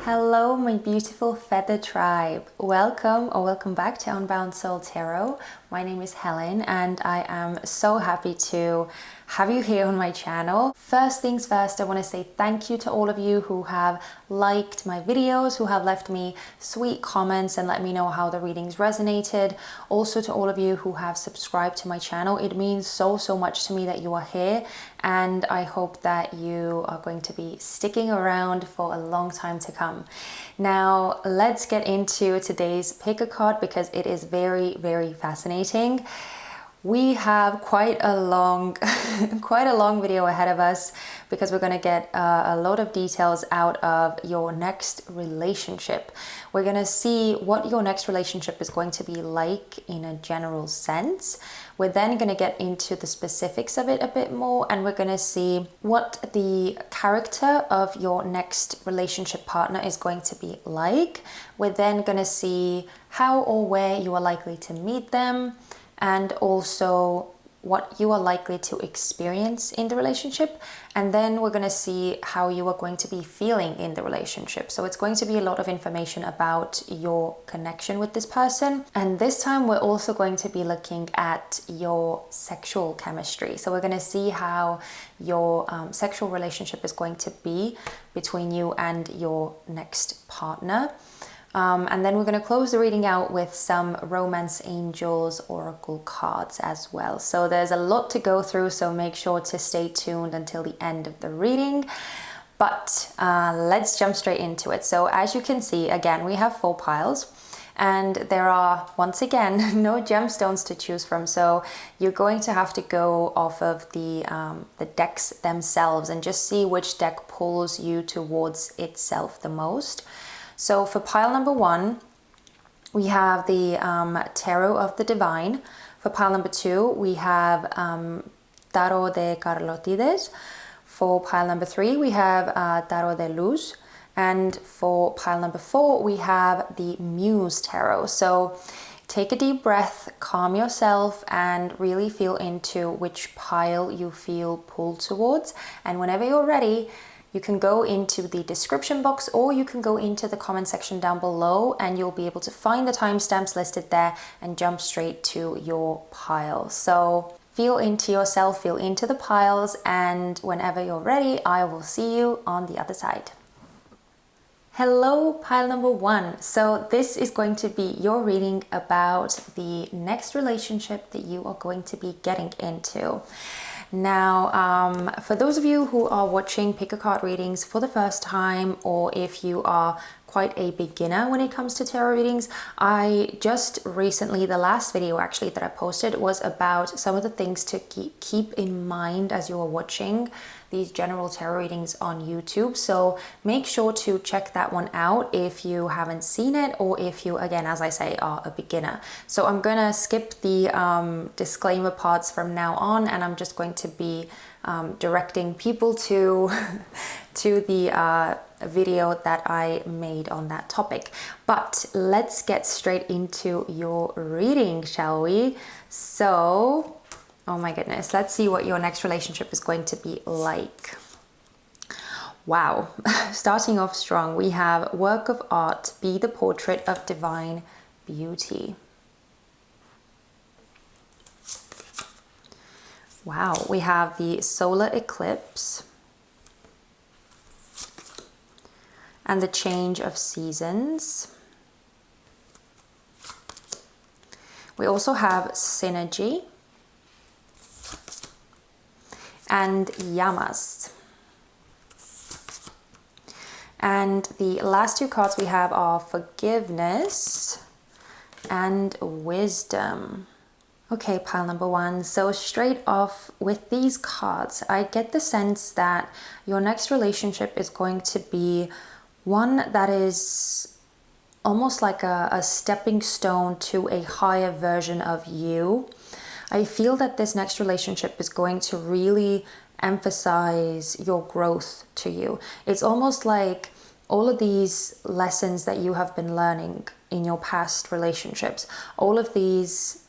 Hello, my beautiful feather tribe. Welcome back to Unbound Soul Tarot. My name is Helen and I am so happy to have you here on my channel. First things first, I want to say thank you to all of you who have liked my videos, who have left me sweet comments and let me know how the readings resonated. Also to all of you who have subscribed to my channel. It means so much to me that you are here, and I hope that you are going to be sticking around for a long time to come. Now let's get into today's pick a card because it is very fascinating. We have quite a long video ahead of us because we're going to get a lot of details out of your next relationship. We're going to see what your next relationship is going to be like in a general sense. We're then going to get into the specifics of it a bit more, and we're going to see what the character of your next relationship partner is going to be like. We're then going to see how or where you are likely to meet them, and also what you are likely to experience in the relationship. And then we're going to see how you are going to be feeling in the relationship. So it's going to be a lot of information about your connection with this person. And this time we're also going to be looking at your sexual chemistry. So we're going to see how your sexual relationship is going to be between you and your next partner. And then we're going to close the reading out with some Romance Angels Oracle cards as well. So there's a lot to go through, so make sure to stay tuned until the end of the reading. But let's jump straight into it. So as you can see, again, we have 4 piles. And there are, once again, no gemstones to choose from. So you're going to have to go off of the decks themselves and just see which deck pulls you towards itself the most. So for pile number 1, we have the Tarot of the Divine. For pile number 2, we have Tarot de Carlotydes. For pile number 3, we have Tarot de Luz. And for pile number 4, we have the Muse Tarot. So take a deep breath, calm yourself, and really feel into which pile you feel pulled towards. And whenever you're ready, you can go into the description box or you can go into the comment section down below and you'll be able to find the timestamps listed there and jump straight to your pile. So feel into yourself, feel into the piles, and whenever you're ready, I will see you on the other side. Hello, pile number 1. So this is going to be your reading about the next relationship that you are going to be getting into. Now, for those of you who are watching pick a card readings for the first time, or if you are quite a beginner when it comes to tarot readings, I just recently, the last video actually that I posted was about some of the things to keep in mind as you are watching these general tarot readings on YouTube. So make sure to check that one out if you haven't seen it, or if you, again, as I say, are a beginner. So I'm gonna skip the disclaimer parts from now on, and I'm just going to be directing people to the video that I made on that topic. But let's get straight into your reading, shall we? So, oh my goodness, let's see what your next relationship is going to be like. Wow, starting off strong, we have work of art, be the portrait of divine beauty. Wow, we have the solar eclipse and the change of seasons. We also have synergy and yamas. And the last 2 cards we have are forgiveness and wisdom. Okay, pile number 1. So straight off with these cards, I get the sense that your next relationship is going to be one that is almost like a stepping stone to a higher version of you. I feel that this next relationship is going to really emphasize your growth to you. It's almost like all of these lessons that you have been learning in your past relationships, all of these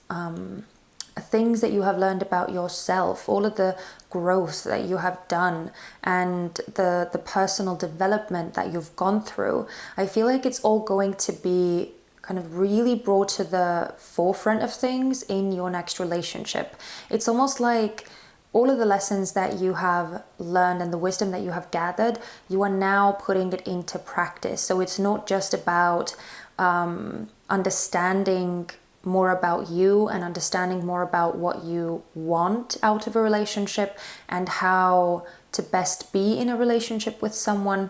things that you have learned about yourself, all of the growth that you have done, and the personal development that you've gone through. I feel like it's all going to be kind of really brought to the forefront of things in your next relationship. It's almost like all of the lessons that you have learned and the wisdom that you have gathered, you are now putting it into practice. So it's not just about understanding more about you and understanding more about what you want out of a relationship and how to best be in a relationship with someone,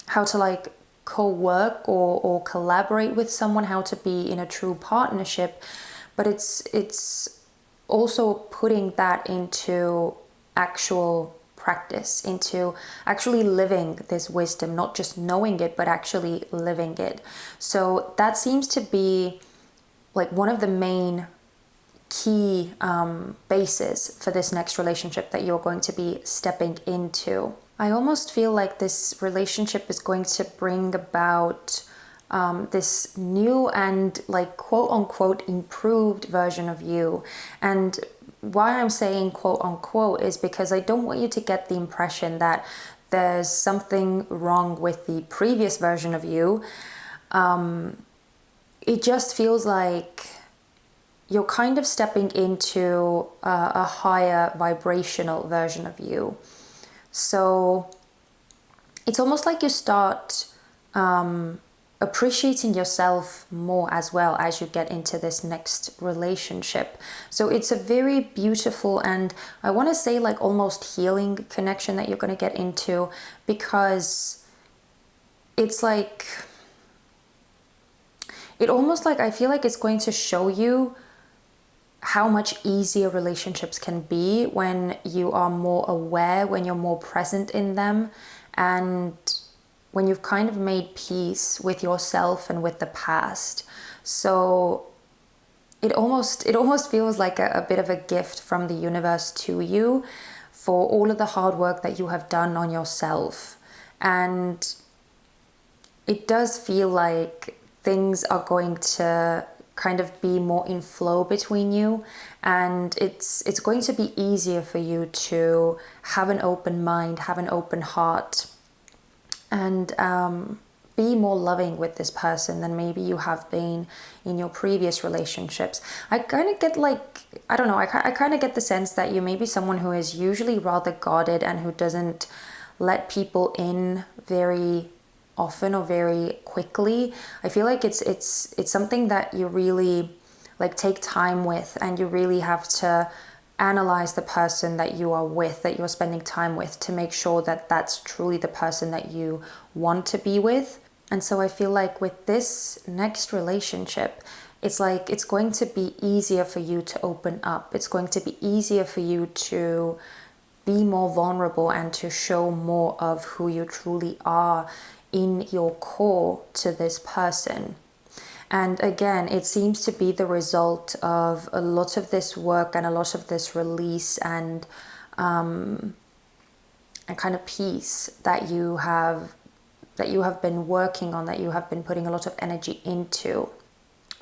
how to like co-work or collaborate with someone, how to be in a true partnership. But it's also putting that into actual practice, into actually living this wisdom, not just knowing it, but actually living it. So that seems to be like one of the main key bases for this next relationship that you're going to be stepping into. I almost feel like this relationship is going to bring about this new and like quote unquote improved version of you. And why I'm saying quote unquote is because I don't want you to get the impression that there's something wrong with the previous version of you. It just feels like you're kind of stepping into a higher vibrational version of you. So it's almost like you start appreciating yourself more as well as you get into this next relationship. So it's a very beautiful and I want to say like almost healing connection that you're going to get into, because it's like, it almost like, I feel like it's going to show you how much easier relationships can be when you are more aware, when you're more present in them, and when you've kind of made peace with yourself and with the past. So it almost feels like a bit of a gift from the universe to you for all of the hard work that you have done on yourself. And it does feel like things are going to kind of be more in flow between you, and it's going to be easier for you to have an open mind, have an open heart, and be more loving with this person than maybe you have been in your previous relationships. I kind of get like, I don't know, I kind of get the sense that you may be someone who is usually rather guarded and who doesn't let people in very often or very quickly. I feel like it's something that you really like take time with, and you really have to analyze the person that you are with, that you're spending time with, to make sure that that's truly the person that you want to be with. And so I feel like with this next relationship, it's like it's going to be easier for you to open up. It's going to be easier for you to be more vulnerable and to show more of who you truly are in your core to this person. And again, it seems to be the result of a lot of this work and a lot of this release and kind of peace that you have been working on, that you have been putting a lot of energy into.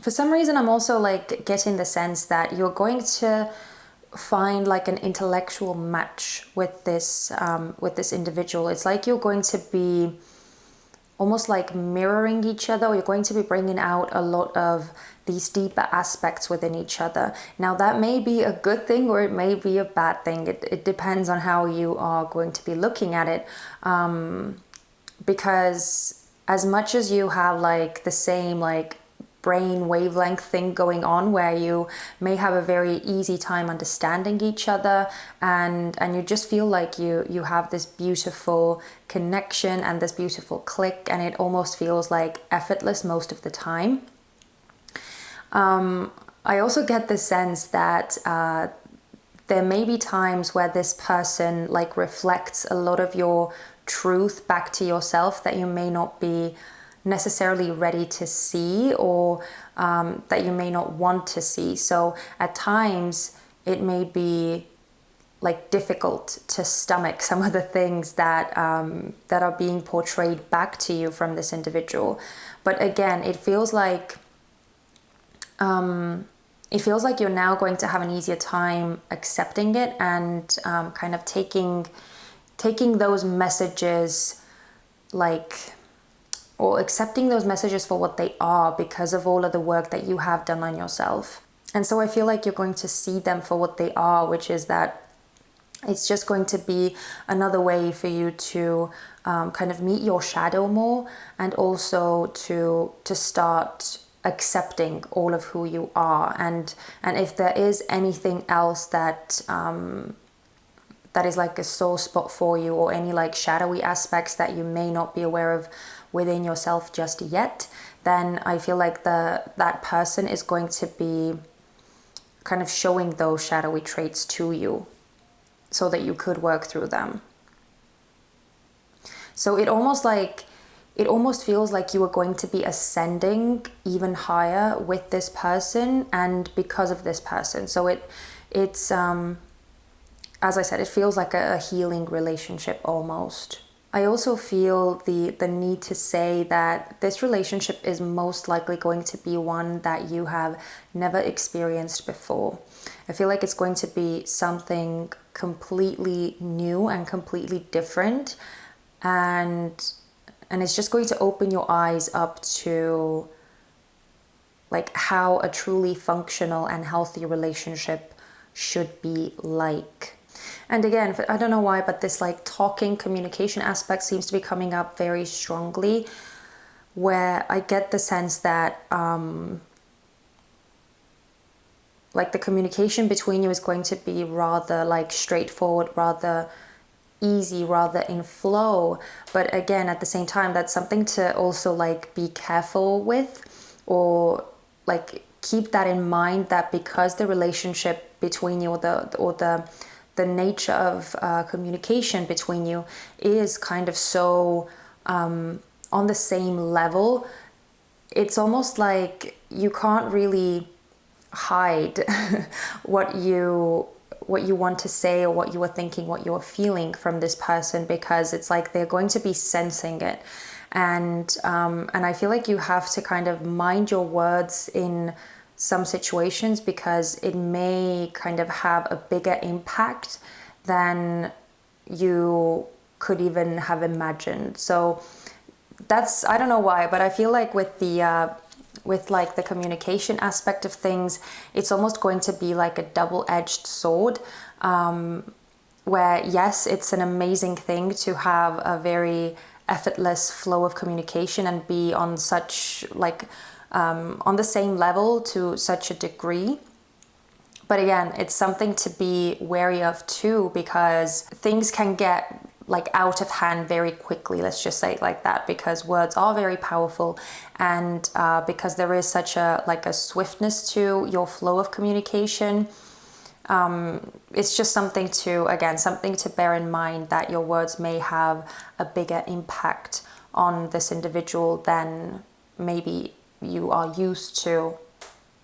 For some reason, I'm also like getting the sense that you're going to find like an intellectual match with this individual. It's like you're going to be almost like mirroring each other, or you're going to be bringing out a lot of these deeper aspects within each other. Now that may be a good thing or it may be a bad thing. It depends on how you are going to be looking at it. Because as much as you have like the same like brain wavelength thing going on, where you may have a very easy time understanding each other, and you just feel like you have this beautiful connection and this beautiful click, and it almost feels like effortless most of the time. I also get the sense that there may be times where this person like reflects a lot of your truth back to yourself that you may not be necessarily ready to see, or that you may not want to see. So at times it may be like difficult to stomach some of the things that are being portrayed back to you from this individual. But again, it feels like it feels like you're now going to have an easier time accepting it and kind of taking those messages, like, or accepting those messages for what they are because of all of the work that you have done on yourself. And so I feel like you're going to see them for what they are, which is that it's just going to be another way for you to kind of meet your shadow more, and also to start accepting all of who you are. And if there is anything else that that is like a sore spot for you, or any like shadowy aspects that you may not be aware of within yourself just yet, then I feel like that person is going to be kind of showing those shadowy traits to you so that you could work through them. So it almost feels like you are going to be ascending even higher with this person and because of this person. So it's as I said, it feels like a healing relationship almost. I also feel the need to say that this relationship is most likely going to be one that you have never experienced before. I feel like it's going to be something completely new and completely different, and it's just going to open your eyes up to like how a truly functional and healthy relationship should be like. And again, I don't know why, but this like talking, communication aspect seems to be coming up very strongly, where I get the sense that like the communication between you is going to be rather like straightforward, rather easy, rather in flow. But again, at the same time, that's something to also like be careful with, or like keep that in mind, that because the relationship between you, or the nature of communication between you is kind of so on the same level, it's almost like you can't really hide what you want to say, or what you are thinking, what you are feeling from this person, because it's like they're going to be sensing it. And I feel like you have to kind of mind your words in some situations, because it may kind of have a bigger impact than you could even have imagined. So that's, I don't know why, but I feel like with like the communication aspect of things, it's almost going to be like a double-edged sword, where yes, it's an amazing thing to have a very effortless flow of communication and be on such like on the same level to such a degree. But again, it's something to be wary of too, because things can get like out of hand very quickly, let's just say it like that, because words are very powerful, and because there is such a like a swiftness to your flow of communication. It's just something to bear in mind, that your words may have a bigger impact on this individual than maybe you are used to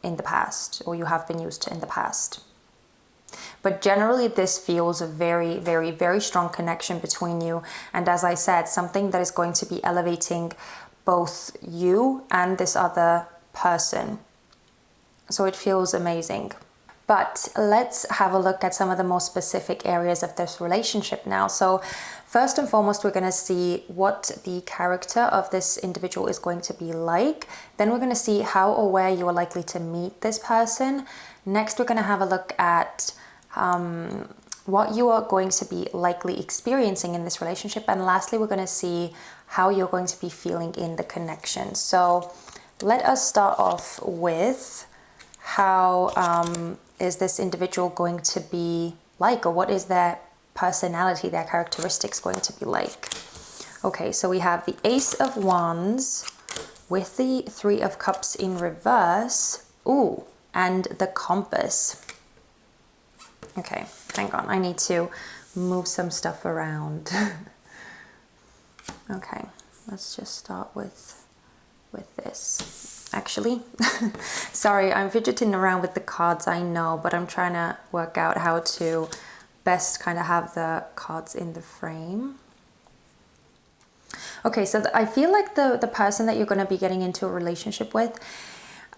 in the past, or you have been used to in the past. But generally, this feels a very, very, very strong connection between you. And as I said, something that is going to be elevating both you and this other person. So it feels amazing. But let's have a look at some of the more specific areas of this relationship now. So first and foremost, we're going to see what the character of this individual is going to be like. Then we're going to see how or where you are likely to meet this person. Next, we're going to have a look at what you are going to be likely experiencing in this relationship. And lastly, we're going to see how you're going to be feeling in the connection. So let us start off with how is this individual going to be like, or what is their personality, their characteristics going to be like. Okay, so we have the Ace of Wands with the Three of Cups in reverse. Ooh, and the Compass. Okay, hang on, I need to move some stuff around. Okay, let's just start with this. Actually, sorry, I'm fidgeting around with the cards, I know, but I'm trying to work out how to best kind of have the cards in the frame. Okay, so I feel like the person that you're going to be getting into a relationship with,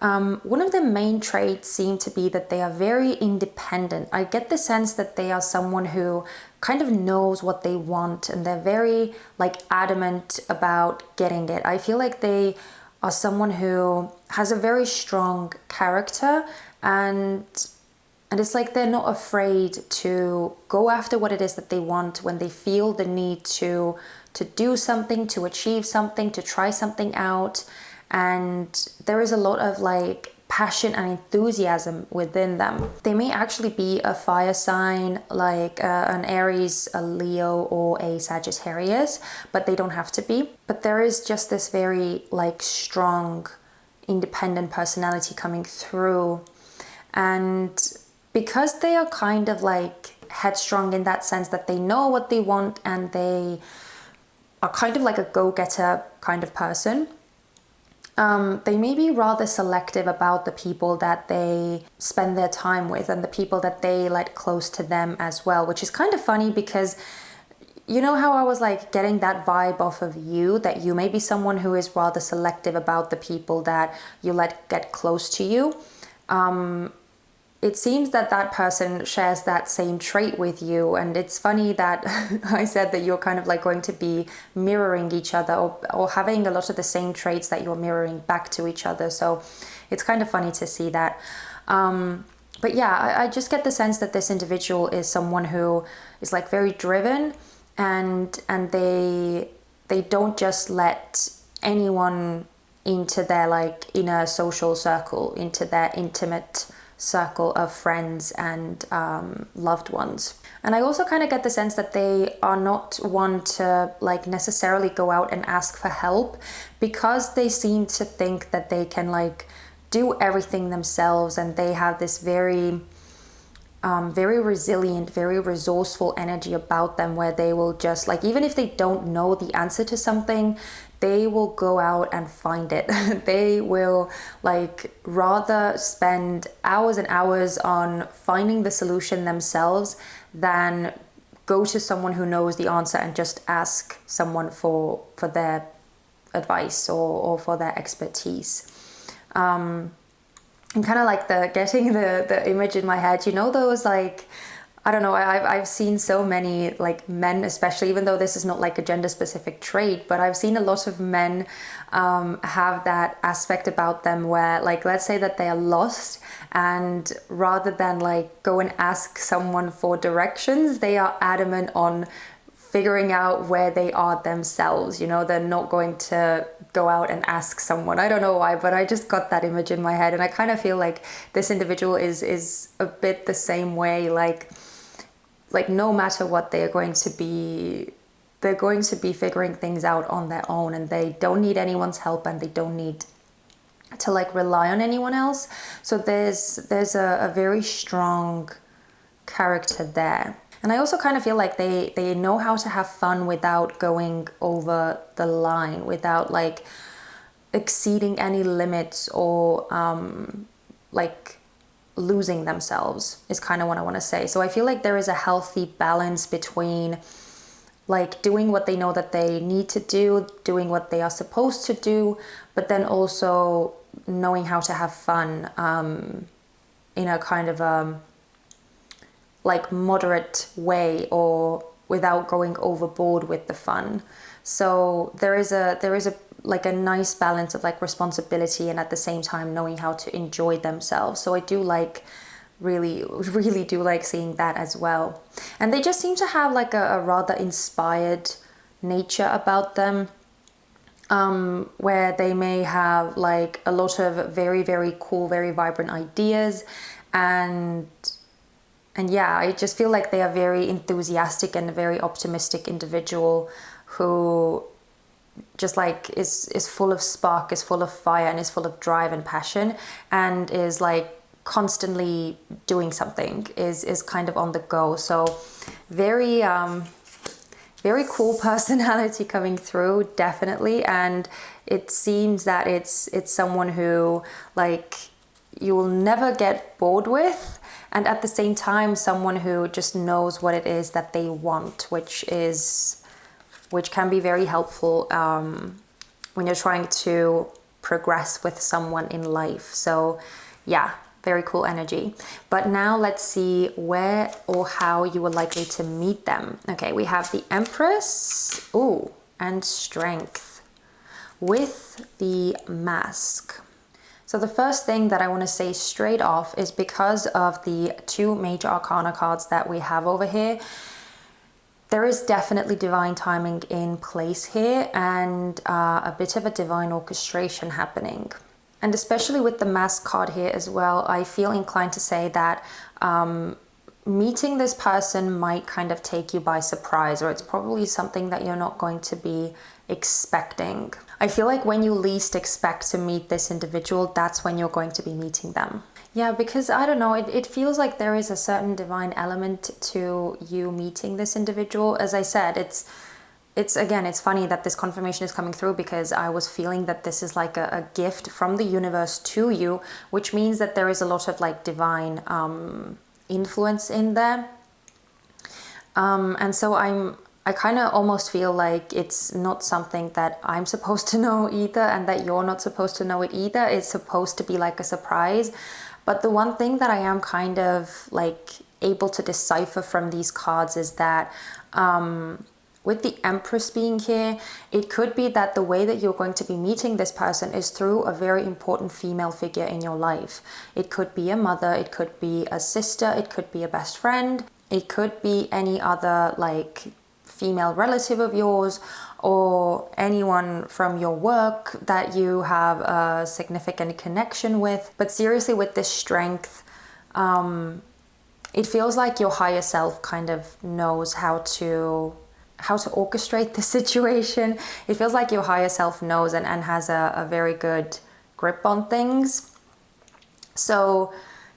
One of the main traits seem to be that they are very independent. I get the sense that they are someone who kind of knows what they want, and they're very like adamant about getting it. I feel like they are someone who has a very strong character, and it's like they're not afraid to go after what it is that they want when they feel the need to do something, to achieve something, to try something out. And there is a lot of like passion and enthusiasm within them. They may actually be a fire sign, like an Aries, a Leo, or a Sagittarius, but they don't have to be. But there is just this very like strong, independent personality coming through. And because they are kind of like headstrong in that sense that they know what they want, and they are kind of like a go-getter kind of person, they may be rather selective about the people that they spend their time with and the people that they let close to them as well, which is kind of funny because you know how I was like getting that vibe off of you, that you may be someone who is rather selective about the people that you let get close to you. It seems that that person shares that same trait with you, and it's funny that I said that you're kind of like going to be mirroring each other, or having a lot of the same traits that you're mirroring back to each other. So it's kind of funny to see that. But yeah, I just get the sense that this individual is someone who is like very driven, and they don't just let anyone into their like inner social circle, into their intimate circle of friends and loved ones. And I also kind of get the sense that they are not one to like necessarily go out and ask for help, because they seem to think that they can like do everything themselves, and they have this very resilient, very resourceful energy about them, where they will just like, even if they don't know the answer to something, they will go out and find it. They will like rather spend hours and hours on finding the solution themselves than go to someone who knows the answer and just ask someone for their advice or for their expertise. I'm kind of like getting the image in my head, you know, those like, I don't know, I've seen so many like men, especially, even though this is not like a gender specific trait, but I've seen a lot of men have that aspect about them where, like, let's say that they are lost, and rather than like go and ask someone for directions, they are adamant on figuring out where they are themselves. You know, they're not going to go out and ask someone. I don't know why, but I just got that image in my head, and I kind of feel like this individual is a bit the same way. Like no matter what, they're going to be figuring things out on their own, and they don't need anyone's help, and they don't need to like rely on anyone else. So there's a very strong character there. And I also kind of feel like they know how to have fun without going over the line, without like exceeding any limits, or like losing themselves, is kind of what I want to say. So I feel like there is a healthy balance between like doing what they know that they need to do, doing what they are supposed to do, but then also knowing how to have fun in a kind of like moderate way, or without going overboard with the fun. So there is a like a nice balance of like responsibility, and at the same time knowing how to enjoy themselves. So I do like, really do like seeing that as well. And they just seem to have like a rather inspired nature about them, where they may have like a lot of very, very cool, very vibrant ideas, and yeah, I just feel like they are very enthusiastic and a very optimistic individual who just like is full of spark, is full of fire, and is full of drive and passion, and is like constantly doing something, is kind of on the go. So very cool personality coming through, definitely. And it seems that it's someone who like you will never get bored with, and at the same time someone who just knows what it is that they want, which can be very helpful when you're trying to progress with someone in life. So yeah, very cool energy. But now let's see where or how you are likely to meet them. Okay, we have the Empress, ooh, and Strength with the Mask. So the first thing that I want to say straight off is because of the two major arcana cards that we have over here, there is definitely divine timing in place here, and a bit of a divine orchestration happening. And especially with the Mask card here as well, I feel inclined to say that meeting this person might kind of take you by surprise, or it's probably something that you're not going to be expecting. I feel like when you least expect to meet this individual, that's when you're going to be meeting them. Yeah, because I don't know, it feels like there is a certain divine element to you meeting this individual. As I said, it's again, it's funny that this confirmation is coming through, because I was feeling that this is like a gift from the universe to you, which means that there is a lot of like divine influence in there. And so I kind of almost feel like it's not something that I'm supposed to know either, and that you're not supposed to know it either. It's supposed to be like a surprise. But the one thing that I am kind of like able to decipher from these cards is that with the Empress being here, it could be that the way that you're going to be meeting this person is through a very important female figure in your life. It could be a mother, it could be a sister, it could be a best friend, it could be any other like female relative of yours, or anyone from your work that you have a significant connection with. But seriously, with this Strength, it feels like your higher self kind of knows how to orchestrate the situation. It feels like your higher self knows and has a very good grip on things. So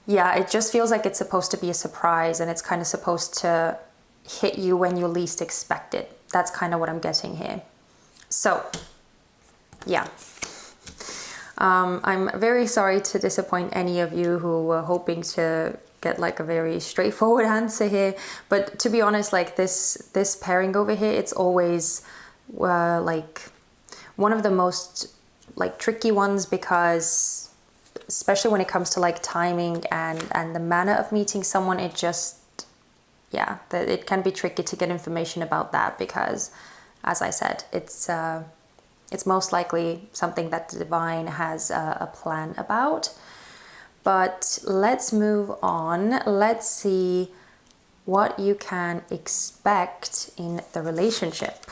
yeah, it just feels like it's supposed to be a surprise, and it's kind of supposed to hit you when you least expect it. That's kind of what I'm getting here. So yeah, I'm very sorry to disappoint any of you who were hoping to get like a very straightforward answer here, but to be honest, like this pairing over here, it's always like one of the most like tricky ones, because especially when it comes to like timing and the manner of meeting someone, it just, yeah, it can be tricky to get information about that, because as I said, it's most likely something that the divine has a plan about. But let's move on. Let's see what you can expect in the relationship.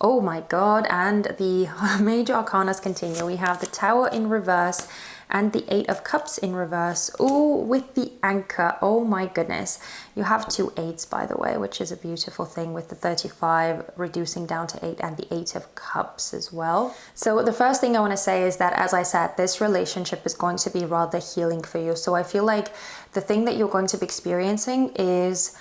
Oh my God, and the major arcanas continue. We have the Tower in reverse and the Eight of Cups in reverse. Ooh, with the Anchor. Oh my goodness. You have two eights, by the way, which is a beautiful thing, with the 35 reducing down to 8 and the Eight of Cups as well. So the first thing I want to say is that, as I said, this relationship is going to be rather healing for you. So I feel like the thing that you're going to be experiencing is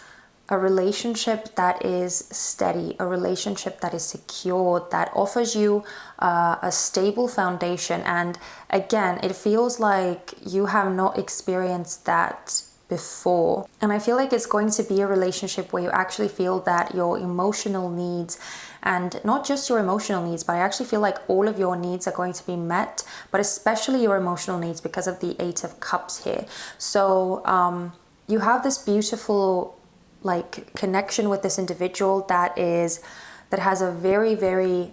a relationship that is steady, a relationship that is secure, that offers you a stable foundation. And again, it feels like you have not experienced that before. And I feel like it's going to be a relationship where you actually feel that your emotional needs, and not just your emotional needs, but I actually feel like all of your needs are going to be met, but especially your emotional needs, because of the Eight of Cups here. So you have this beautiful like connection with this individual that has a very, very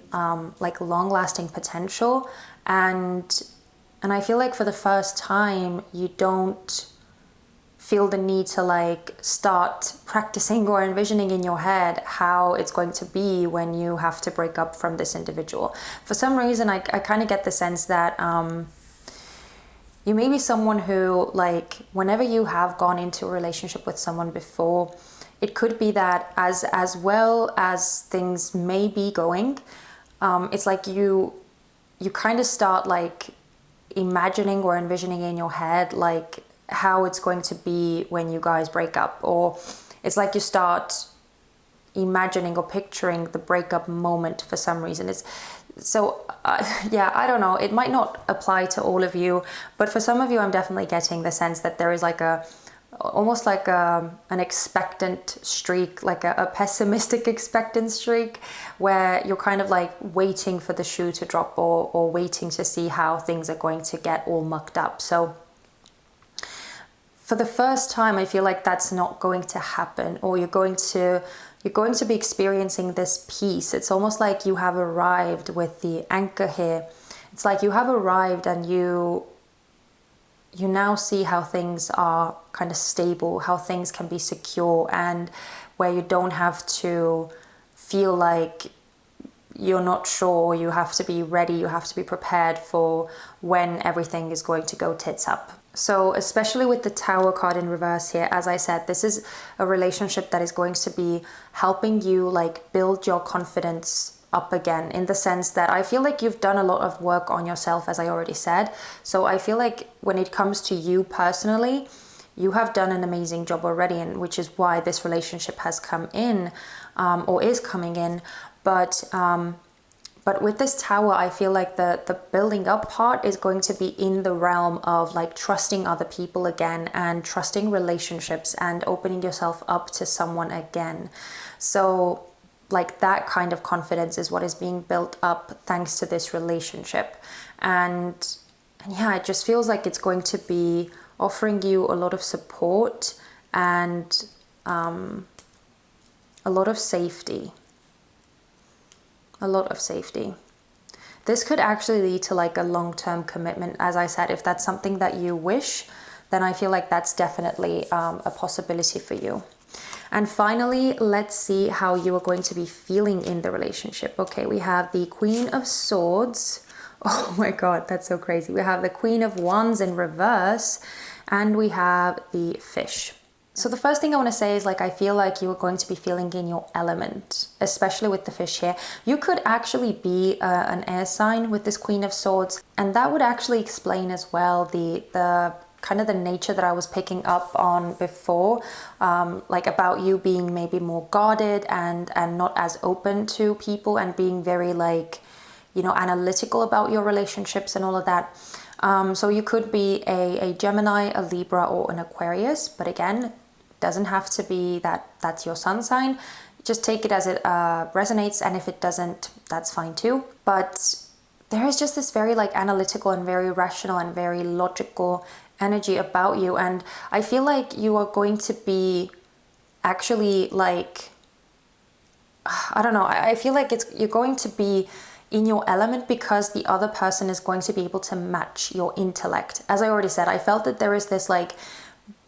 like long-lasting potential, and I feel like for the first time you don't feel the need to like start practicing or envisioning in your head how it's going to be when you have to break up from this individual. For some reason, I kind of get the sense that you may be someone who, like, whenever you have gone into a relationship with someone before, it could be that as well as things may be going, it's like you kind of start like imagining or envisioning in your head like how it's going to be when you guys break up, or it's like you start imagining or picturing the breakup moment for some reason. It's so yeah, I don't know, it might not apply to all of you, but for some of you I'm definitely getting the sense that there is like a almost like an expectant streak, like a pessimistic expectant streak, where you're kind of like waiting for the shoe to drop, or waiting to see how things are going to get all mucked up. So for the first time, I feel like that's not going to happen, or you're going to be experiencing this peace. It's almost like you have arrived with the anchor here. It's like you have arrived, and you now see how things are kind of stable, how things can be secure, and where you don't have to feel like you're not sure. You have to be ready, you have to be prepared for when everything is going to go tits up. So especially with the Tower card in reverse here, as I said, this is a relationship that is going to be helping you like build your confidence up again, in the sense that I feel like you've done a lot of work on yourself, as I already said. So I feel like when it comes to you personally, you have done an amazing job already, and which is why this relationship has come in, or is coming in. But with this Tower, I feel like the building up part is going to be in the realm of like trusting other people again, and trusting relationships, and opening yourself up to someone again. So like that kind of confidence is what is being built up thanks to this relationship. And yeah, it just feels like it's going to be offering you a lot of support, and a lot of safety. A lot of safety. This could actually lead to like a long-term commitment. As I said, if that's something that you wish, then I feel like that's definitely a possibility for you. And finally, let's see how you are going to be feeling in the relationship. Okay, we have the Queen of Swords. Oh my God, that's so crazy. We have the Queen of Wands in reverse, and we have the Fish. So the first thing I want to say is like, I feel like you are going to be feeling in your element, especially with the Fish here. You could actually be an air sign with this Queen of Swords, and that would actually explain as well the kind of the nature that I was picking up on before, like about you being maybe more guarded and not as open to people, and being very like, you know, analytical about your relationships and all of that. So you could be a Gemini, a Libra, or an Aquarius, but again, doesn't have to be that's your sun sign. Just take it as it resonates, and if it doesn't, that's fine too. But there is just this very like analytical and very rational and very logical energy about you, and I feel like you are going to be actually like, I don't know, I feel like you're going to be in your element because the other person is going to be able to match your intellect. As I already said, I felt that there is this like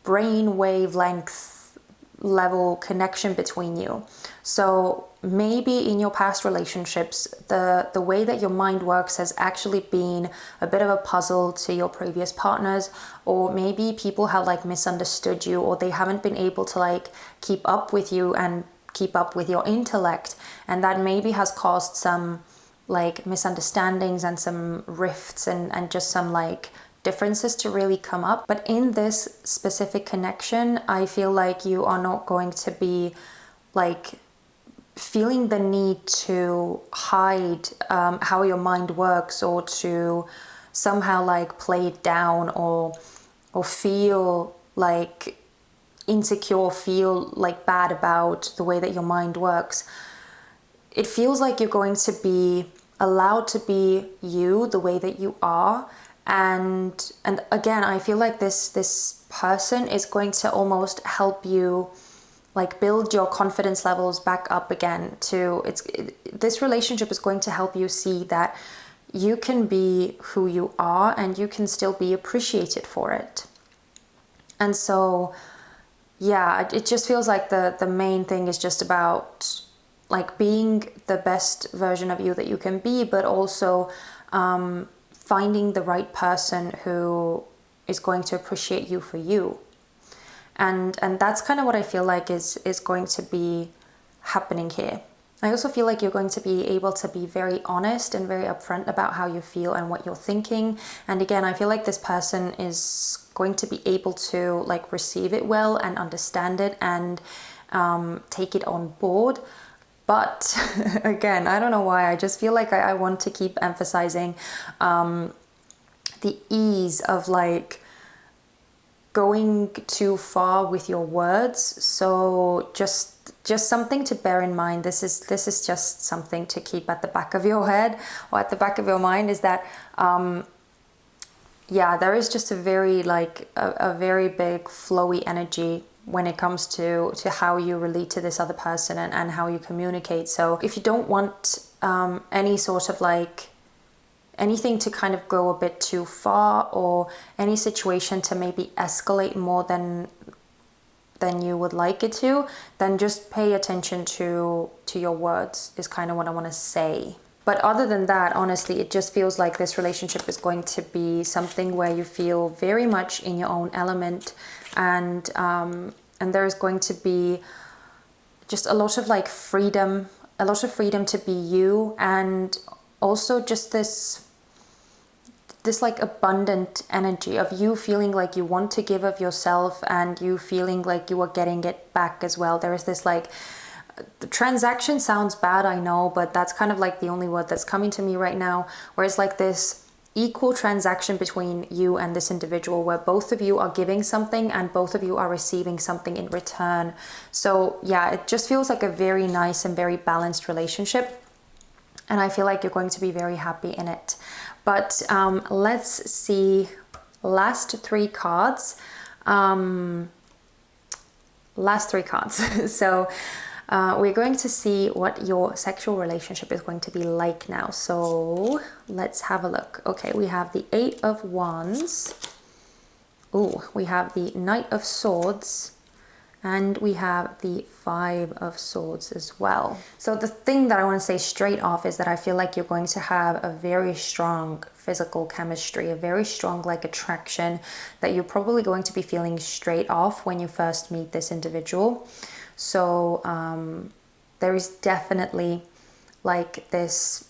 brain wavelength level connection between you. So maybe in your past relationships, the way that your mind works has actually been a bit of a puzzle to your previous partners, or maybe people have like misunderstood you, or they haven't been able to like keep up with you and keep up with your intellect, and that maybe has caused some like misunderstandings and some rifts and just some like differences to really come up. But in this specific connection, I feel like you are not going to be like feeling the need to hide how your mind works, or to somehow like play it down, or feel like insecure, feel like bad about the way that your mind works. It feels like you're going to be allowed to be you the way that you are. And again, I feel like this person is going to almost help you like build your confidence levels back up again. This relationship is going to help you see that you can be who you are, and you can still be appreciated for it. And so yeah, it just feels like the main thing is just about like being the best version of you that you can be, but also finding the right person who is going to appreciate you for you. And that's kind of what I feel like is going to be happening here. I also feel like you're going to be able to be very honest and very upfront about how you feel and what you're thinking. And again, I feel like this person is going to be able to like receive it well and understand it and take it on board. But again, I don't know why, I just feel like I want to keep emphasizing the ease of like going too far with your words. So just something to bear in mind. This is just something to keep at the back of your head or at the back of your mind, is that yeah, there is just a very a very big flowy energy when it comes to how you relate to this other person and how you communicate. So if you don't want any sort of anything to kind of go a bit too far, or any situation to maybe escalate more than you would like it to, then just pay attention to your words, is kind of what I want to say. But other than that, honestly, it just feels like this relationship is going to be something where you feel very much in your own element, and there is going to be just a lot of freedom, to be you, and also just this abundant energy of you feeling like you want to give of yourself, and you feeling like you are getting it back as well. There is this the transaction sounds bad, I know, but that's kind of the only word that's coming to me right now, where it's this equal transaction between you and this individual, where both of you are giving something and both of you are receiving something in return. So yeah, it just feels like a very nice and very balanced relationship, and I feel like you're going to be very happy in it. But let's see, last three cards. So we're going to see what your sexual relationship is going to be like now. So let's have a look. Okay, we have the 8 of Wands. Ooh, we have the Knight of Swords. And we have the 5 of Swords as well. So the thing that I want to say straight off is that I feel like you're going to have a very strong physical chemistry, a very strong attraction that you're probably going to be feeling straight off when you first meet this individual. So there is definitely this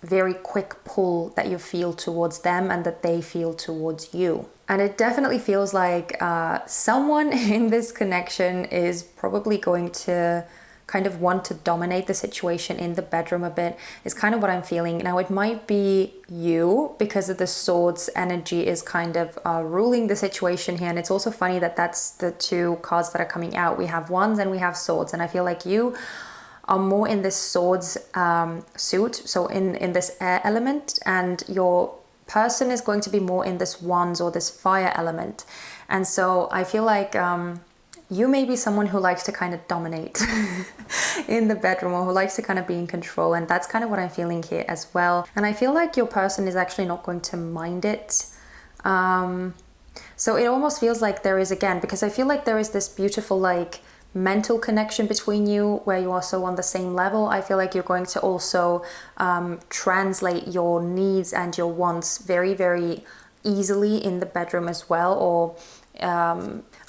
very quick pull that you feel towards them and that they feel towards you. And it definitely feels like someone in this connection is probably going to kind of want to dominate the situation in the bedroom a bit, is kind of what I'm feeling. Now, it might be you, because of the Swords energy is kind of ruling the situation here. And it's also funny that that's the two cards that are coming out. We have Wands and we have Swords. And I feel like you are more in this Swords suit, so in this air element, and your person is going to be more in this Wands or this fire element. And so I feel like you may be someone who likes to kind of dominate in the bedroom, or who likes to kind of be in control, and that's kind of what I'm feeling here as well. And I feel like your person is actually not going to mind it. So it almost feels like there is, again, because I feel like there is this beautiful mental connection between you where you are so on the same level. I feel like you're going to also translate your needs and your wants very, very easily in the bedroom as well. Or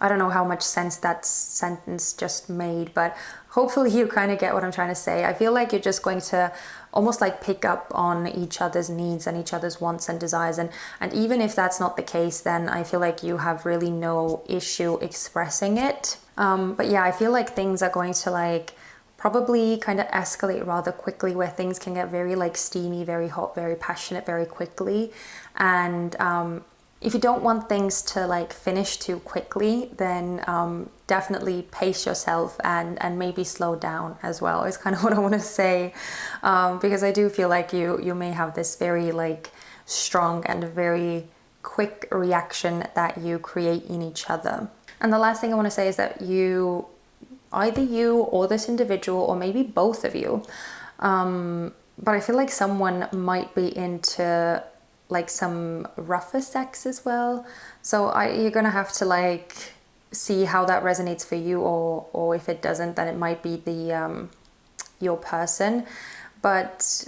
I don't know how much sense that sentence just made, but hopefully you kind of get what I'm trying to say. I feel like you're just going to almost pick up on each other's needs and each other's wants and desires. And even if that's not the case, then I feel like you have really no issue expressing it. But yeah, I feel like things are going to probably kind of escalate rather quickly, where things can get very steamy, very hot, very passionate very quickly. And if you don't want things to finish too quickly, then definitely pace yourself and maybe slow down as well, is kind of what I want to say. Because I do feel like you may have this very strong and very quick reaction that you create in each other. And the last thing I want to say is that either you or this individual, or maybe both of you, but I feel like someone might be into some rougher sex as well. So you're gonna have to see how that resonates for you, or if it doesn't, then it might be your person. But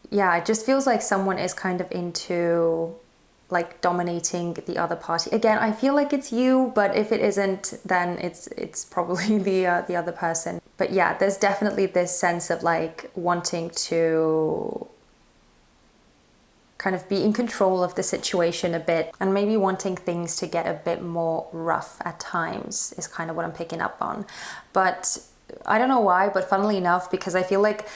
yeah, it just feels like someone is kind of into dominating the other party. Again, I feel like it's you, but if it isn't, then it's probably the other person. But yeah, there's definitely this sense of wanting to kind of be in control of the situation a bit, and maybe wanting things to get a bit more rough at times, is kind of what I'm picking up on. But I don't know why, but funnily enough, because I feel like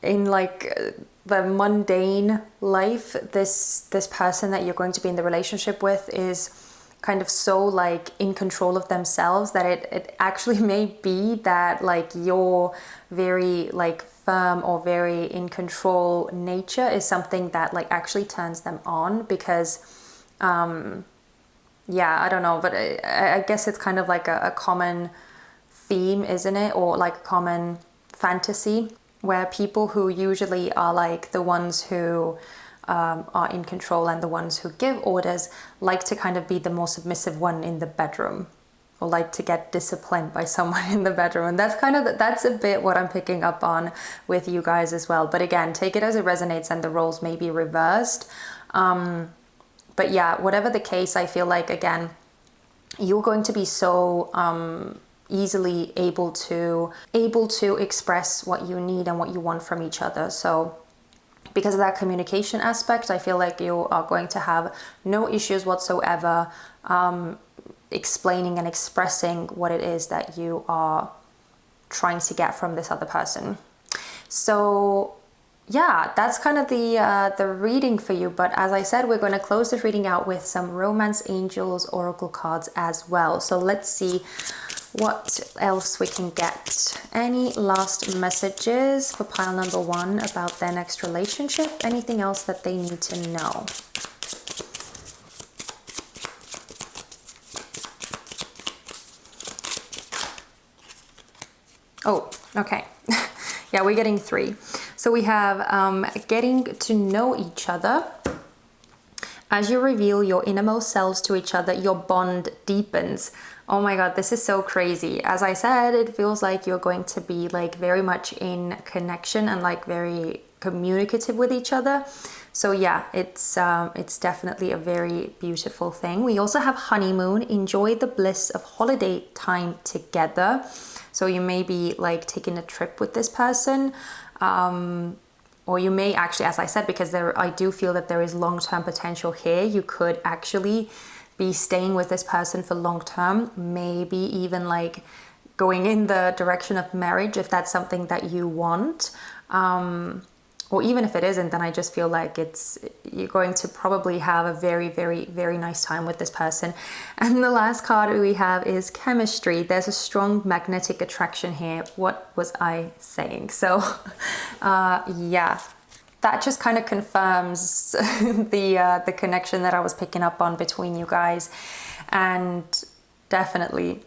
in the mundane life, this person that you're going to be in the relationship with is kind of so like in control of themselves that it actually may be that like your very like firm or very in control nature is something that like actually turns them on, because yeah, I don't know, but I guess it's kind of like a common theme, isn't it? Or like a common fantasy where people who usually are like the ones who are in control and the ones who give orders like to kind of be the more submissive one in the bedroom, or like to get disciplined by someone in the bedroom. And that's kind of, that's a bit what I'm picking up on with you guys as well. But again, take it as it resonates, and the roles may be reversed. But yeah, whatever the case, I feel like, again, you're going to be so easily able to express what you need and what you want from each other. So because of that communication aspect, I feel like you are going to have no issues whatsoever explaining and expressing what it is that you are trying to get from this other person. So yeah, that's kind of the reading for you. But as I said, we're going to close this reading out with some Romance Angels Oracle cards as well. So let's see what else we can get. Any last messages for pile number one about their next relationship? Anything else that they need to know? Oh, okay. Yeah, we're getting three. So we have getting to know each other. As you reveal your innermost selves to each other, your bond deepens. Oh my God, this is so crazy. As I said, it feels like you're going to be like very much in connection and like very communicative with each other. So yeah, it's definitely a very beautiful thing. We also have honeymoon. Enjoy the bliss of holiday time together. So you may be like taking a trip with this person, or you may actually, as I said, because I do feel that there is long-term potential here. You could actually be staying with this person for long term, maybe even like going in the direction of marriage if that's something that you want. Or even if it isn't, then I just feel like you're going to probably have a very, very, very nice time with this person. And the last card we have is chemistry. There's a strong magnetic attraction here. What was I saying? So yeah, that just kind of confirms the connection that I was picking up on between you guys. And definitely,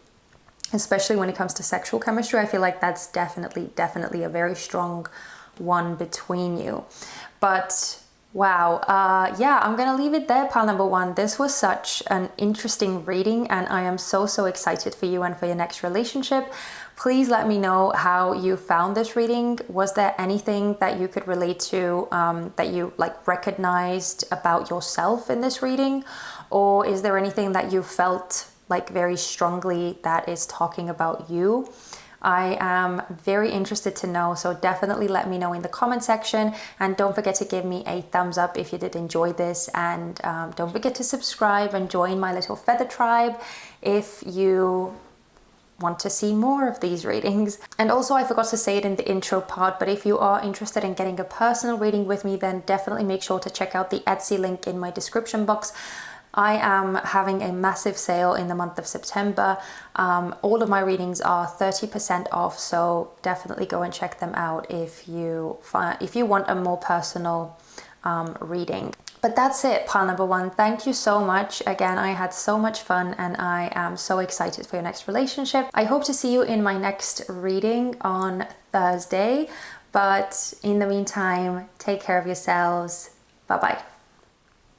especially when it comes to sexual chemistry, I feel like that's definitely a very strong one between you. But wow, yeah, I'm gonna leave it there, pile number one. This was such an interesting reading, and I am so excited for you and for your next relationship. Please let me know how you found this reading. Was there anything that you could relate to, that you like recognized about yourself in this reading? Or is there anything that you felt like very strongly that is talking about you? I am very interested to know, so definitely let me know in the comment section, and don't forget to give me a thumbs up if you did enjoy this, and don't forget to subscribe and join my little feather tribe if you want to see more of these readings. And also, I forgot to say it in the intro part, but if you are interested in getting a personal reading with me, then definitely make sure to check out the Etsy link in my description box. I am having a massive sale in the month of September. All of my readings are 30% off, so definitely go and check them out if you want a more personal reading. But that's it, pile number one. Thank you so much. Again, I had so much fun, and I am so excited for your next relationship. I hope to see you in my next reading on Thursday. But in the meantime, take care of yourselves. Bye-bye.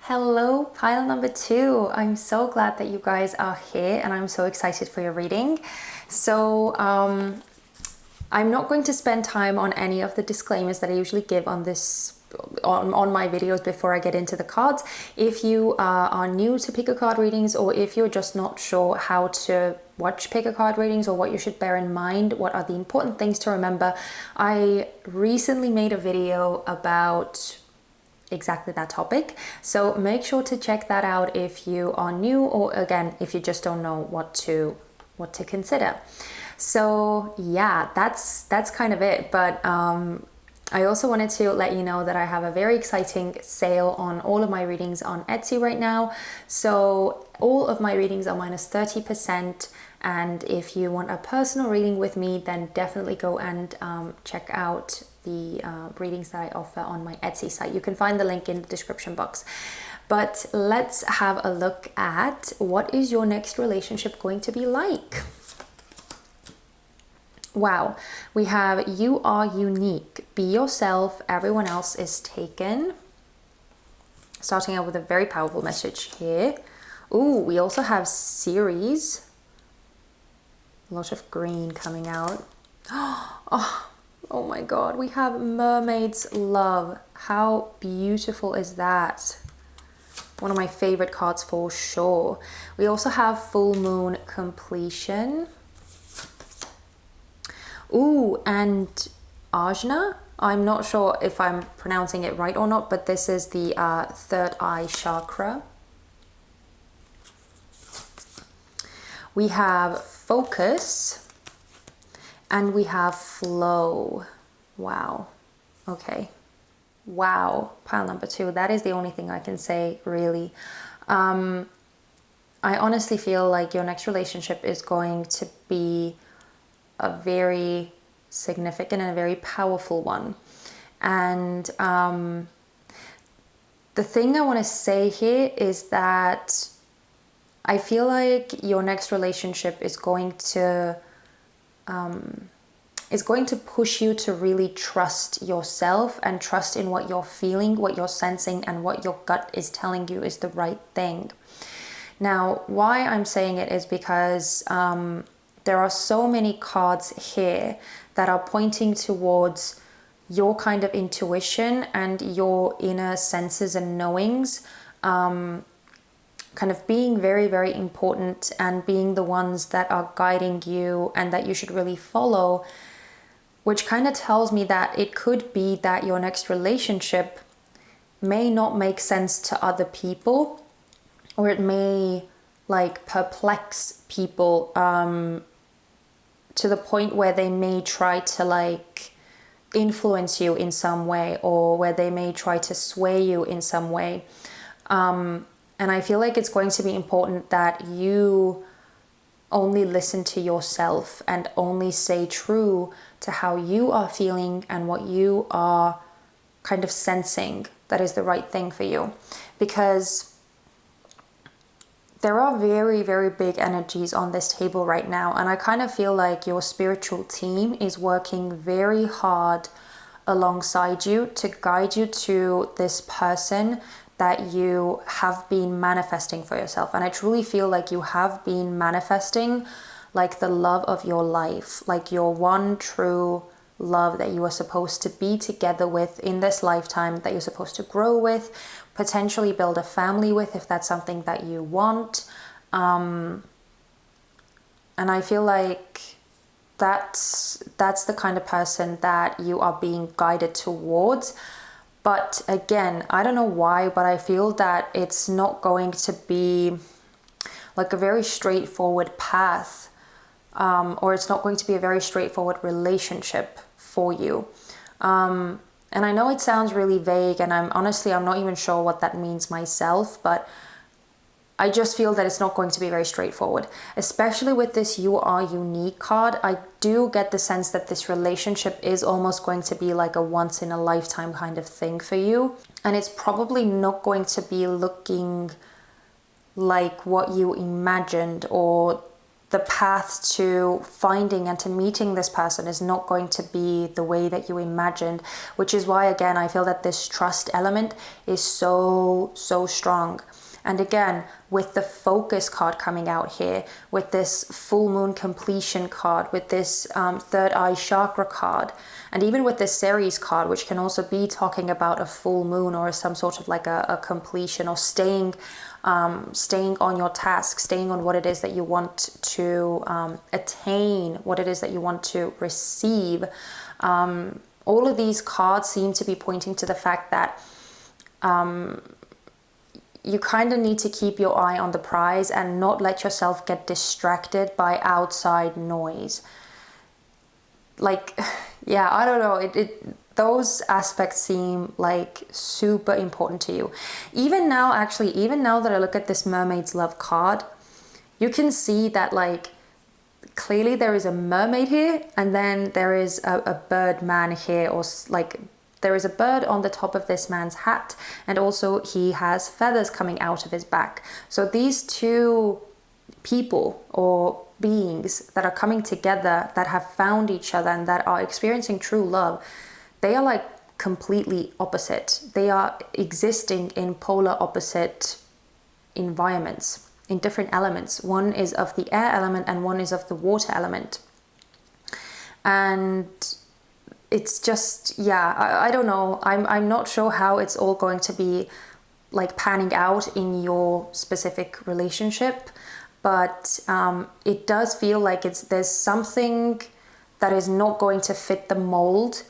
Hello, pile number two. I'm so glad that you guys are here, and I'm so excited for your reading. So I'm not going to spend time on any of the disclaimers that I usually give on my videos before I get into the cards. If you are new to pick a card readings, or if you're just not sure how to watch pick a card readings, or what you should bear in mind, what are the important things to remember, I recently made a video about exactly that topic, so make sure to check that out if you are new, or again, if you just don't know what to consider. So yeah, that's kind of it. But I also wanted to let you know that I have a very exciting sale on all of my readings on Etsy right now. So all of my readings are minus 30%. And if you want a personal reading with me, then definitely go and check out the readings that I offer on my Etsy site. You can find the link in the description box. But let's have a look at what is your next relationship going to be like. Wow, we have you are unique, be yourself, everyone else is taken. Starting out with a very powerful message here. Ooh, we also have series. A lot of green coming out. Oh my god, we have mermaid's love. How beautiful is that? One of my favorite cards for sure. We also have full moon completion. Ooh, and Ajna. I'm not sure if I'm pronouncing it right or not, but this is the third eye chakra. We have focus and we have flow. Wow. Okay. Wow. Pile number 2. That is the only thing I can say, really. I honestly feel like your next relationship is going to be a very significant and a very powerful one. And the thing I want to say here is that I feel like your next relationship is going to push you to really trust yourself and trust in what you're feeling, what you're sensing, and what your gut is telling you is the right thing. Now, why I'm saying it is because there are so many cards here that are pointing towards your kind of intuition and your inner senses and knowings kind of being very, very important and being the ones that are guiding you and that you should really follow, which kind of tells me that it could be that your next relationship may not make sense to other people, or it may like perplex people to the point where they may try to like influence you in some way, or where they may try to sway you in some way. And I feel like it's going to be important that you only listen to yourself and only stay true to how you are feeling and what you are kind of sensing that is the right thing for you. Because there are very, very big energies on this table right now. And I kind of feel like your spiritual team is working very hard alongside you to guide you to this person that you have been manifesting for yourself. And I truly feel like you have been manifesting like the love of your life, like your one true love that you are supposed to be together with in this lifetime, that you're supposed to grow with, potentially build a family with if that's something that you want. And I feel like that's the kind of person that you are being guided towards. But again, I don't know why, but I feel that it's not going to be like a very straightforward path, or it's not going to be a very straightforward relationship for you. And I know it sounds really vague, and I'm not even sure what that means myself, but I just feel that it's not going to be very straightforward. Especially with this You Are Unique card, I do get the sense that this relationship is almost going to be like a once in a lifetime kind of thing for you. And it's probably not going to be looking like what you imagined, or the path to finding and to meeting this person is not going to be the way that you imagined, which is why, again, I feel that this trust element is so strong. And again, with the focus card coming out here, with this full moon completion card, with this third eye chakra card, and even with this Ceres card, which can also be talking about a full moon or some sort of like a completion, or staying on your task, staying on what it is that you want to attain, what it is that you want to receive. All of these cards seem to be pointing to the fact that you kind of need to keep your eye on the prize and not let yourself get distracted by outside noise. Like, yeah, I don't know. those aspects seem like super important to you. Even now, actually, even now that I look at this Mermaid's Love card, you can see that like clearly there is a mermaid here, and then there is a bird man here, or like there is a bird on the top of this man's hat, and also he has feathers coming out of his back. So these two people or beings that are coming together, that have found each other and that are experiencing true love, they are like completely opposite. They are existing in polar opposite environments, in different elements. One is of the air element and one is of the water element. And it's just, yeah, I don't know. I'm not sure how it's all going to be like panning out in your specific relationship, but it does feel like there's something that is not going to fit the mold.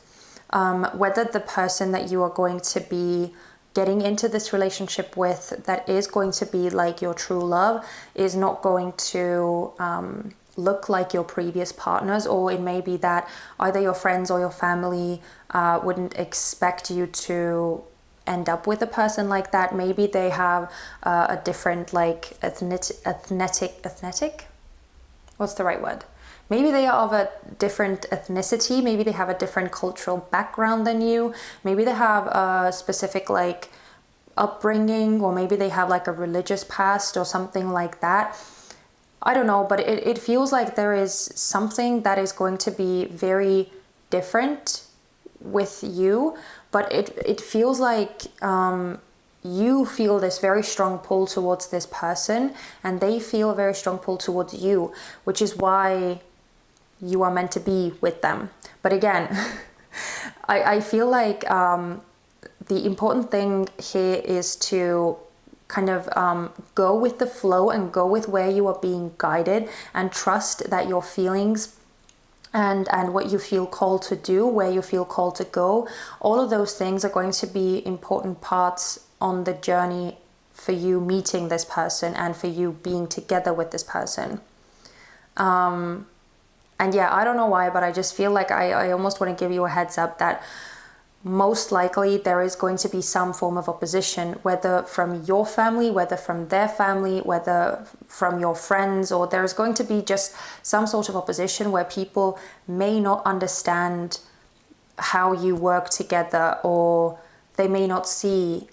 Whether the person that you are going to be getting into this relationship with, that is going to be like your true love, is not going to look like your previous partners, or it may be that either your friends or your family wouldn't expect you to end up with a person like that. Maybe they have a different like ethnic, what's the right word? Maybe they are of a different ethnicity. Maybe they have a different cultural background than you. Maybe they have a specific like upbringing, or maybe they have like a religious past or something like that. I don't know, but it feels like there is something that is going to be very different with you, but it feels like you feel this very strong pull towards this person, and they feel a very strong pull towards you, which is why you are meant to be with them. But again, I feel like the important thing here is to kind of go with the flow and go with where you are being guided, and trust that your feelings and what you feel called to do, where you feel called to go, all of those things are going to be important parts on the journey for you meeting this person and for you being together with this person. And yeah, I don't know why, but I just feel like I almost want to give you a heads up that most likely there is going to be some form of opposition, whether from your family, whether from their family, whether from your friends, or there's going to be just some sort of opposition where people may not understand how you work together, or they may not see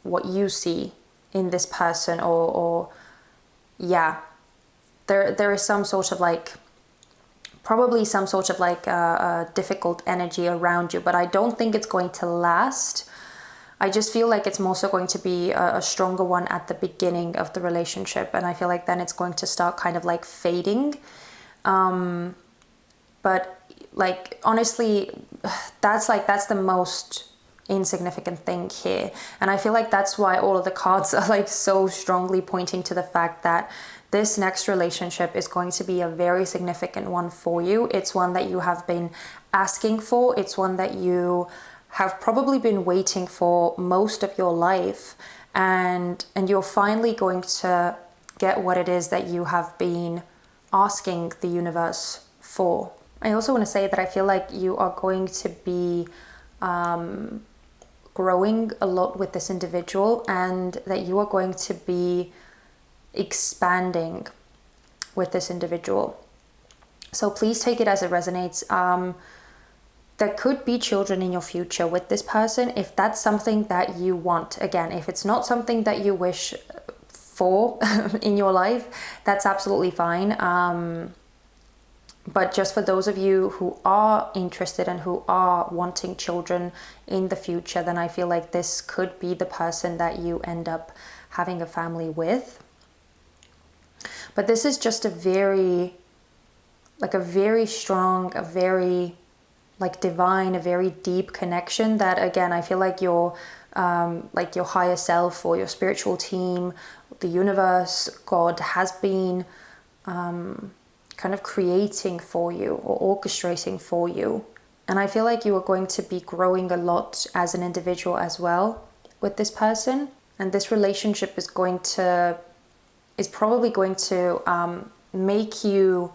what you see in this person, or yeah, there is some sort of like, probably some sort of like a difficult energy around you, but I don't think it's going to last. I just feel like it's more so going to be a stronger one at the beginning of the relationship, and I feel like then it's going to start kind of like fading. But like honestly, that's the most insignificant thing here, and I feel like that's why all of the cards are like so strongly pointing to the fact that this next relationship is going to be a very significant one for you. It's one that you have been asking for. It's one that you have probably been waiting for most of your life, and you're finally going to get what it is that you have been asking the universe for. I also want to say that I feel like you are going to be growing a lot with this individual, and that you are going to be expanding with this individual. So please take it as it resonates. There could be children in your future with this person, if that's something that you want. Again, if it's not something that you wish for in your life, that's absolutely fine. But just for those of you who are interested and who are wanting children in the future, then I feel like this could be the person that you end up having a family with. But this is just a very strong, a very like divine, a very deep connection that, again, I feel like your higher self or your spiritual team, the universe, God has been kind of creating for you or orchestrating for you. And I feel like you are going to be growing a lot as an individual as well with this person. And this relationship is probably going to make you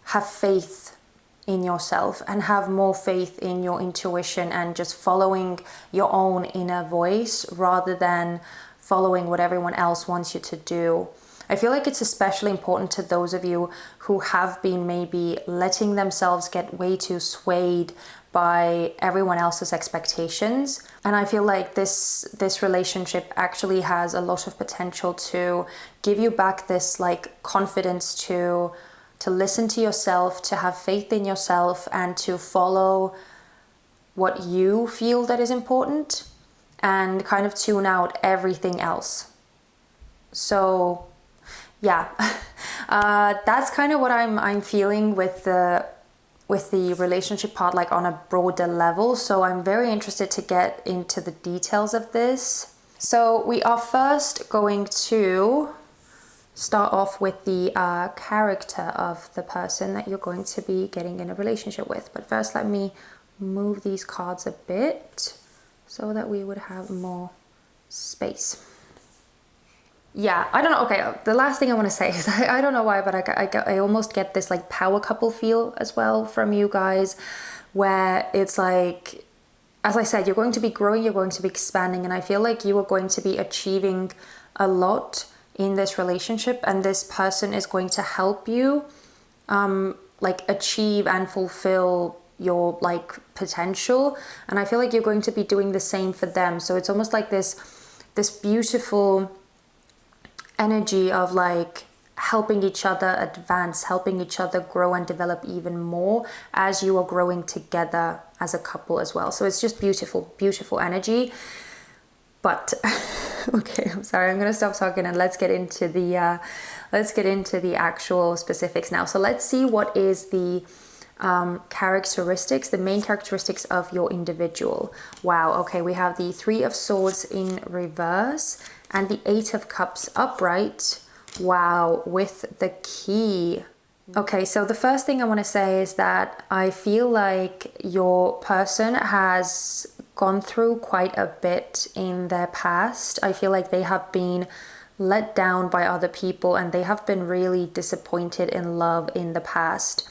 have faith in yourself and have more faith in your intuition and just following your own inner voice rather than following what everyone else wants you to do. I feel like it's especially important to those of you who have been maybe letting themselves get way too swayed by everyone else's expectations. And I feel like this relationship actually has a lot of potential to give you back this like confidence to listen to yourself, to have faith in yourself, and to follow what you feel that is important and kind of tune out everything else. So yeah, that's kind of what I'm feeling with the relationship part, like on a broader level. So I'm very interested to get into the details of this. So we are first going to start off with the character of the person that you're going to be getting in a relationship with. But first, let me move these cards a bit so that we would have more space. Yeah, I don't know. Okay, the last thing I want to say is I don't know why, but I almost get this like power couple feel as well from you guys, where it's like, as I said, you're going to be growing, you're going to be expanding, and I feel like you are going to be achieving a lot in this relationship, and this person is going to help you like achieve and fulfill your like potential. And I feel like you're going to be doing the same for them. So it's almost like this beautiful energy of like helping each other advance, helping each other grow and develop even more as you are growing together as a couple as well. So it's just beautiful, beautiful energy. But okay, I'm sorry, I'm gonna stop talking and let's get into the actual specifics now. So let's see what is the characteristics, the main characteristics of your individual. Wow, okay, we have the 3 of Swords in reverse and the 8 of Cups upright. Wow, with the key. Okay, so the first thing I want to say is that I feel like your person has gone through quite a bit in their past. I feel like they have been let down by other people and they have been really disappointed in love in the past.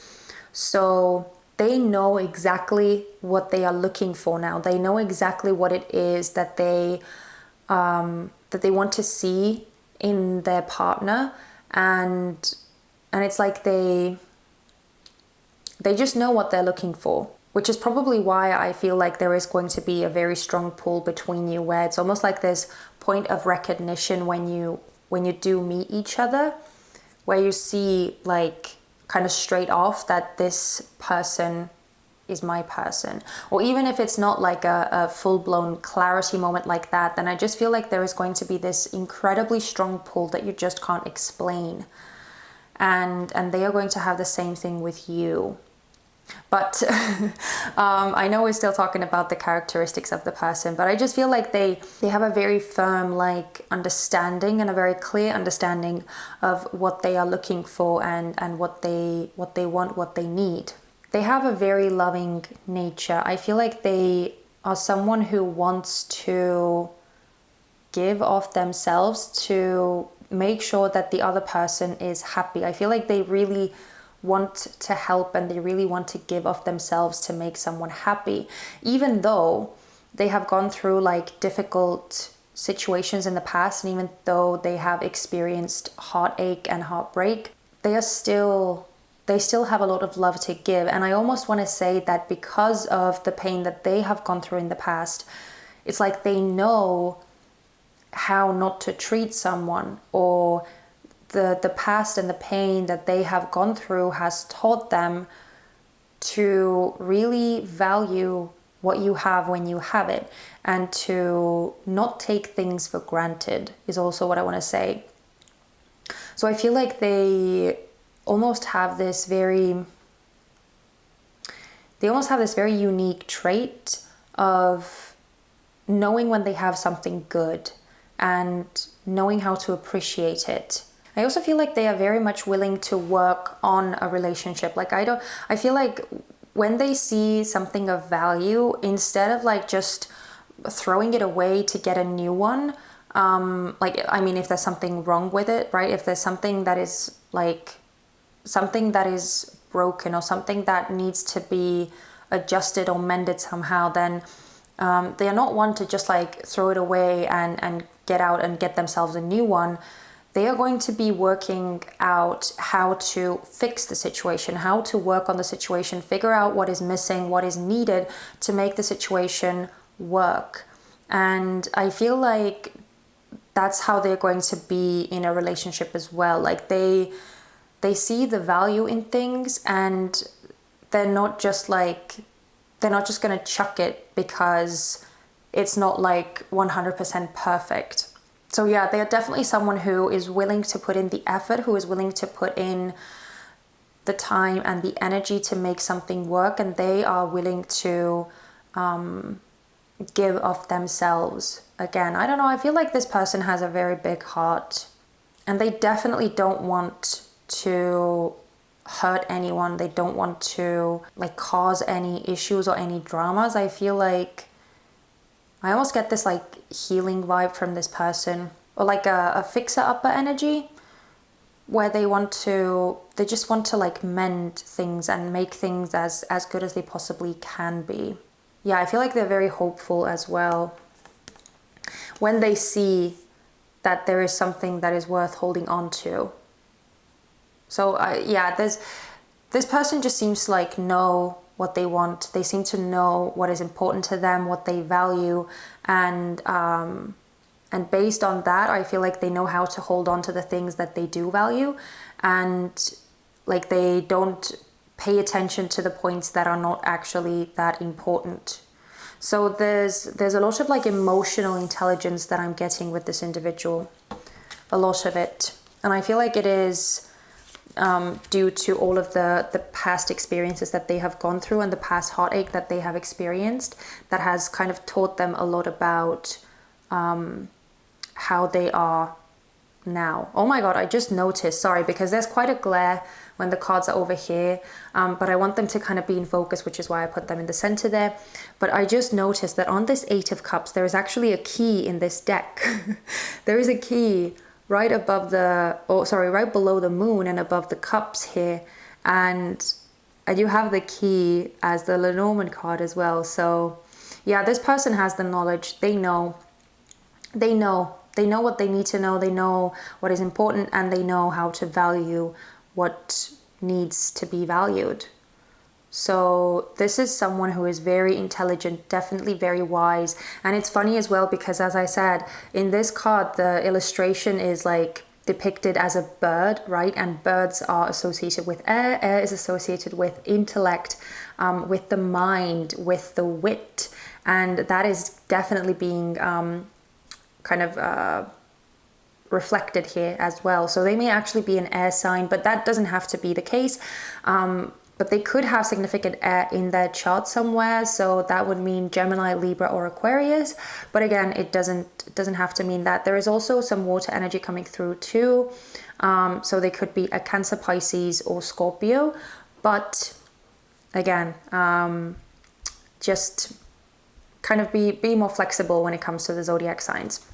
So they know exactly what they are looking for now. They know exactly what it is that they want to see in their partner, and it's like they just know what they're looking for, which is probably why I feel like there is going to be a very strong pull between you, where it's almost like this point of recognition when you do meet each other, where you see like kind of straight off that this person is my person. Or even if it's not like a full-blown clarity moment like that, then I just feel like there is going to be this incredibly strong pull that you just can't explain. And they are going to have the same thing with you. But I know we're still talking about the characteristics of the person, but I just feel like they have a very firm like understanding and a very clear understanding of what they are looking for and what they want, what they need. They have a very loving nature. I feel like they are someone who wants to give of themselves to make sure that the other person is happy. I feel like they really want to help and they really want to give of themselves to make someone happy, even though they have gone through like difficult situations in the past, and even though they have experienced heartache and heartbreak, they still have a lot of love to give. And I almost want to say that because of the pain that they have gone through in the past, it's like they know how not to treat someone, or the past and the pain that they have gone through has taught them to really value what you have when you have it, and to not take things for granted is also what I want to say. So I feel like they almost have this very unique trait of knowing when they have something good and knowing how to appreciate it. I also feel like they are very much willing to work on a relationship. Like I feel like when they see something of value, instead of like just throwing it away to get a new one, like, I mean, if there's something wrong with it, right? If there's something that is like, something that is broken or something that needs to be adjusted or mended somehow, then they are not one to just like throw it away and get out and get themselves a new one. They are going to be working out how to fix the situation, how to work on the situation, figure out what is missing, what is needed to make the situation work. And I feel like that's how they're going to be in a relationship as well. Like they see the value in things, and they're not just going to chuck it because it's not like 100% perfect. So yeah, they are definitely someone who is willing to put in the effort, who is willing to put in the time and the energy to make something work, and they are willing to give of themselves. Again, I don't know, I feel like this person has a very big heart, and they definitely don't want to hurt anyone. They don't want to like cause any issues or any dramas. I feel like I almost get this like healing vibe from this person, or like a fixer-upper energy, where they just want to like mend things and make things as good as they possibly can be. Yeah, I feel like they're very hopeful as well when they see that there is something that is worth holding on to. So yeah, this person just seems to like know what they want. They seem to know what is important to them, what they value, and based on that, I feel like they know how to hold on to the things that they do value, and like they don't pay attention to the points that are not actually that important. So there's a lot of like emotional intelligence that I'm getting with this individual, a lot of it, and I feel like it is due to all of the past experiences that they have gone through and the past heartache that they have experienced, that has kind of taught them a lot about how they are now. Oh my god, I just noticed, sorry, because there's quite a glare when the cards are over here, but I want them to kind of be in focus, which is why I put them in the center there. But I just noticed that on this 8 of Cups, there is actually a key in this deck. There is a key right above right below the moon and above the cups here, and I do have the key as the Lenormand card as well. So yeah, this person has the knowledge. They know what they need to know, they know what is important, and they know how to value what needs to be valued. So this is someone who is very intelligent, definitely very wise. And it's funny as well because, as I said, in this card, the illustration is like depicted as a bird, right? And birds are associated with air. Air is associated with intellect, with the mind, with the wit. And that is definitely being reflected here as well. So they may actually be an air sign, but that doesn't have to be the case. But they could have significant air in their chart somewhere, so that would mean Gemini, Libra, or Aquarius. But again, it doesn't have to mean that. There is also some water energy coming through too, so they could be a Cancer, Pisces, or Scorpio. But again, just kind of be more flexible when it comes to the zodiac signs.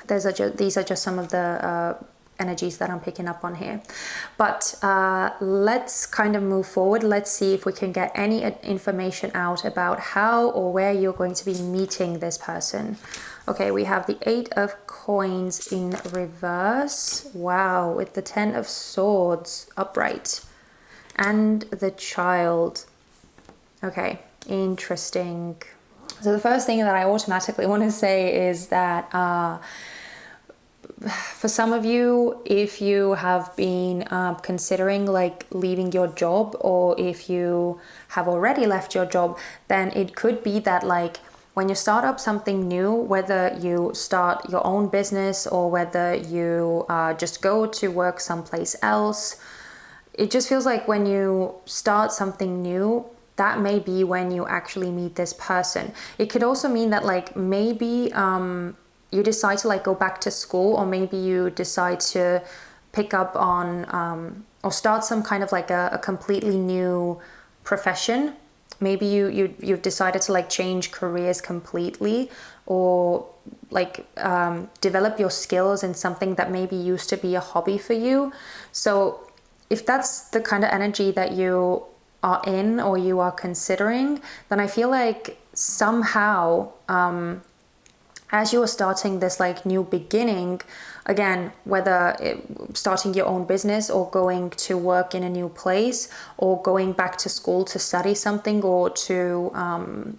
These are just some of the energies that I'm picking up on here. But let's kind of move forward. Let's see if we can get any information out about how or where you're going to be meeting this person. Okay, we have the 8 of Coins in reverse. Wow, with the 10 of Swords upright. And the Child. Okay, interesting. So the first thing that I automatically want to say is that for some of you, if you have been considering like leaving your job, or if you have already left your job, then it could be that like when you start up something new, whether you start your own business or whether you just go to work someplace else, it just feels like when you start something new, that may be when you actually meet this person. It could also mean that like maybe you decide to like go back to school, or maybe you decide to pick up on or start some kind of like a completely new profession. Maybe you've decided to like change careers completely, or like develop your skills in something that maybe used to be a hobby for you. So if that's the kind of energy that you are in or you are considering, then I feel like somehow, as you are starting this like new beginning, again, whether starting your own business or going to work in a new place or going back to school to study something or to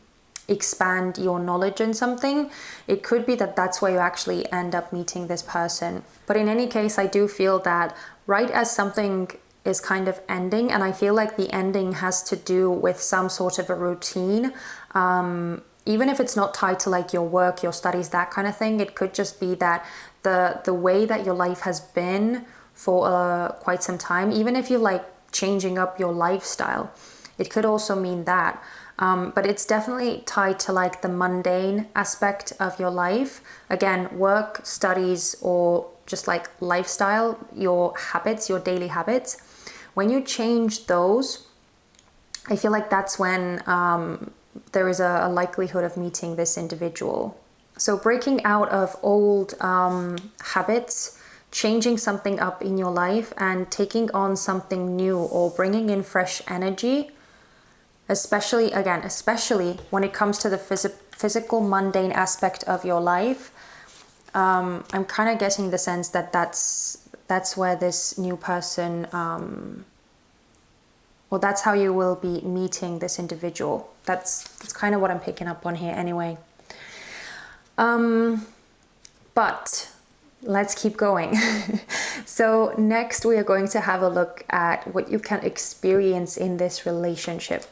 expand your knowledge in something, it could be that that's where you actually end up meeting this person. But in any case, I do feel that right as something is kind of ending, and I feel like the ending has to do with some sort of a routine, even if it's not tied to like your work, your studies, that kind of thing. It could just be that the way that your life has been for quite some time, even if you're like changing up your lifestyle, it could also mean that. But it's definitely tied to like the mundane aspect of your life. Again, work, studies, or just like lifestyle, your habits, your daily habits. When you change those, I feel like that's when there is a likelihood of meeting this individual. So breaking out of old habits, changing something up in your life and taking on something new or bringing in fresh energy, especially when it comes to the physical mundane aspect of your life. I'm kind of getting the sense that that's where this new person, or that's how you will be meeting this individual. That's kind of what I'm picking up on here anyway. But let's keep going. So next we are going to have a look at what you can experience in this relationship.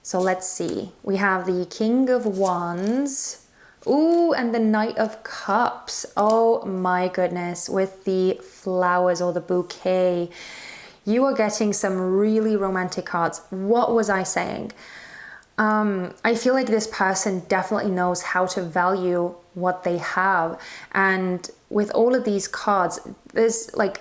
So let's see. We have the King of Wands. Ooh, and the Knight of Cups. Oh my goodness. With the flowers or the bouquet. You are getting some really romantic cards. What was I saying? I feel like this person definitely knows how to value what they have. And with all of these cards, there's like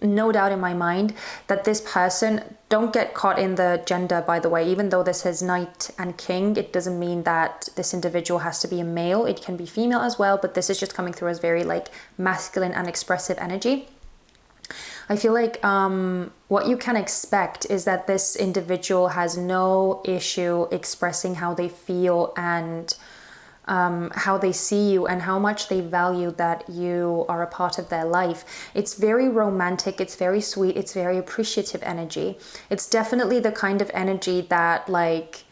no doubt in my mind that this person, don't get caught in the gender, by the way, even though this is Knight and King, it doesn't mean that this individual has to be a male. It can be female as well, but this is just coming through as very like masculine and expressive energy. I feel like what you can expect is that this individual has no issue expressing how they feel and how they see you and how much they value that you are a part of their life. It's very romantic, it's very sweet, it's very appreciative energy. It's definitely the kind of energy that like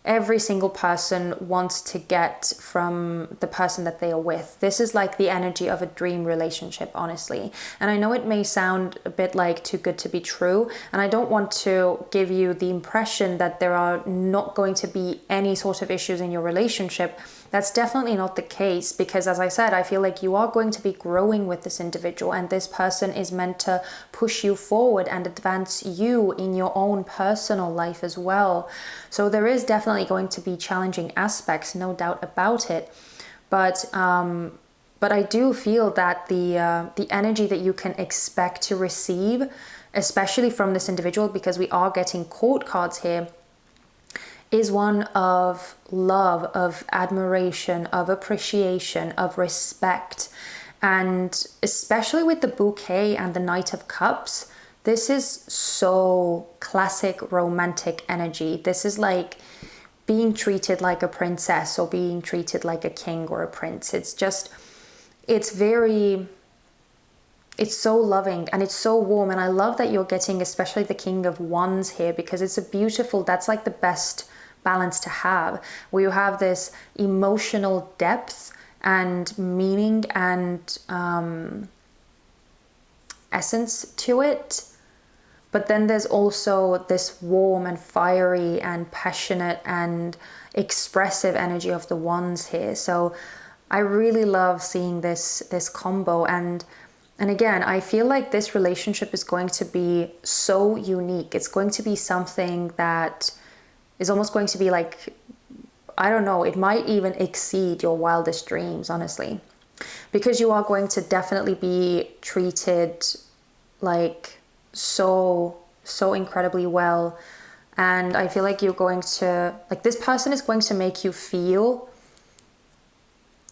every single person wants to get from the person that they are with. This is like the energy of a dream relationship, honestly. And I know it may sound a bit like too good to be true, and I don't want to give you the impression that there are not going to be any sort of issues in your relationship. That's definitely not the case, because as I said, I feel like you are going to be growing with this individual, and this person is meant to push you forward and advance you in your own personal life as well. So there is definitely going to be challenging aspects, no doubt about it. But I do feel that the energy that you can expect to receive, especially from this individual, because we are getting court cards here, is one of love, of admiration, of appreciation, of respect. And especially with the bouquet and the Knight of Cups, this is so classic romantic energy. This is like being treated like a princess or being treated like a king or a prince. It's so loving and it's so warm. And I love that you're getting especially the King of Wands here, because it's that's like the best balance to have, where you have this emotional depth and meaning and essence to it, but then there's also this warm and fiery and passionate and expressive energy of the wands here. So I really love seeing this combo. And again, I feel like this relationship is going to be so unique. It's going to be something that is almost going to be like, I don't know, it might even exceed your wildest dreams, honestly, because you are going to definitely be treated like so incredibly well. And I feel like you're going to, like, this person is going to make you feel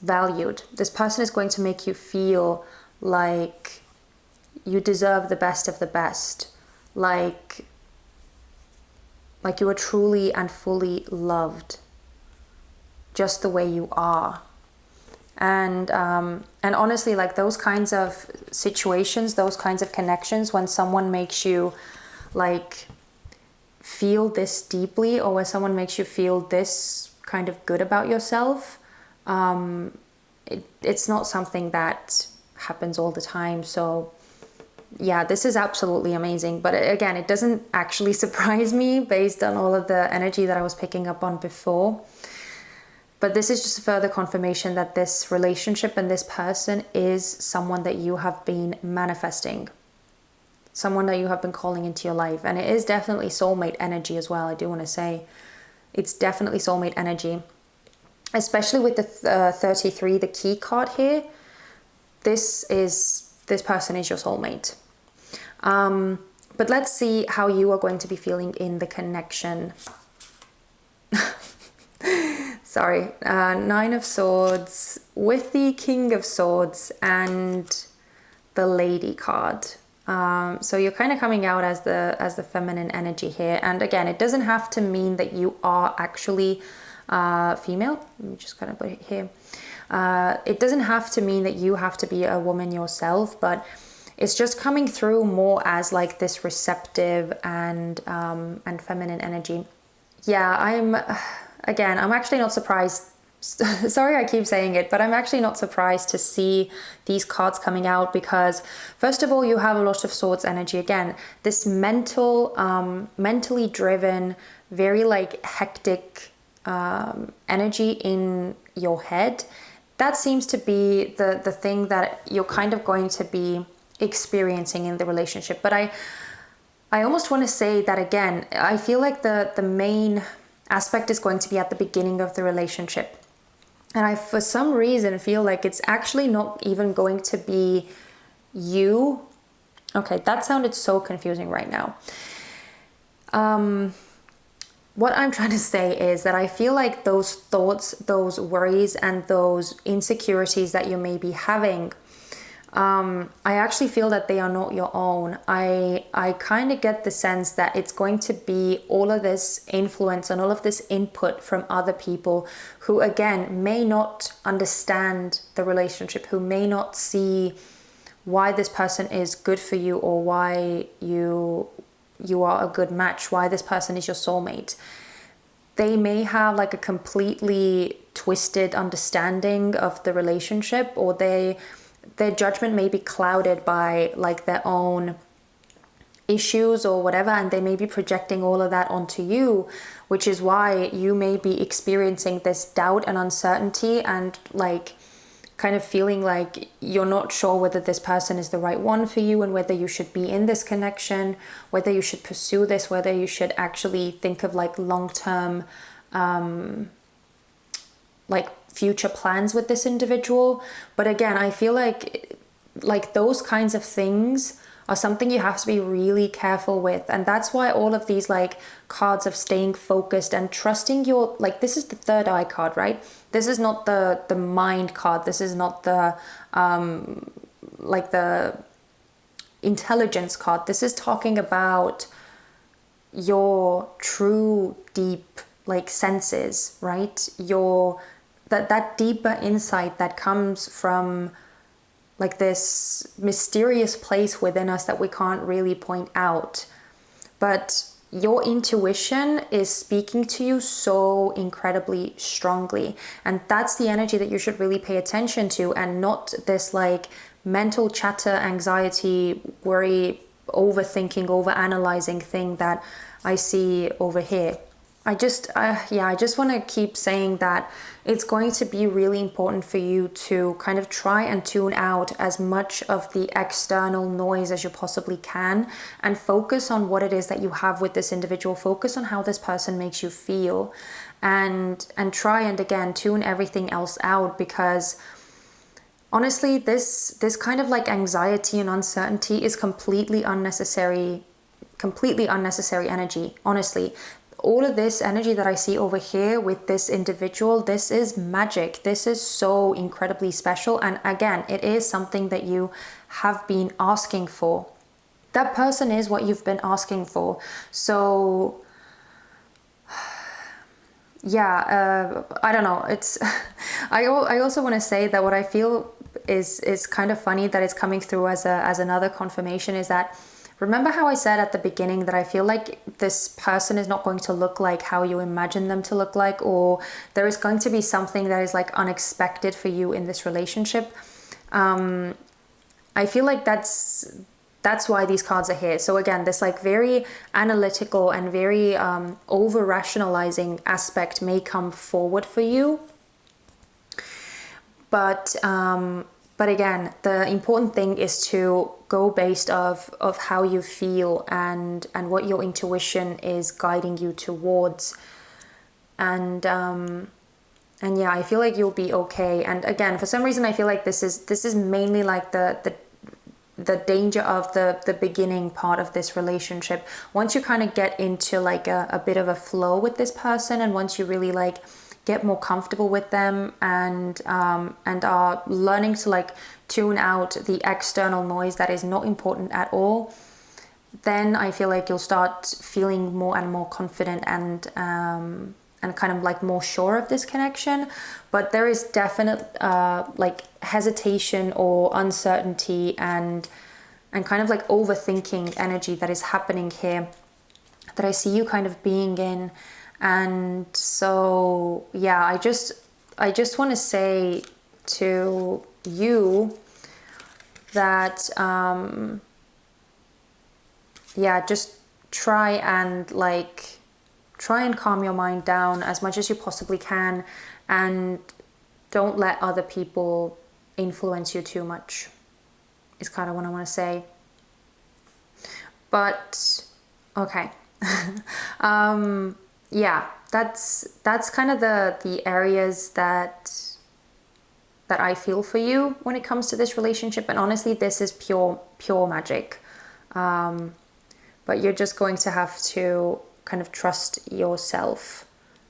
valued. This person is going to make you feel like you deserve the best of the best. like you are truly and fully loved just the way you are. And honestly, like those kinds of situations, those kinds of connections, when someone makes you like feel this deeply, or when someone makes you feel this kind of good about yourself, it's not something that happens all the time. So yeah, this is absolutely amazing. But again, it doesn't actually surprise me based on all of the energy that I was picking up on before. But this is just further confirmation that this relationship and this person is someone that you have been manifesting, someone that you have been calling into your life. And it is definitely soulmate energy as well. I do want to say it's definitely soulmate energy, especially with the 33, the key card here. This person is your soulmate. But let's see how you are going to be feeling in the connection. Sorry, 9 of Swords with the King of Swords and the Lady card. So you're kind of coming out as the feminine energy here. And again, it doesn't have to mean that you are actually female. Let me just kind of put it here. It doesn't have to mean that you have to be a woman yourself, but it's just coming through more as like this receptive and feminine energy. Yeah, I'm actually not surprised. Sorry, I keep saying it, but I'm actually not surprised to see these cards coming out, because first of all, you have a lot of Swords energy. Again, this mentally driven, very like hectic energy in your head. That seems to be the thing that you're kind of going to be experiencing in the relationship. But I almost want to say that again, I feel like the main aspect is going to be at the beginning of the relationship. And I, for some reason, feel like it's actually not even going to be you. Okay, that sounded so confusing right now. What I'm trying to say is that I feel like those thoughts, those worries, and those insecurities that you may be having, I actually feel that they are not your own. I kind of get the sense that it's going to be all of this influence and all of this input from other people who, again, may not understand the relationship, who may not see why this person is good for you, or why you are a good match, why this person is your soulmate. They may have like a completely twisted understanding of the relationship, or their judgment may be clouded by like their own issues or whatever, and they may be projecting all of that onto you, which is why you may be experiencing this doubt and uncertainty, and like kind of feeling like you're not sure whether this person is the right one for you, and whether you should be in this connection, whether you should pursue this, whether you should actually think of like long-term like future plans with this individual. But again, I feel like those kinds of things are something you have to be really careful with. And that's why all of these like cards of staying focused and trusting your, like, this is the third eye card, right? This is not the mind card. This is not the like the intelligence card. This is talking about your true deep like senses, right? Your that deeper insight that comes from like this mysterious place within us that we can't really point out. But your intuition is speaking to you so incredibly strongly. And that's the energy that you should really pay attention to, and not this like mental chatter, anxiety, worry, overthinking, overanalyzing thing that I see over here. I just want to keep saying that it's going to be really important for you to kind of try and tune out as much of the external noise as you possibly can, and focus on what it is that you have with this individual. Focus on how this person makes you feel, and try and again tune everything else out, because honestly, this kind of like anxiety and uncertainty is completely unnecessary energy, honestly. All of this energy that I see over here with this individual, this is magic. This is so incredibly special. And again, it is something that you have been asking for. that person is what you've been asking for. So yeah, I don't know. It's I also want to say that what I feel is kind of funny that it's coming through as another confirmation is that, remember how I said at the beginning that I feel like this person is not going to look like how you imagine them to look like, or there is going to be something that is like unexpected for you in this relationship. I feel like that's why these cards are here. So again, this like very analytical and very over rationalizing aspect may come forward for you. But again, the important thing is to go based of how you feel and what your intuition is guiding you towards. And yeah, I feel like you'll be okay. And again, for some reason, I feel like this is mainly like the danger of the beginning part of this relationship. Once you kind of get into like a bit of a flow with this person, and once you really like get more comfortable with them and are learning to like tune out the external noise that is not important at all, then I feel like you'll start feeling more and more confident and kind of like more sure of this connection. But there is definite like hesitation or uncertainty and kind of like overthinking energy that is happening here, that I see you kind of being in. And so yeah, I just want to say to you that yeah, just try and calm your mind down as much as you possibly can, and don't let other people influence you too much, is kind of what I want to say. But okay. Yeah, that's kind of the areas that I feel for you when it comes to this relationship. And honestly, this is pure magic. But you're just going to have to kind of trust yourself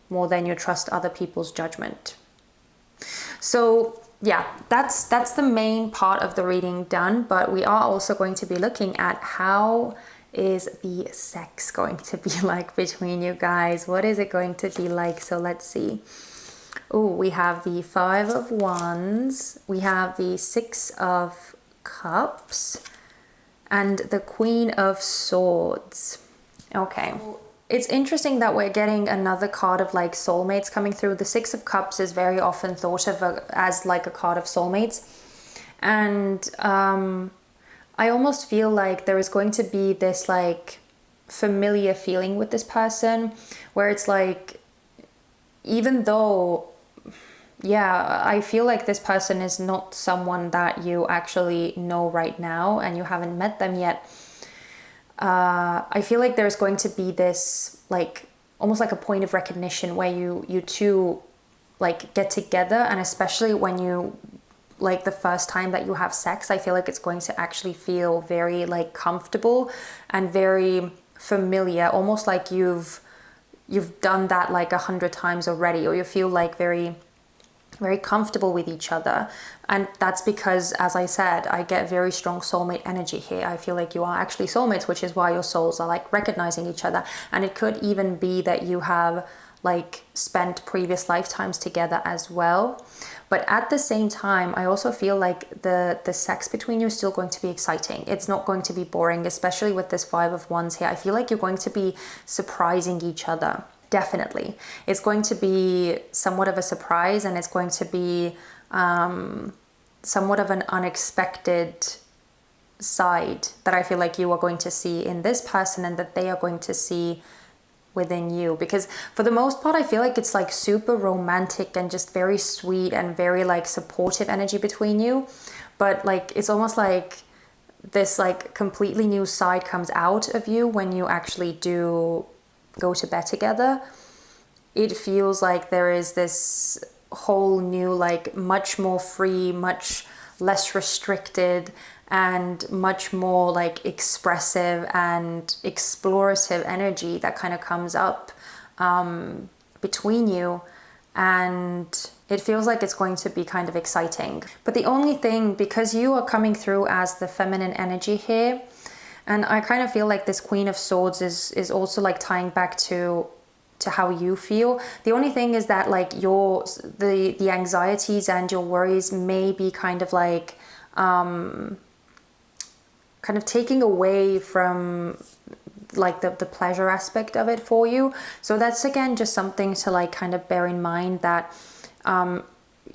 more than you trust other people's judgment. So yeah, that's the main part of the reading done. But we are also going to be looking at how is the sex going to be like between you guys. What is it going to be like? So let's see. Oh, we have the 5 of Wands, we have the 6 of Cups, and the Queen of Swords. Okay, it's interesting that we're getting another card of like soulmates coming through. The 6 of Cups is very often thought of as like a card of soulmates, and I almost feel like there is going to be this like familiar feeling with this person, where it's like, even though, yeah, I feel like this person is not someone that you actually know right now and you haven't met them yet, I feel like there's going to be this like almost like a point of recognition where you two like get together, and especially when you like the first time that you have sex, I feel like it's going to actually feel very like comfortable and very familiar, almost like you've done that like 100 times already, or you feel like very comfortable with each other. And that's because, as I said, I get very strong soulmate energy here. I feel like you are actually soulmates, which is why your souls are like recognizing each other. And it could even be that you have like spent previous lifetimes together as well. But at the same time, I also feel like the sex between you is still going to be exciting. It's not going to be boring, especially with this 5 of Wands here. I feel like you're going to be surprising each other. Definitely. It's going to be somewhat of a surprise, and it's going to be somewhat of an unexpected side that I feel like you are going to see in this person, and that they are going to see within you. Because for the most part, I feel like it's like super romantic and just very sweet and very like supportive energy between you. But like it's almost like this like completely new side comes out of you when you actually do go to bed together. It feels like there is this whole new, like much more free, much less restricted, and much more like expressive and explorative energy that kind of comes up between you. And it feels like it's going to be kind of exciting. But the only thing, because you are coming through as the feminine energy here, And I kind of feel like this Queen of Swords is also like tying back to how you feel. The only thing is that like the anxieties and your worries may be kind of like kind of taking away from like the pleasure aspect of it for you. So that's again just something to like kind of bear in mind, that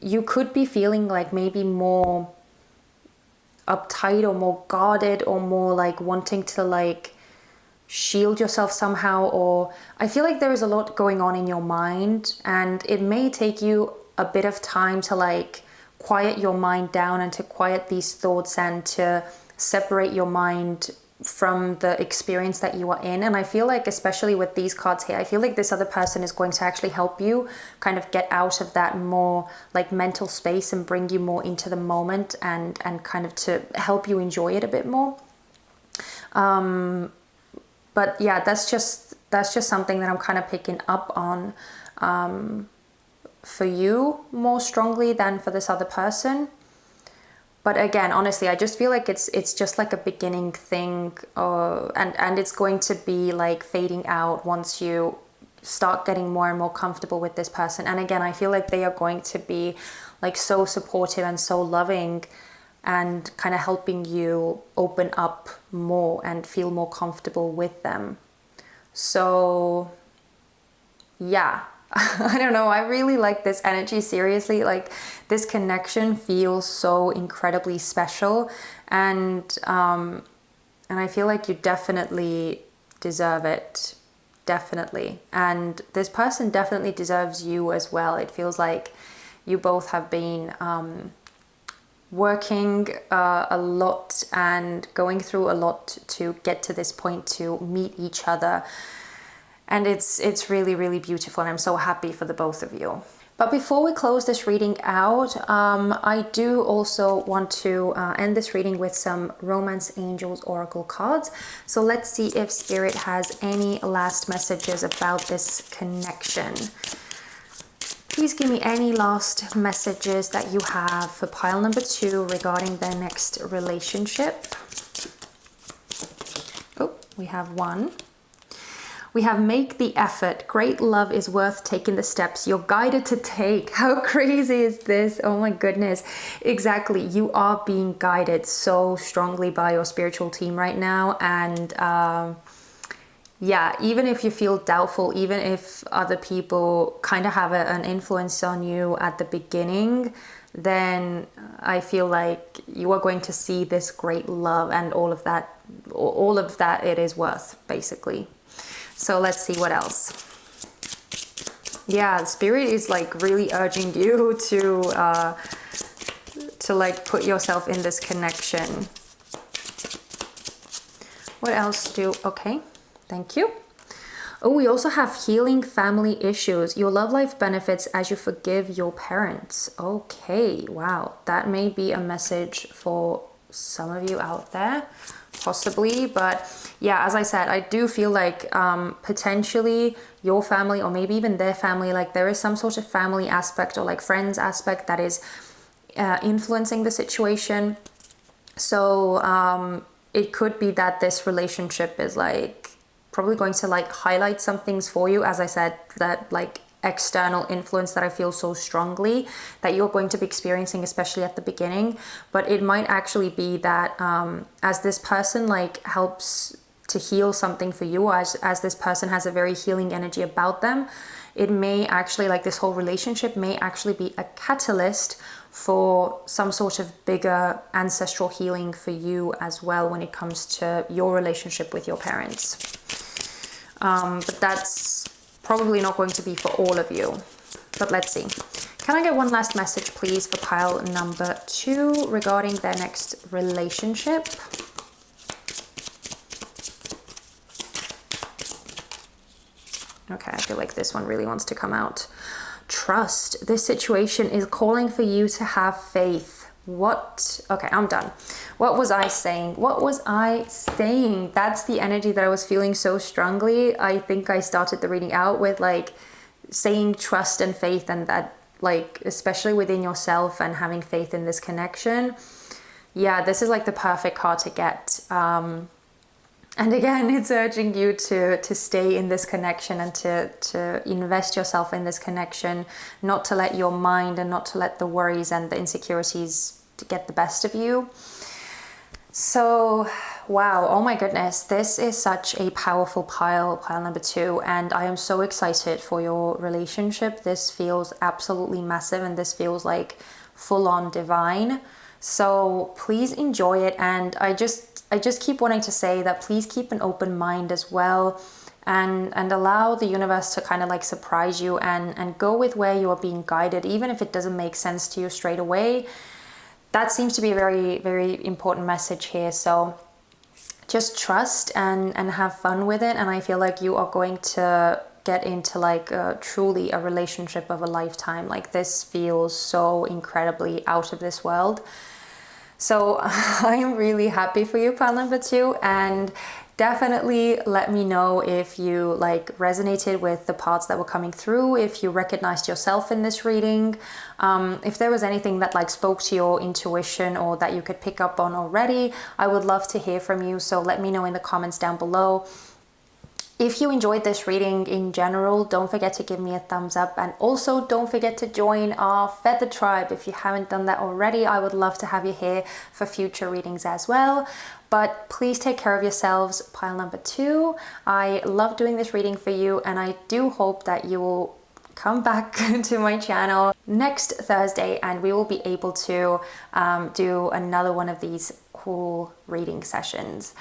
you could be feeling like maybe more uptight or more guarded or more like wanting to like shield yourself somehow. Or I feel like there is a lot going on in your mind, and it may take you a bit of time to like quiet your mind down and to quiet these thoughts and to separate your mind from the experience that you are in. And I feel like, especially with these cards here, I feel like this other person is going to actually help you kind of get out of that more like mental space and bring you more into the moment, and kind of to help you enjoy it a bit more. But yeah, that's just something that I'm kind of picking up on for you more strongly than for this other person. But again, honestly, I just feel like it's just like a beginning thing, and it's going to be like fading out once you start getting more and more comfortable with this person. And again, I feel like they are going to be like so supportive and so loving, and kind of helping you open up more and feel more comfortable with them. So yeah, I don't know, I really like this energy, seriously. Like this connection feels so incredibly special, and I feel like you definitely deserve it, definitely. And this person definitely deserves you as well. It feels like you both have been working a lot and going through a lot to get to this point, to meet each other. And it's really, really beautiful, and I'm so happy for the both of you. But before we close this reading out, I do also want to end this reading with some Romance Angels Oracle cards. So let's see if Spirit has any last messages about this connection. Please give me any last messages that you have for pile number 2 regarding their next relationship. Oh, we have 1. We have make the effort. Great love is worth taking the steps you're guided to take. How crazy is this? Oh my goodness. Exactly. You are being guided so strongly by your spiritual team right now. And yeah, even if you feel doubtful, even if other people kind of have an influence on you at the beginning, then I feel like you are going to see this great love and all of that it is worth, basically. So let's see what else. Yeah, Spirit is like really urging you to like put yourself in this connection. What else okay, thank you. Oh, we also have healing family issues. Your love life benefits as you forgive your parents. Okay, wow. That may be a message for some of you out there, possibly. But yeah, as I said, I do feel like potentially your family, or maybe even their family, like there is some sort of family aspect or like friends aspect that is influencing the situation. So it could be that this relationship is like probably going to like highlight some things for you. As I said, that like external influence that I feel so strongly that you're going to be experiencing, especially at the beginning. But it might actually be that as this person like helps to heal something for you, or as this person has a very healing energy about them, it may actually, like this whole relationship may actually be a catalyst for some sort of bigger ancestral healing for you as well when it comes to your relationship with your parents. But that's probably not going to be for all of you. But let's see. Can I get one last message, please, for pile number 2 regarding their next relationship? Okay, I feel like this one really wants to come out. Trust. This situation is calling for you to have faith. What? Okay, I'm done. What was I saying? What was I saying? That's the energy that I was feeling so strongly. I think I started the reading out with like saying trust and faith, and that like especially within yourself and having faith in this connection. Yeah, this is like the perfect card to get. And again, it's urging you to stay in this connection and to invest yourself in this connection, not to let your mind and not to let the worries and the insecurities to get the best of you. So, wow, oh my goodness, this is such a powerful pile number 2, and I am so excited for your relationship. This feels absolutely massive, and this feels like full-on divine. So please enjoy it, and I just keep wanting to say that please keep an open mind as well, and allow the universe to kind of like surprise you and go with where you are being guided, even if it doesn't make sense to you straight away. That seems to be a very, very important message here. So just trust and have fun with it. And I feel like you are going to get into like truly a relationship of a lifetime. Like this feels so incredibly out of this world. So I am really happy for you, pile number 2, and definitely let me know if you like resonated with the parts that were coming through, if you recognized yourself in this reading, if there was anything that like spoke to your intuition or that you could pick up on already. I would love to hear from you, so let me know in the comments down below. If you enjoyed this reading in general, don't forget to give me a thumbs up, and also don't forget to join our Feather Tribe if you haven't done that already. I would love to have you here for future readings as well. But please take care of yourselves, pile number 2. I love doing this reading for you, and I do hope that you will come back to my channel next Thursday and we will be able to do another one of these cool reading sessions.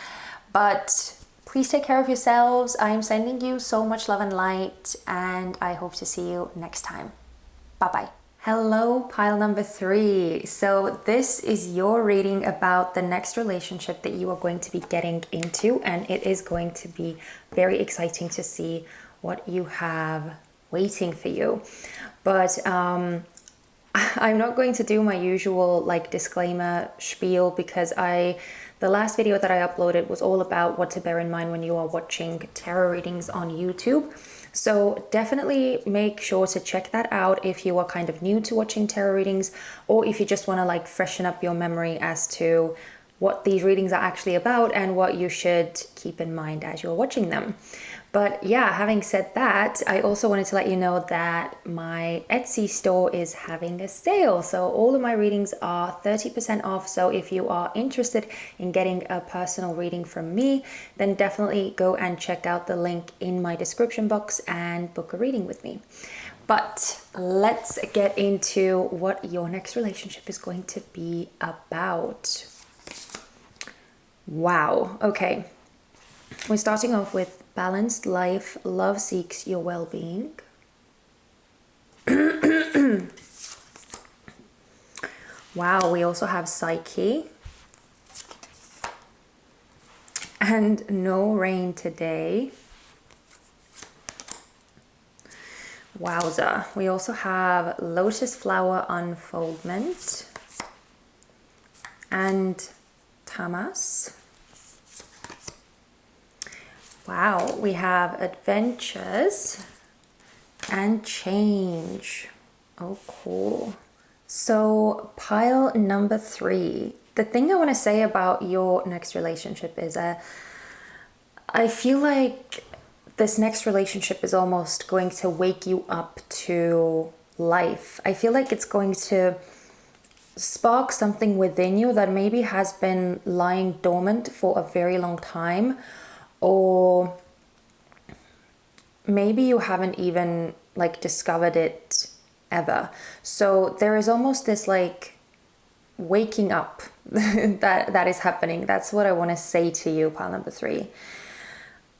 But please take care of yourselves. I am sending you so much love and light, and I hope to see you next time. Bye-bye. Hello, pile number 3. So this is your reading about the next relationship that you are going to be getting into, and it is going to be very exciting to see what you have waiting for you. But I'm not going to do my usual like disclaimer spiel, because the last video that I uploaded was all about what to bear in mind when you are watching tarot readings on YouTube. So definitely make sure to check that out if you are kind of new to watching tarot readings, or if you just want to like freshen up your memory as to what these readings are actually about and what you should keep in mind as you're watching them. But yeah, having said that, I also wanted to let you know that my Etsy store is having a sale. So all of my readings are 30% off. So if you are interested in getting a personal reading from me, then definitely go and check out the link in my description box and book a reading with me. But let's get into what your next relationship is going to be about. Wow. Okay. We're starting off with balanced life, love seeks your well-being. Wow, we also have Psyche. And no rain today. Wowza. We also have lotus flower unfoldment. And Tamas. Wow, we have adventures and change. Oh, cool. So pile number 3. The thing I want to say about your next relationship is I feel like this next relationship is almost going to wake you up to life. I feel like it's going to spark something within you that maybe has been lying dormant for a very long time. Or maybe you haven't even like discovered it ever. So there is almost this like waking up that is happening. That's what I want to say to you, pile number 3.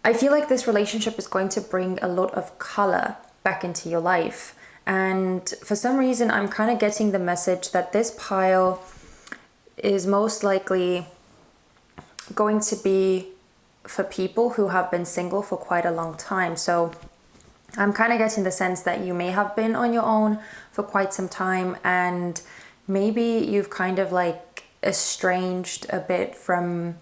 I feel like this relationship is going to bring a lot of color back into your life. And for some reason, I'm kind of getting the message that this pile is most likely going to be for people who have been single for quite a long time. So I'm kind of getting the sense that you may have been on your own for quite some time, and maybe you've kind of like estranged a bit from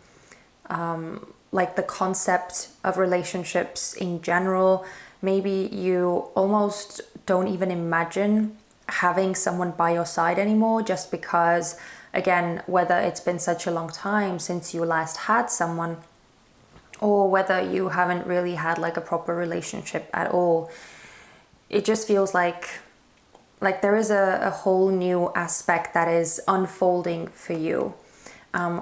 like the concept of relationships in general. Maybe you almost don't even imagine having someone by your side anymore, just because, again, whether it's been such a long time since you last had someone, or whether you haven't really had like a proper relationship at all. It just feels like there is a whole new aspect that is unfolding for you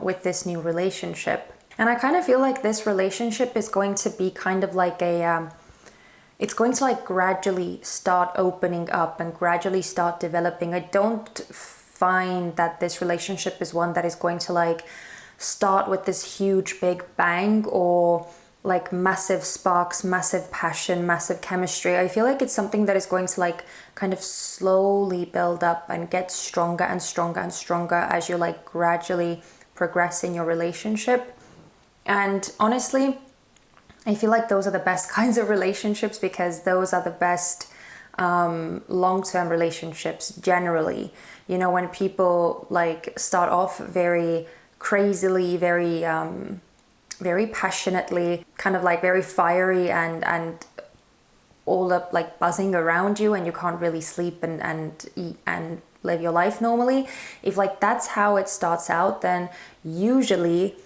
with this new relationship. And I kind of feel like this relationship is going to be kind of like it's going to like gradually start opening up and gradually start developing. I don't find that this relationship is one that is going to like start with this huge big bang or like massive sparks, massive passion, massive chemistry. I feel like it's something that is going to like kind of slowly build up and get stronger and stronger and stronger as you like gradually progress in your relationship. And honestly, I feel like those are the best kinds of relationships, because those are the best long-term relationships generally. You know, when people like start off very crazily, very passionately, kind of like very fiery and all up like buzzing around you, and you can't really sleep and eat and live your life normally. If like that's how it starts out, then usually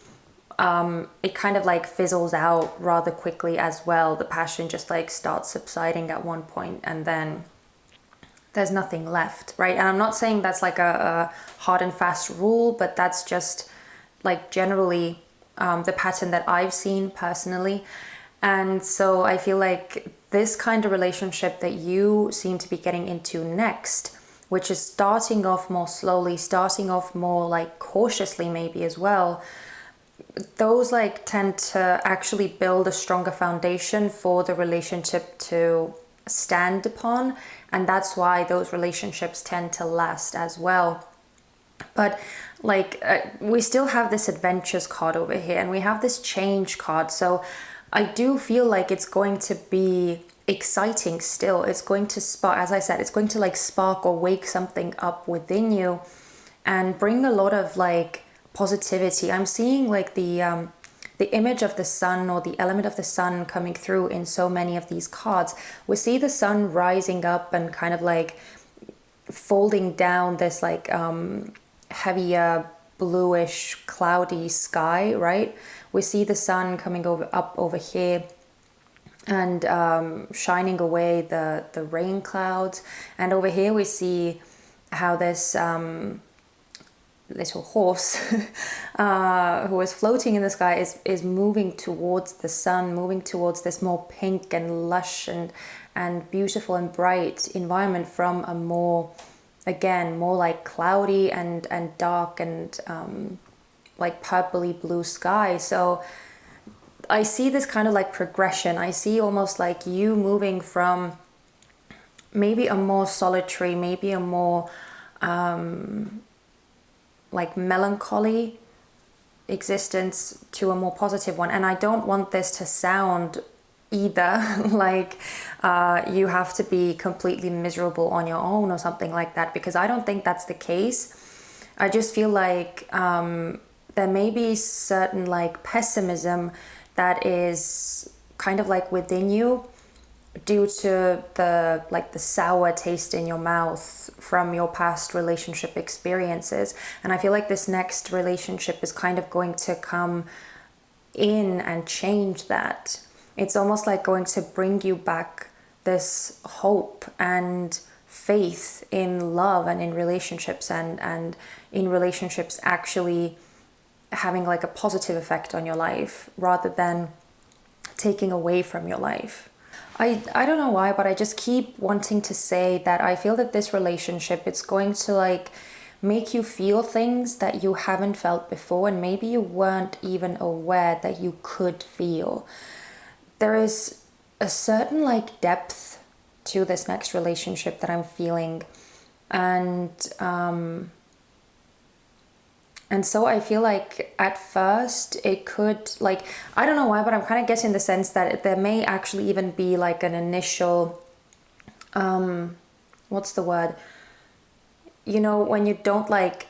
it kind of like fizzles out rather quickly as well. The passion just like starts subsiding at one point, and then there's nothing left, right? And I'm not saying that's like a hard and fast rule, but that's just like generally the pattern that I've seen personally. And so I feel like this kind of relationship that you seem to be getting into next, which is starting off more slowly, starting off more like cautiously maybe as well, those like tend to actually build a stronger foundation for the relationship to stand upon. And that's why those relationships tend to last as well. But like we still have this adventures card over here, and we have this change card. So I do feel like it's going to be exciting still. It's going to spark, as I said, it's going to like spark or wake something up within you and bring a lot of like positivity. I'm seeing like the image of the sun, or the element of the sun, coming through in so many of these cards. We see the sun rising up and kind of like folding down this like heavier bluish cloudy sky, right? We see the sun coming up over here and shining away the rain clouds. And over here we see how this little horse who is floating in the sky is moving towards the sun, moving towards this more pink and lush and beautiful and bright environment from a more, again, more like cloudy and dark and like purpley blue sky. So I see this kind of like progression. I see almost like you moving from maybe a more solitary, maybe a more like melancholy existence to a more positive one. And I don't want this to sound either like you have to be completely miserable on your own or something like that, because I don't think that's the case. I just feel like there may be certain like pessimism that is kind of like within you due to the sour taste in your mouth from your past relationship experiences. And I feel like this next relationship is kind of going to come in and change that. It's almost like going to bring you back this hope and faith in love and in relationships, and in relationships actually having like a positive effect on your life rather than taking away from your life. I don't know why, but I just keep wanting to say that I feel that this relationship, it's going to like make you feel things that you haven't felt before, and maybe you weren't even aware that you could feel. There is a certain like depth to this next relationship that I'm feeling, and so I feel like at first it could, like, I don't know why, but I'm kind of getting the sense that there may actually even be like an initial, what's the word? You know, when you don't like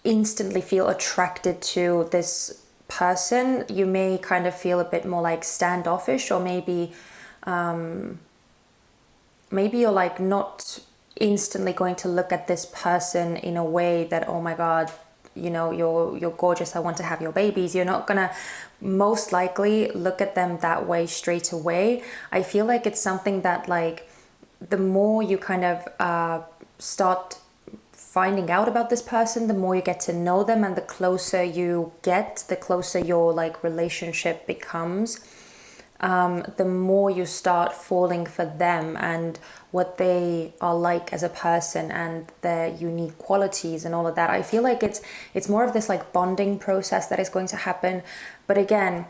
instantly feel attracted to this person, you may kind of feel a bit more like standoffish, or maybe you're like not instantly going to look at this person in a way that, oh my God, you know, you're gorgeous, I want to have your babies. You're not gonna most likely look at them that way straight away. I feel like it's something that, like, the more you kind of start finding out about this person, the more you get to know them, and the closer you get, the closer your like relationship becomes, the more you start falling for them and what they are like as a person and their unique qualities and all of that. I feel like it's more of this like bonding process that is going to happen. But again,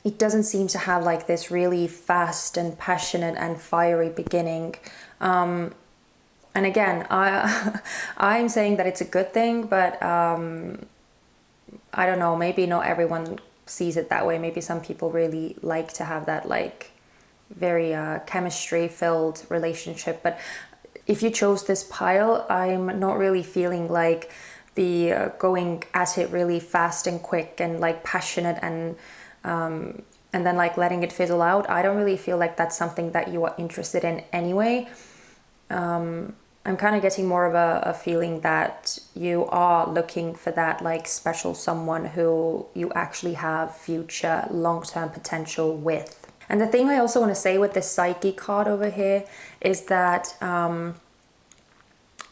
it doesn't seem to have like this really fast and passionate and fiery beginning. And again, I'm saying that it's a good thing, but I don't know, maybe not everyone sees it that way. Maybe some people really like to have that like very chemistry filled relationship. But if you chose this pile, I'm not really feeling like the going at it really fast and quick and like passionate and then like letting it fizzle out. I don't really feel like that's something that you are interested in anyway. I'm kind of getting more of a feeling that you are looking for that like special someone who you actually have future long-term potential with. And the thing I also want to say with this Psyche card over here is that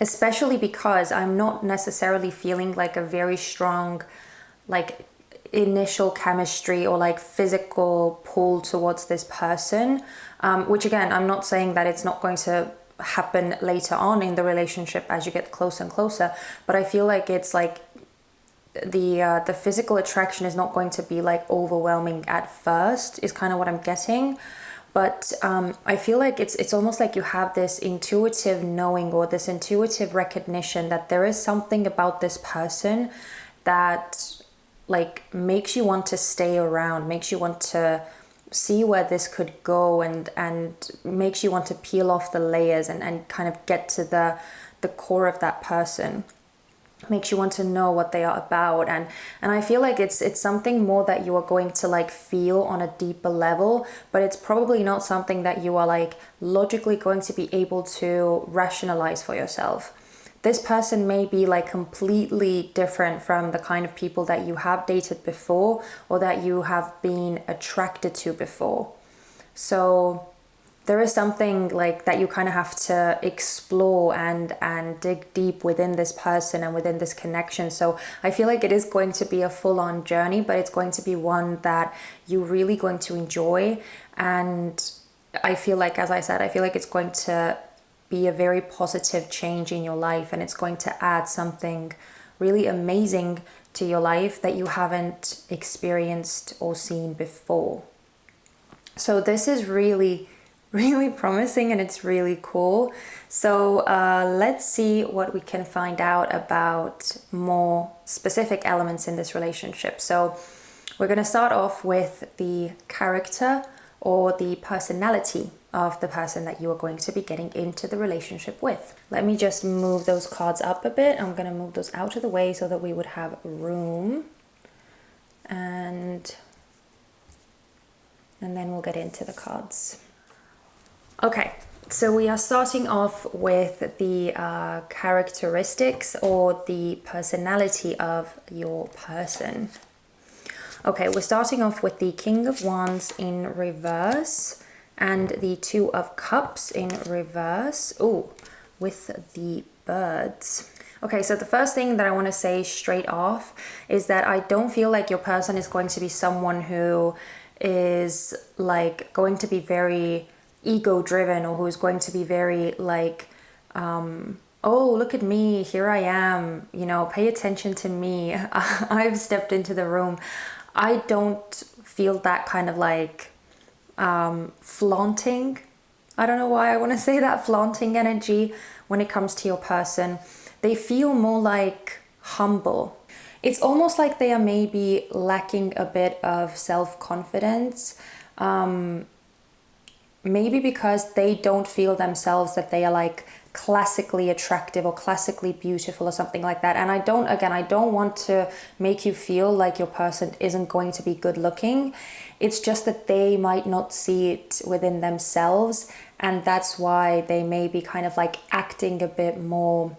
especially because I'm not necessarily feeling like a very strong like initial chemistry or like physical pull towards this person, which again, I'm not saying that it's not going to happen later on in the relationship as you get closer and closer, but I feel like it's like the physical attraction is not going to be like overwhelming at first, is kind of what I'm getting. But I feel like it's almost like you have this intuitive knowing or this intuitive recognition that there is something about this person that like makes you want to stay around, makes you want to see where this could go, and makes you want to peel off the layers and kind of get to the core of that person, makes you want to know what they are about. And I feel like it's something more that you are going to like feel on a deeper level, but it's probably not something that you are like logically going to be able to rationalize for yourself. This person may be like completely different from the kind of people that you have dated before or that you have been attracted to before. So there is something like that you kind of have to explore and dig deep within this person and within this connection. So I feel like it is going to be a full-on journey, but it's going to be one that you're really going to enjoy. And I feel like, as I said, I feel like it's going to be a very positive change in your life, and it's going to add something really amazing to your life that you haven't experienced or seen before. So this is really promising, and it's really cool. So let's see what we can find out about more specific elements in this relationship. So we're going to start off with the character or the personality of the person that you are going to be getting into the relationship with. Let me just move those cards up a bit. I'm going to move those out of the way so that we would have room. And then we'll get into the cards. Okay, so we are starting off with the characteristics or the personality of your person. Okay, we're starting off with the King of Wands in reverse and the Two of Cups in reverse. Oh, with the birds. Okay, so the first thing that I want to say straight off is that I don't feel like your person is going to be someone who is like going to be very ego driven, or who's going to be very like oh, look at me, here I am, you know, pay attention to me, I've stepped into the room. I don't feel that kind of like flaunting, I don't know why I want to say that, flaunting energy when it comes to your person. They feel more like humble. It's almost like they are maybe lacking a bit of self-confidence, maybe because they don't feel themselves that they are like classically attractive or classically beautiful or something like that. And I don't want to make you feel like your person isn't going to be good looking. It's just that they might not see it within themselves, and that's why they may be kind of like acting a bit more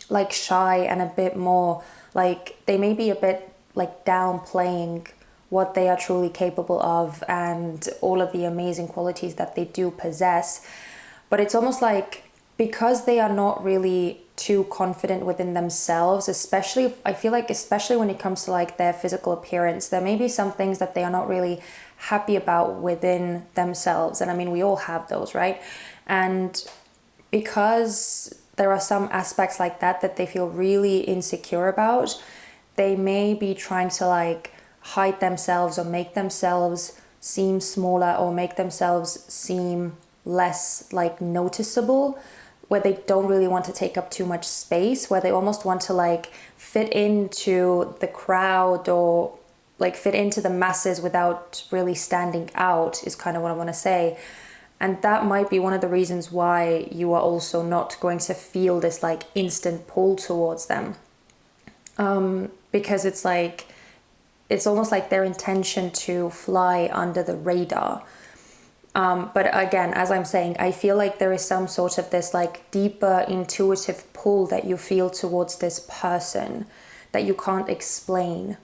like shy and a bit more like they may be a bit like downplaying what they are truly capable of and all of the amazing qualities that they do possess. But it's almost like, because they are not really too confident within themselves, especially, I feel like, especially when it comes to like their physical appearance, there may be some things that they are not really happy about within themselves. And I mean, we all have those, right? And because there are some aspects like that that they feel really insecure about, they may be trying to like hide themselves or make themselves seem smaller or make themselves seem less like noticeable, where they don't really want to take up too much space, where they almost want to like fit into the crowd or like fit into the masses without really standing out, is kind of what I want to say. And that might be one of the reasons why you are also not going to feel this like instant pull towards them. Because it's like, it's almost like their intention to fly under the radar. But again, as I'm saying, I feel like there is some sort of this like deeper intuitive pull that you feel towards this person that you can't explain.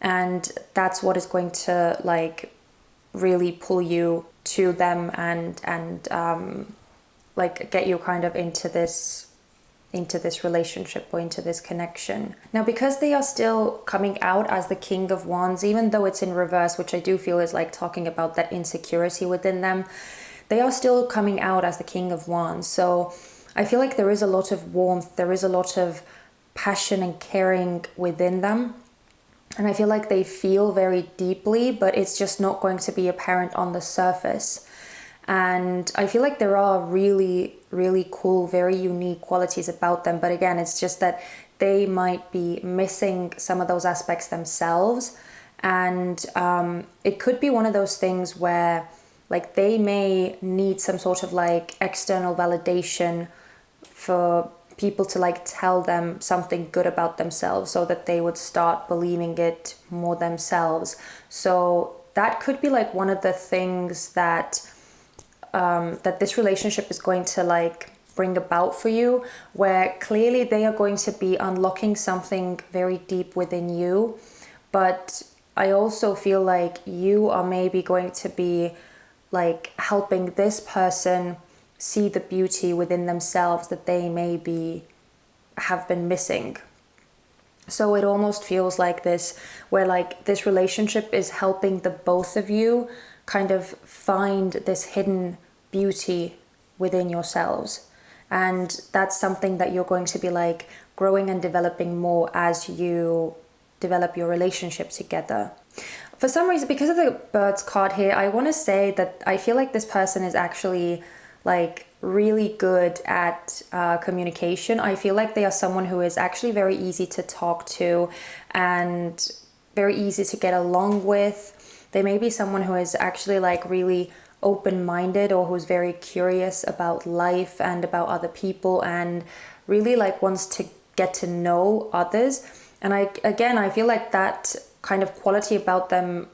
And that's what is going to like really pull you to them and like get you kind of into this relationship or into this connection. Now, because they are still coming out as the King of Wands, even though it's in reverse, which I do feel is like talking about that insecurity within them, they are still coming out as the King of Wands. So I feel like there is a lot of warmth, there is a lot of passion and caring within them. And I feel like they feel very deeply, but it's just not going to be apparent on the surface. And I feel like there are really, really cool, very unique qualities about them. But again, it's just that they might be missing some of those aspects themselves. And it could be one of those things where like they may need some sort of like external validation for people to like tell them something good about themselves so that they would start believing it more themselves. So that could be like one of the things that that this relationship is going to like bring about for you, where clearly they are going to be unlocking something very deep within you. But I also feel like you are maybe going to be like helping this person see the beauty within themselves that they maybe have been missing. So it almost feels like this, where like this relationship is helping the both of you kind of find this hidden beauty within yourselves. And that's something that you're going to be like growing and developing more as you develop your relationship together. For some reason, because of the birds card here, I want to say that I feel like this person is actually like really good at communication. I feel like they are someone who is actually very easy to talk to and very easy to get along with. They may be someone who is actually like really open-minded, or who's very curious about life and about other people and really like wants to get to know others. And I feel like that kind of quality about them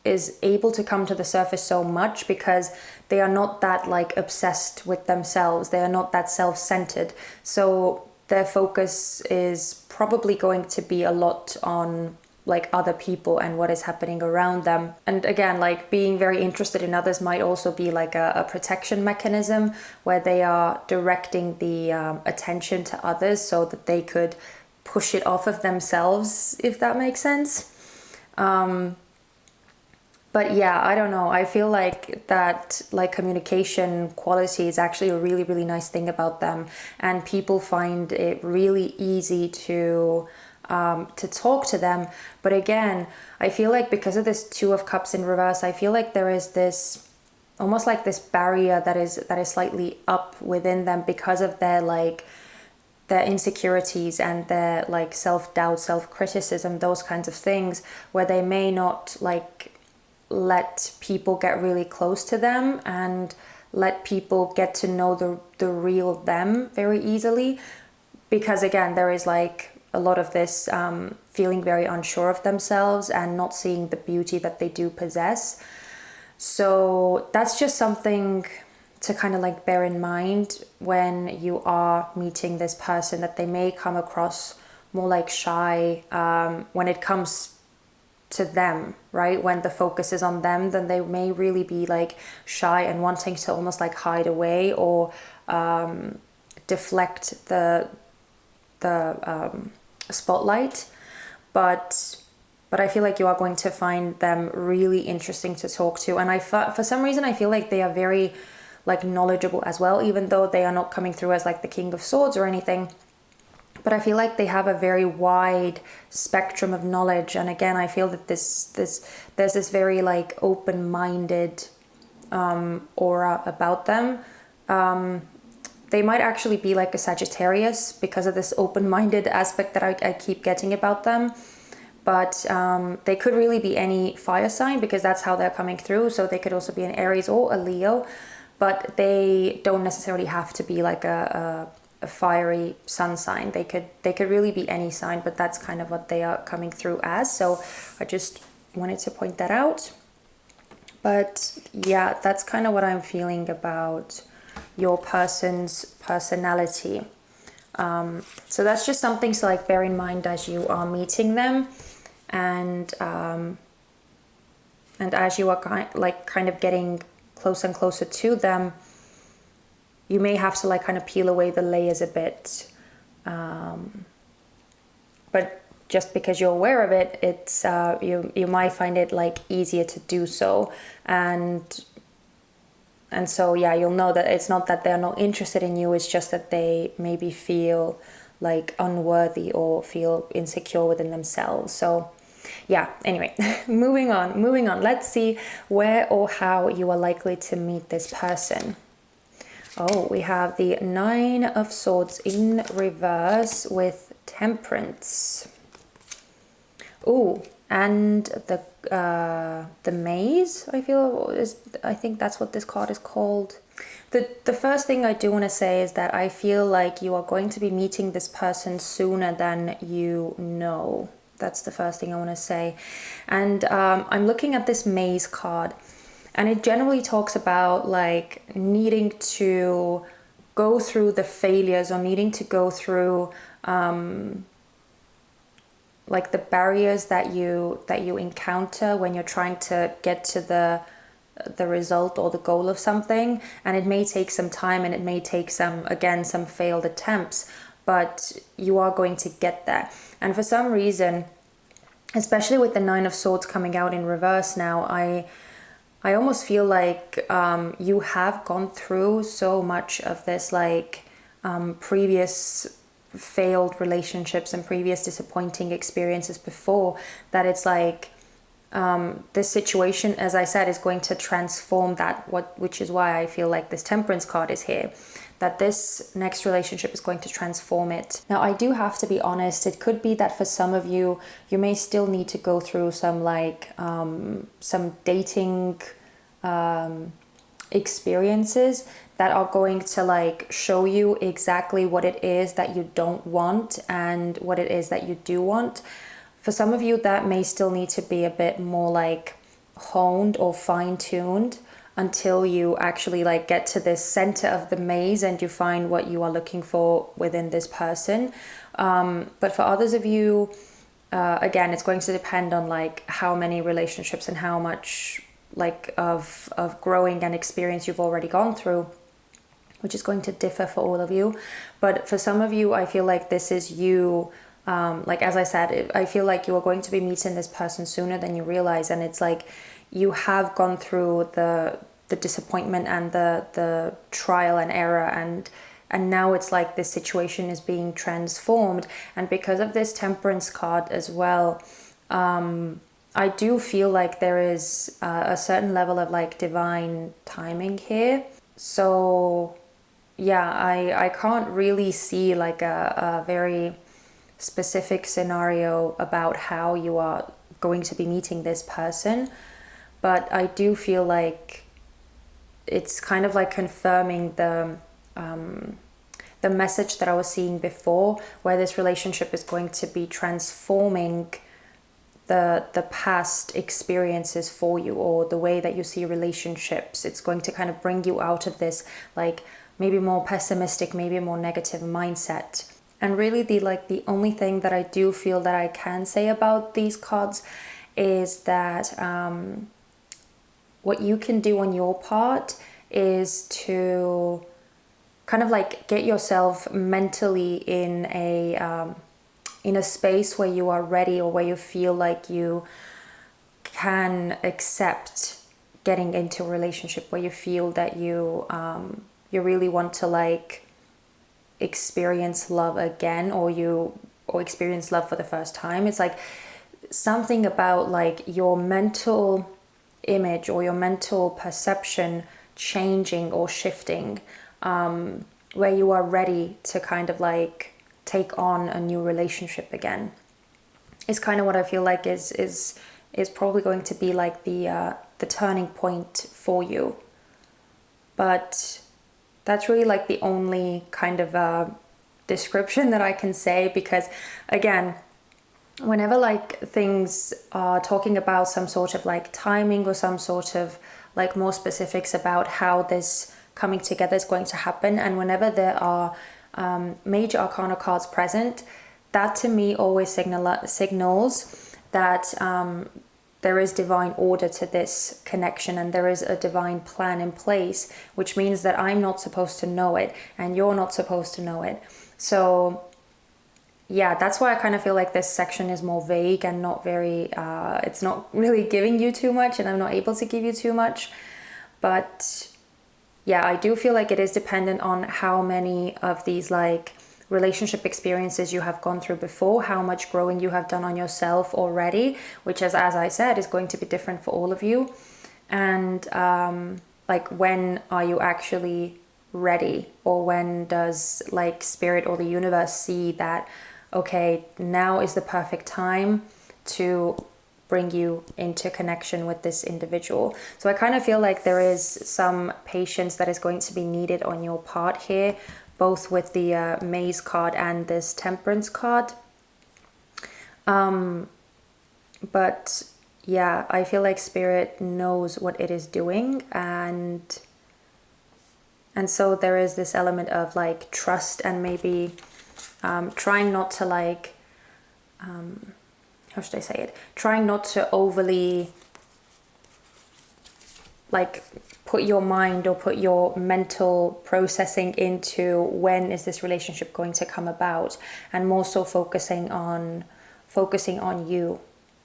is able to come to the surface so much because they are not that like obsessed with themselves. They are not that self-centered. So their focus is probably going to be a lot on like other people and what is happening around them. And again, like being very interested in others might also be like a protection mechanism, where they are directing the attention to others so that they could push it off of themselves, if that makes sense. But yeah, I don't know. I feel like that like communication quality is actually a really, really nice thing about them. And people find it really easy to talk to them. But again, I feel like because of this Two of Cups in reverse, I feel like there is this almost like this barrier that is slightly up within them because of their like their insecurities and their like self-doubt, self-criticism, those kinds of things, where they may not like let people get really close to them and let people get to know the real them very easily. Because again, there is like a lot of this feeling very unsure of themselves and not seeing the beauty that they do possess. So that's just something to kind of like bear in mind when you are meeting this person, that they may come across more like shy when it comes to them, right? When the focus is on them, then they may really be like shy and wanting to almost like hide away or deflect the spotlight. But I feel like you are going to find them really interesting to talk to. And for some reason, I feel like they are very like knowledgeable as well, even though they are not coming through as like the King of Swords or anything. But I feel like they have a very wide spectrum of knowledge. And again, I feel that there's this very like open-minded aura about them. They might actually be like a Sagittarius because of this open-minded aspect that I keep getting about them. But they could really be any fire sign because that's how they're coming through. So they could also be an Aries or a Leo, but they don't necessarily have to be like a fiery sun sign. They could really be any sign, but that's kind of what they are coming through as. So I just wanted to point that out. But yeah, that's kind of what I'm feeling about your person's personality. So that's just something to like bear in mind as you are meeting them, and as you are kind of getting closer and closer to them, you may have to like kind of peel away the layers a bit. But just because you're aware of it, it's you might find it like easier to do so, and so yeah, you'll know that it's not that they're not interested in you, it's just that they maybe feel like unworthy or feel insecure within themselves. So yeah, anyway, moving on. Let's see where or how you are likely to meet this person. Oh, we have the Nine of Swords in reverse with Temperance. Oh, and the Maze, I think that's what this card is called. The first thing I do want to say is that I feel like you are going to be meeting this person sooner than you know. That's the first thing I want to say. And I'm looking at this Maze card, and it generally talks about like needing to go through the failures or needing to go through like the barriers that you encounter when you're trying to get to the result or the goal of something. And it may take some time, and it may take some failed attempts, but you are going to get there. And for some reason, especially with the Nine of Swords coming out in reverse now, I almost feel like you have gone through so much of this, like previous failed relationships and previous disappointing experiences before, that it's like this situation, as I said, is going to transform that, which is why I feel like this Temperance card is here, that this next relationship is going to transform it. Now, I do have to be honest, it could be that for some of you, you may still need to go through some like some dating experiences that are going to like show you exactly what it is that you don't want and what it is that you do want. For some of you, that may still need to be a bit more like honed or fine-tuned until you actually like get to the center of the maze and you find what you are looking for within this person. But for others of you, again, it's going to depend on like how many relationships and how much like of growing and experience you've already gone through, which is going to differ for all of you. But for some of you, I feel like this is you. Like, as I said, I feel like you are going to be meeting this person sooner than you realize. And it's like you have gone through the disappointment and the trial and error, and now it's like this situation is being transformed. And because of this Temperance card as well, I do feel like there is a certain level of like divine timing here. So yeah, I can't really see like a very specific scenario about how you are going to be meeting this person, but I do feel like it's kind of like confirming the message that I was seeing before, where this relationship is going to be transforming the past experiences for you, or the way that you see relationships. It's going to kind of bring you out of this like maybe more pessimistic, maybe more negative mindset. And really the only thing that I do feel that I can say about these cards is that what you can do on your part is to kind of like get yourself mentally in a space where you are ready, or where you feel like you can accept getting into a relationship, where you feel that you really want to like experience love again, or experience love for the first time. It's like something about like your mental image or your mental perception changing or shifting, where you are ready to kind of like take on a new relationship again, is kind of what I feel like is probably going to be like the turning point for you. But that's really like the only kind of description that I can say, because again, whenever like things are talking about some sort of like timing, or some sort of like more specifics about how this coming together is going to happen, and whenever there are major arcana cards present, that to me always signals that there is divine order to this connection, and there is a divine plan in place, which means that I'm not supposed to know it and you're not supposed to know it. So yeah, that's why I kind of feel like this section is more vague and not very, it's not really giving you too much, and I'm not able to give you too much. But yeah, I do feel like it is dependent on how many of these like relationship experiences you have gone through before, how much growing you have done on yourself already, which as I said, is going to be different for all of you. And like, when are you actually ready, or when does like spirit or the universe see that, okay, now is the perfect time to bring you into connection with this individual. So I kind of feel like there is some patience that is going to be needed on your part here, both with the Maze card and this Temperance card. But yeah, I feel like Spirit knows what it is doing, and so there is this element of like trust, and maybe trying not to like, how should I say it? Trying not to overly like put your mind or put your mental processing into when is this relationship going to come about, and more so focusing on you.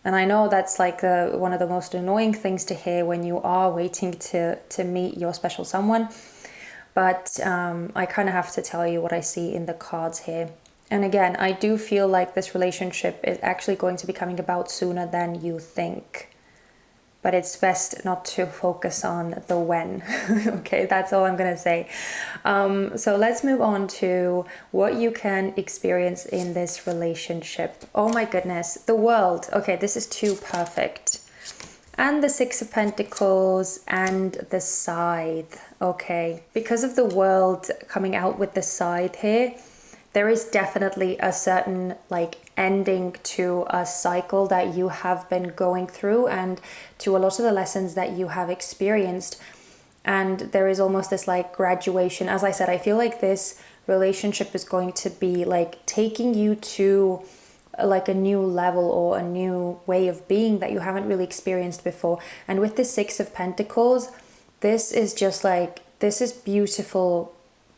And I know that's like one of the most annoying things to hear when you are waiting to meet your special someone. But I kind of have to tell you what I see in the cards here. And again, I do feel like this relationship is actually going to be coming about sooner than you think. But it's best not to focus on the when. Okay, that's all I'm going to say. So let's move on to what you can experience in this relationship. Oh my goodness, the World. Okay, this is too perfect. And the Six of Pentacles and the Scythe. Okay, because of the World coming out with the Scythe here, there is definitely a certain like ending to a cycle that you have been going through, and to a lot of the lessons that you have experienced. And there is almost this like graduation. As I said, I feel like this relationship is going to be like taking you to like a new level or a new way of being that you haven't really experienced before. And with the Six of Pentacles, this is just like, this is beautiful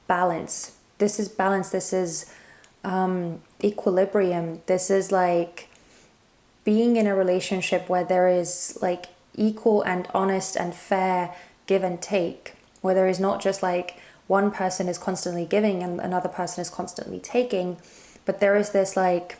balance. This is balance. This is equilibrium. This is like being in a relationship where there is like equal and honest and fair give and take, where there is not just like one person is constantly giving and another person is constantly taking, but there is this like,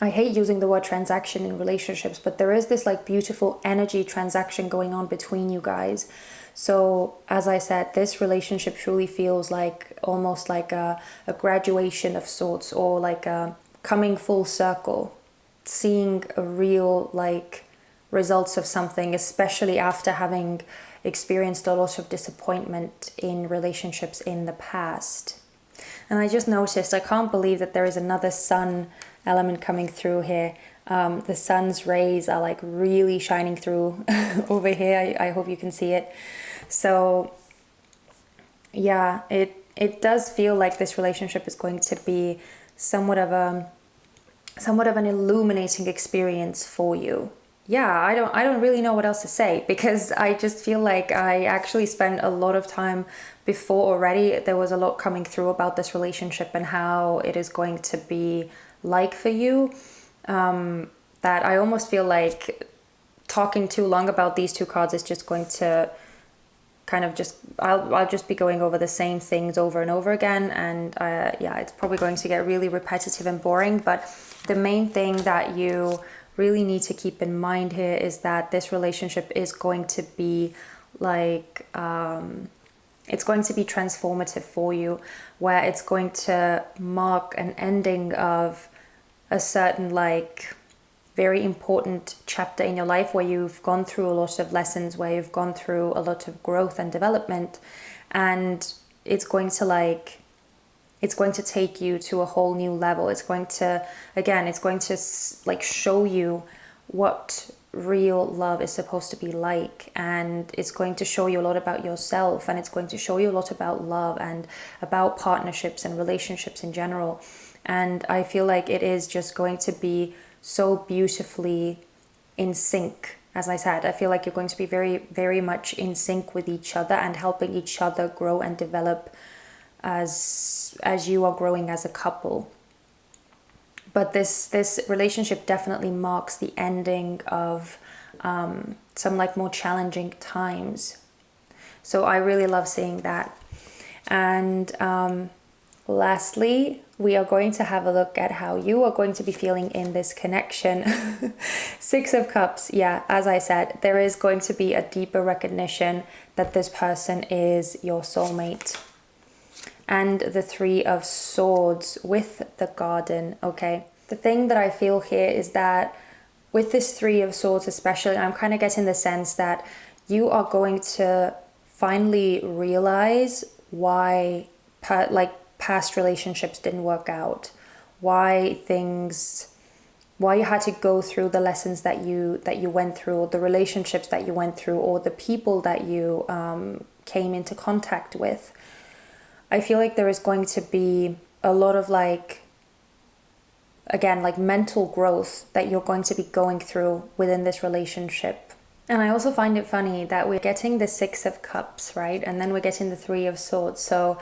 I hate using the word transaction in relationships, but there is this like beautiful energy transaction going on between you guys. So as I said, this relationship truly feels like almost like a graduation of sorts, or like a coming full circle, seeing a real like results of something, especially after having experienced a lot of disappointment in relationships in the past. And I just noticed, I can't believe that there is another sun element coming through here. The sun's rays are like really shining through over here. I hope you can see it. So yeah, it does feel like this relationship is going to be somewhat of an illuminating experience for you. Yeah, I don't really know what else to say, because I just feel like I actually spent a lot of time before already. There was a lot coming through about this relationship and how it is going to be like for you, that I almost feel like talking too long about these two cards is just going to kind of just, I'll just be going over the same things over and over again, and yeah, it's probably going to get really repetitive and boring. But the main thing that you really need to keep in mind here is that this relationship is going to be like, it's going to be transformative for you, where it's going to mark an ending of a certain like very important chapter in your life, where you've gone through a lot of lessons, where you've gone through a lot of growth and development, and it's going to take you to a whole new level. It's going to like show you what real love is supposed to be like, and it's going to show you a lot about yourself, and it's going to show you a lot about love and about partnerships and relationships in general. And I feel like it is just going to be so beautifully in sync. As I said, I feel like you're going to be very, very much in sync with each other and helping each other grow and develop as you are growing as a couple. But this relationship definitely marks the ending of some like more challenging times. So I really love seeing that. And lastly, we are going to have a look at how you are going to be feeling in this connection. Six of Cups. Yeah, as I said, there is going to be a deeper recognition that this person is your soulmate. And the Three of Swords with the Garden. Okay, the thing that I feel here is that with this Three of Swords especially, I'm kind of getting the sense that you are going to finally realize why past relationships didn't work out, why you had to go through the lessons that you went through, or the relationships that you went through, or the people that you came into contact with. I feel like there is going to be a lot of mental growth that you're going to be going through within this relationship. And I also find it funny that we're getting the Six of Cups, right? And then we're getting the Three of Swords. So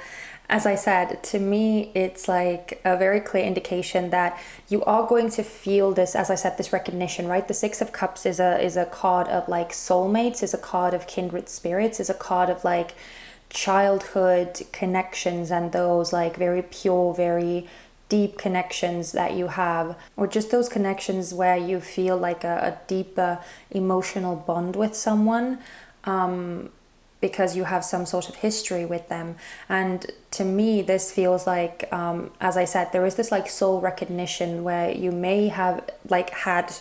as I said, to me, it's like a very clear indication that you are going to feel this, as I said, this recognition, right? The Six of Cups is a card of like soulmates, is a card of kindred spirits, is a card of like childhood connections, and those like very pure, very deep connections that you have, or just those connections where you feel like a deeper emotional bond with someone, because you have some sort of history with them. And to me, this feels like, as I said, there is this like soul recognition where you may have like had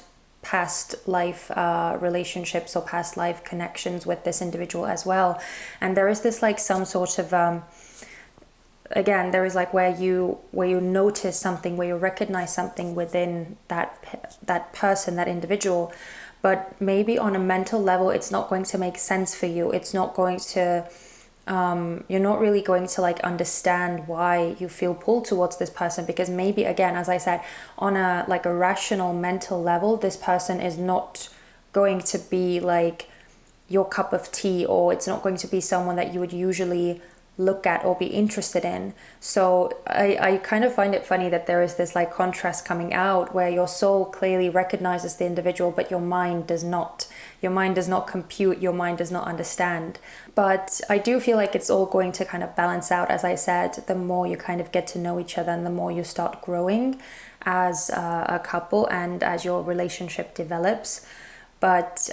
past life relationships or past life connections with this individual as well. And there is this like some sort of again, there is like where you notice something, where you recognize something within that person, that individual, but maybe on a mental level it's not going to make sense for you. It's not going to you're not really going to like understand why you feel pulled towards this person, because maybe, again, as I said, on a like a rational mental level, this person is not going to be like your cup of tea, or it's not going to be someone that you would usually look at or be interested in. So I kind of find it funny that there is this like contrast coming out where your soul clearly recognizes the individual, but your mind does not. Your mind does not compute, your mind does not understand. But I do feel like it's all going to kind of balance out, as I said, the more you kind of get to know each other and the more you start growing as a couple and as your relationship develops. But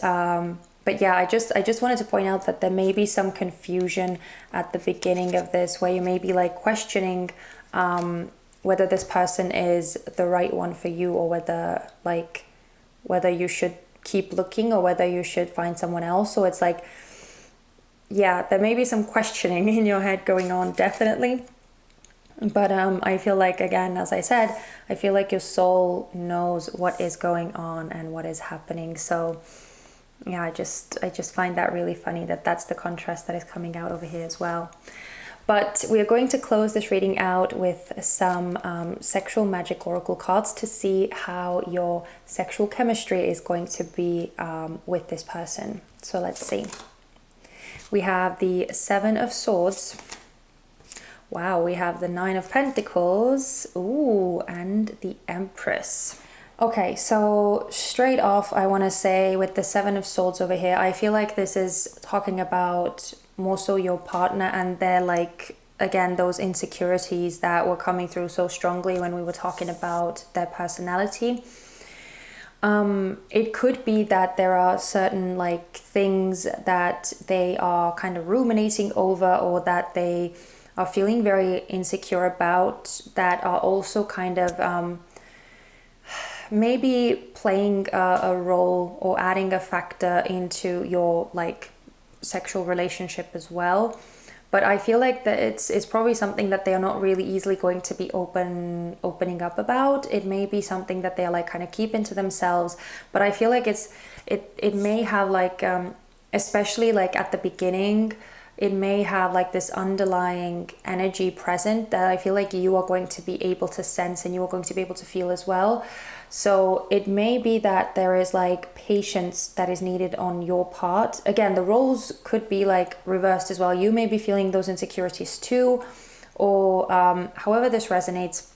yeah, I just wanted to point out that there may be some confusion at the beginning of this, where you may be like questioning whether this person is the right one for you, or whether you should keep looking, or whether you should find someone else. So it's like, yeah, there may be some questioning in your head going on, definitely. But I feel like, again, as I said, I feel like your soul knows what is going on and what is happening. So yeah, I just find that really funny that that's the contrast that is coming out over here as well. But we are going to close this reading out with some sexual magic oracle cards to see how your sexual chemistry is going to be with this person. So let's see. We have the Seven of Swords. Wow, we have the Nine of Pentacles. Ooh, and the Empress. Okay, so straight off, I want to say with the Seven of Swords over here, I feel like this is talking about more so your partner and their, like, again, those insecurities that were coming through so strongly when we were talking about their personality. It could be that there are certain, like, things that they are kind of ruminating over, or that they are feeling very insecure about, that are also kind of maybe playing a role or adding a factor into your, like, sexual relationship as well. But I feel like that it's probably something that they are not really easily going to be opening up about. It may be something that they're, like, kind of keeping to themselves. But I feel like it may have, like, especially, like, at the beginning, it may have, like, this underlying energy present that I feel like you are going to be able to sense and you are going to be able to feel as well. So it may be that there is, like, patience that is needed on your part. Again, the roles could be, like, reversed as well. You may be feeling those insecurities too, or however this resonates,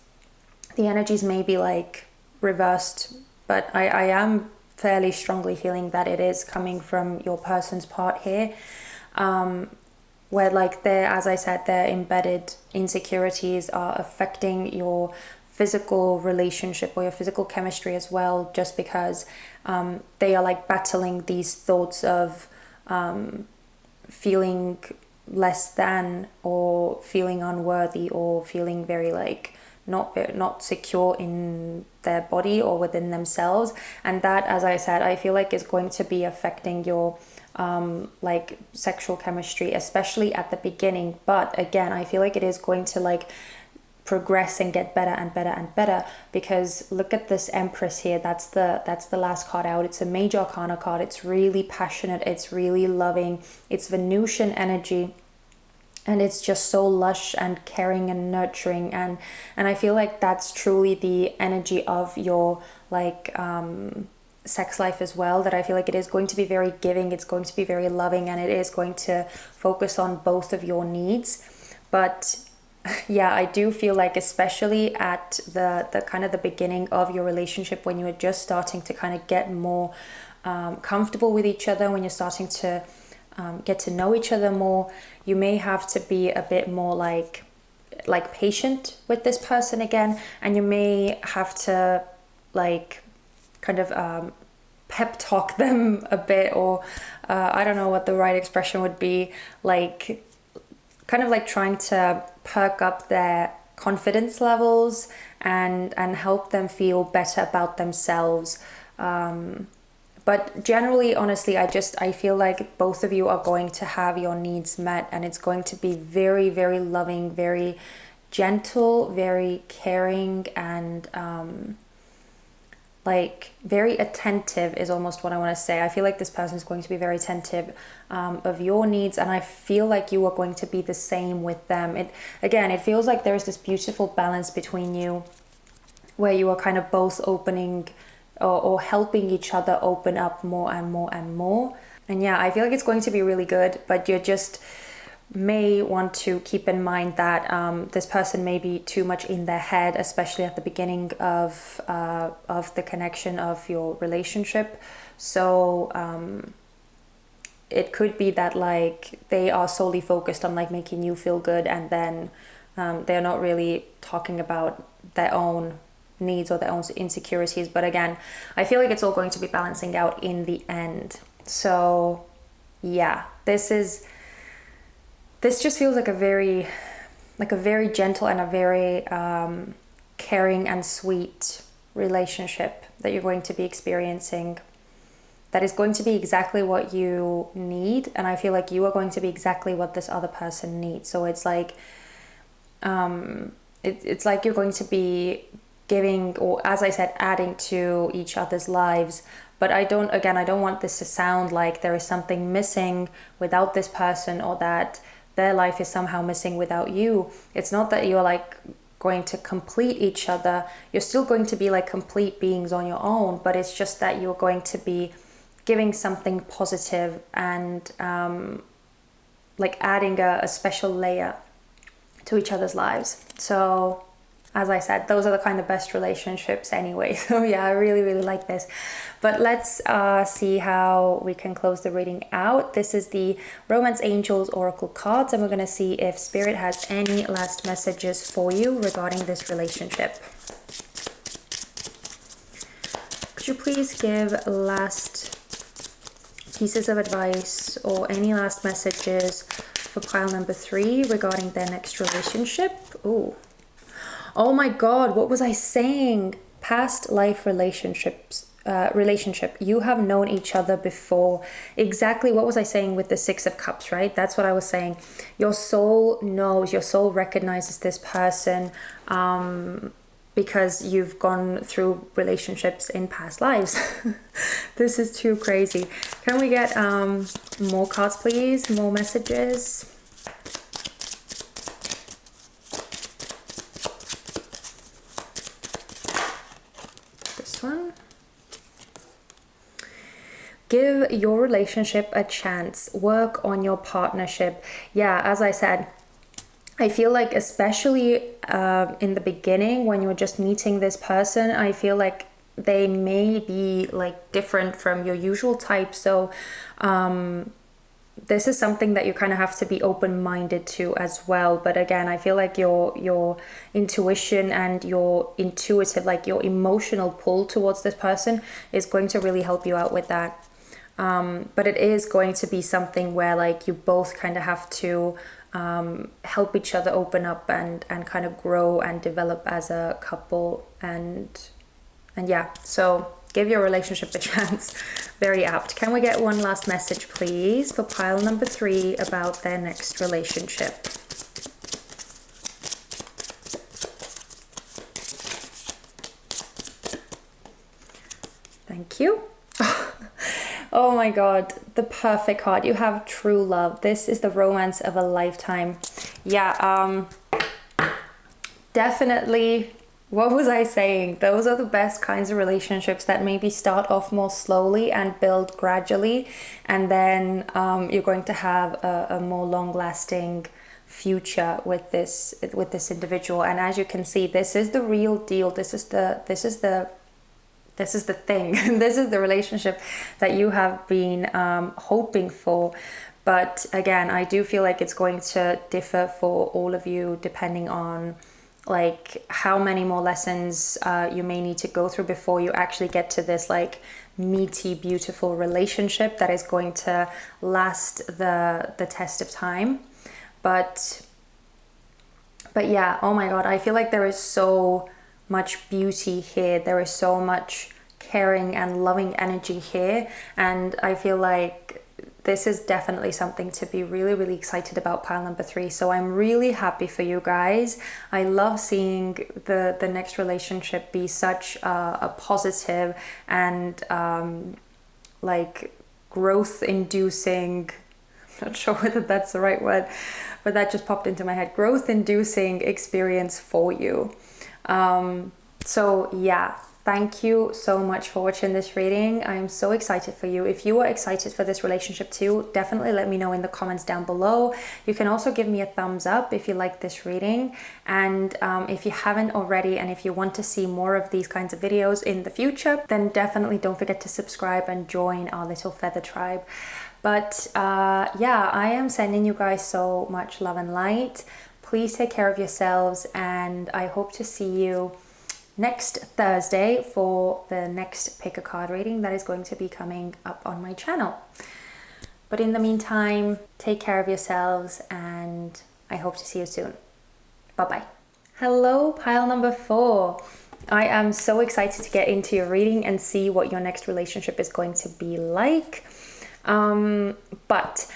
the energies may be, like, reversed. But I am fairly strongly feeling that it is coming from your person's part here. Where, like, as I said, their embedded insecurities are affecting your physical relationship or your physical chemistry as well, just because they are, like, battling these thoughts of feeling less than, or feeling unworthy, or feeling very, like, not secure in their body or within themselves. And that, as I said, I feel like is going to be affecting your like, sexual chemistry, especially at the beginning. But again, I feel like it is going to, like, progress and get better and better and better, because look at this Empress here. That's the last card out. It's a major arcana card. It's really passionate, it's really loving, it's Venusian energy, and it's just so lush and caring and nurturing, and I feel like that's truly the energy of your, like, sex life as well. That I feel like it is going to be very giving, it's going to be very loving, and it is going to focus on both of your needs. But yeah, I do feel like, especially at the kind of the beginning of your relationship, when you are just starting to kind of get more comfortable with each other, when you're starting to get to know each other more, you may have to be a bit more like patient with this person again, and you may have to, like, kind of pep talk them a bit, or I don't know what the right expression would be, like, kind of like trying to perk up their confidence levels and help them feel better about themselves. But generally, honestly, I feel like both of you are going to have your needs met, and it's going to be very, very loving, very gentle, very caring, and like, very attentive is almost what I want to say. I feel like this person is going to be very attentive of your needs, and I feel like you are going to be the same with them. It feels like there's this beautiful balance between you, where you are kind of both opening or helping each other open up more and more and more. And yeah, I feel like it's going to be really good, but you just may want to keep in mind that this person may be too much in their head, especially at the beginning of the connection of your relationship. So it could be that, like, they are solely focused on, like, making you feel good, and then they're not really talking about their own needs or their own insecurities. But again, I feel like it's all going to be balancing out in the end. So yeah, this just feels like a very gentle and a very caring and sweet relationship that you're going to be experiencing, that is going to be exactly what you need. And I feel like you are going to be exactly what this other person needs. So it's like it's like you're going to be giving, or, as I said, adding to each other's lives. But I don't want this to sound like there is something missing without this person, or that their life is somehow missing without you. It's not that you're like going to complete each other. You're still going to be like complete beings on your own, but it's just that you're going to be giving something positive and like adding a special layer to each other's lives. So as I said, those are the kind of best relationships anyway. So yeah, I really, really like this. But let's see how we can close the reading out. This is the Romance Angels Oracle cards, and we're going to see if Spirit has any last messages for you regarding this relationship. Could you please give last pieces of advice or any last messages for pile number 3 regarding their next relationship? Ooh. Oh my God, what was I saying? Past life relationships, relationship. You have known each other before. Exactly what was I saying with the 6 of Cups, right? That's what I was saying. Your soul knows, your soul recognizes this person because you've gone through relationships in past lives. This is too crazy. Can we get more cards, please? More messages? One. Give your relationship a chance. Work on your partnership. Yeah, as I said, I feel like especially in the beginning when you're just meeting this person, I feel like they may be like different from your usual type. So this is something that you kind of have to be open-minded to as well. But again, I feel like your intuition and your intuitive, like your emotional pull towards this person is going to really help you out with that. But it is going to be something where like you both kind of have to help each other open up and kind of grow and develop as a couple. And yeah, so give your relationship a chance. Very apt. Can we get one last message, please, for pile number 3 about their next relationship? Thank you. Oh my God, the perfect card. You have true love. This is the romance of a lifetime. Yeah, definitely. What was I saying? Those are the best kinds of relationships that maybe start off more slowly and build gradually, and then you're going to have a more long-lasting future with this individual. And as you can see, this is the real deal. This is the thing. This is the relationship that you have been hoping for. But again, I do feel like it's going to differ for all of you depending on like how many more lessons you may need to go through before you actually get to this like meaty, beautiful relationship that is going to last the test of time. But yeah, oh my God, I feel like there is so much beauty here. There is so much caring and loving energy here, and I feel like this is definitely something to be really, really excited about, pile number 3. So I'm really happy for you guys. I love seeing the next relationship be such a positive and like growth inducing, I'm not sure whether that's the right word, but that just popped into my head, growth inducing experience for you. So yeah, thank you so much for watching this reading. I'm so excited for you. If you are excited for this relationship too, definitely let me know in the comments down below. You can also give me a thumbs up if you like this reading. And if you haven't already, and if you want to see more of these kinds of videos in the future, then definitely don't forget to subscribe and join our little feather tribe. But yeah, I am sending you guys so much love and light. Please take care of yourselves, and I hope to see you next Thursday for the next pick a card reading that is going to be coming up on my channel. But in the meantime, take care of yourselves, and I hope to see you soon. Bye-bye. Hello, pile number 4. I am so excited to get into your reading and see what your next relationship is going to be like. But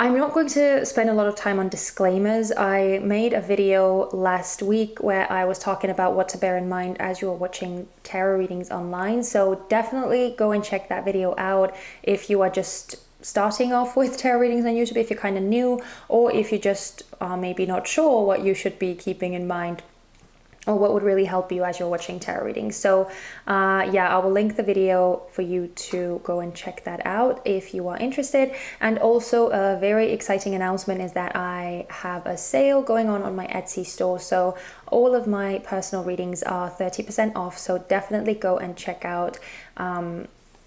I'm not going to spend a lot of time on disclaimers. I made a video last week where I was talking about what to bear in mind as you're watching tarot readings online. So definitely go and check that video out if you are just starting off with tarot readings on YouTube, if you're kind of new, or if you just are maybe not sure what you should be keeping in mind or what would really help you as you're watching tarot readings. So yeah, I will link the video for you to go and check that out if you are interested. And also a very exciting announcement is that I have a sale going on my Etsy store. So all of my personal readings are 30% off. So definitely go and check out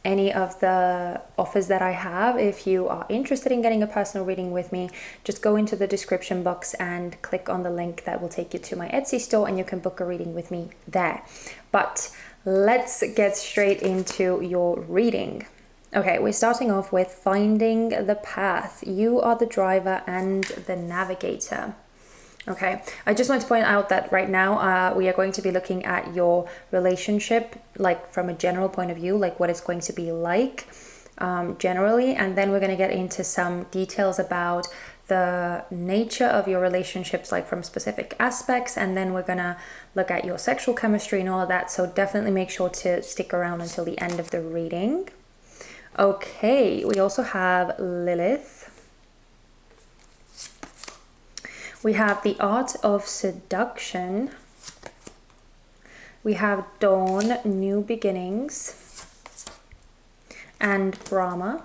any of the offers that I have. If you are interested in getting a personal reading with me, just go into the description box and click on the link that will take you to my Etsy store, and you can book a reading with me there. But let's get straight into your reading. Okay, we're starting off with finding the path. You are the driver and the navigator. Okay, I just want to point out that right now we are going to be looking at your relationship, like from a general point of view, like what it's going to be like generally, and then we're going to get into some details about the nature of your relationships, like from specific aspects, and then we're going to look at your sexual chemistry and all of that. So definitely make sure to stick around until the end of the reading. Okay, we also have Lilith. We have the Art of Seduction. We have Dawn, New Beginnings, and Brahma.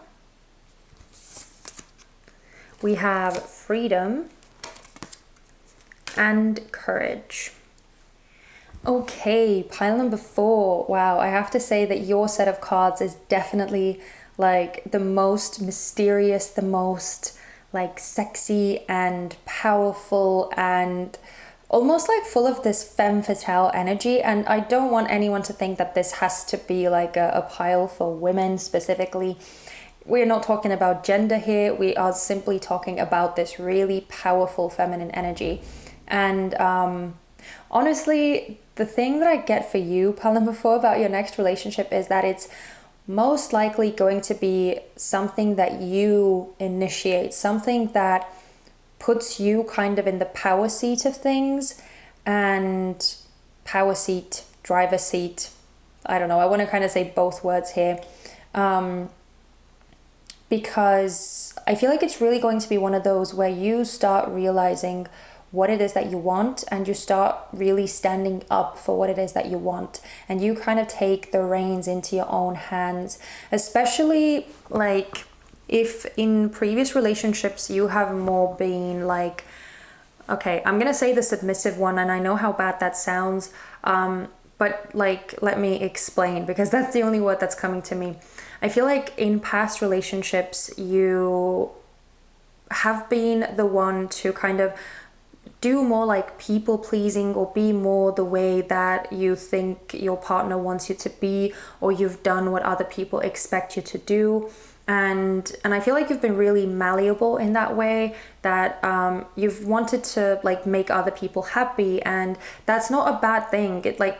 We have Freedom and Courage. Okay, pile number 4. Wow, I have to say that your set of cards is definitely like the most mysterious, the most like sexy and powerful and almost like full of this femme fatale energy. And I don't want anyone to think that this has to be like a pile for women specifically. We're not talking about gender here. We are simply talking about this really powerful feminine energy. And honestly, the thing that I get for you, pile number 4, about your next relationship is that it's most likely going to be something that you initiate, something that puts you kind of in the power seat of things. And power seat, driver seat, I don't know, I want to kind of say both words here, because I feel like it's really going to be one of those where you start realizing what it is that you want, and you start really standing up for what it is that you want, and you kind of take the reins into your own hands. Especially like if in previous relationships you have more been like, okay, I'm gonna say the submissive one, and I know how bad that sounds, but like, let me explain, because that's the only word that's coming to me. I feel like in past relationships you have been the one to kind of do more like people pleasing, or be more the way that you think your partner wants you to be, or you've done what other people expect you to do. And I feel like you've been really malleable in that way, that you've wanted to like make other people happy, and that's not a bad thing. It like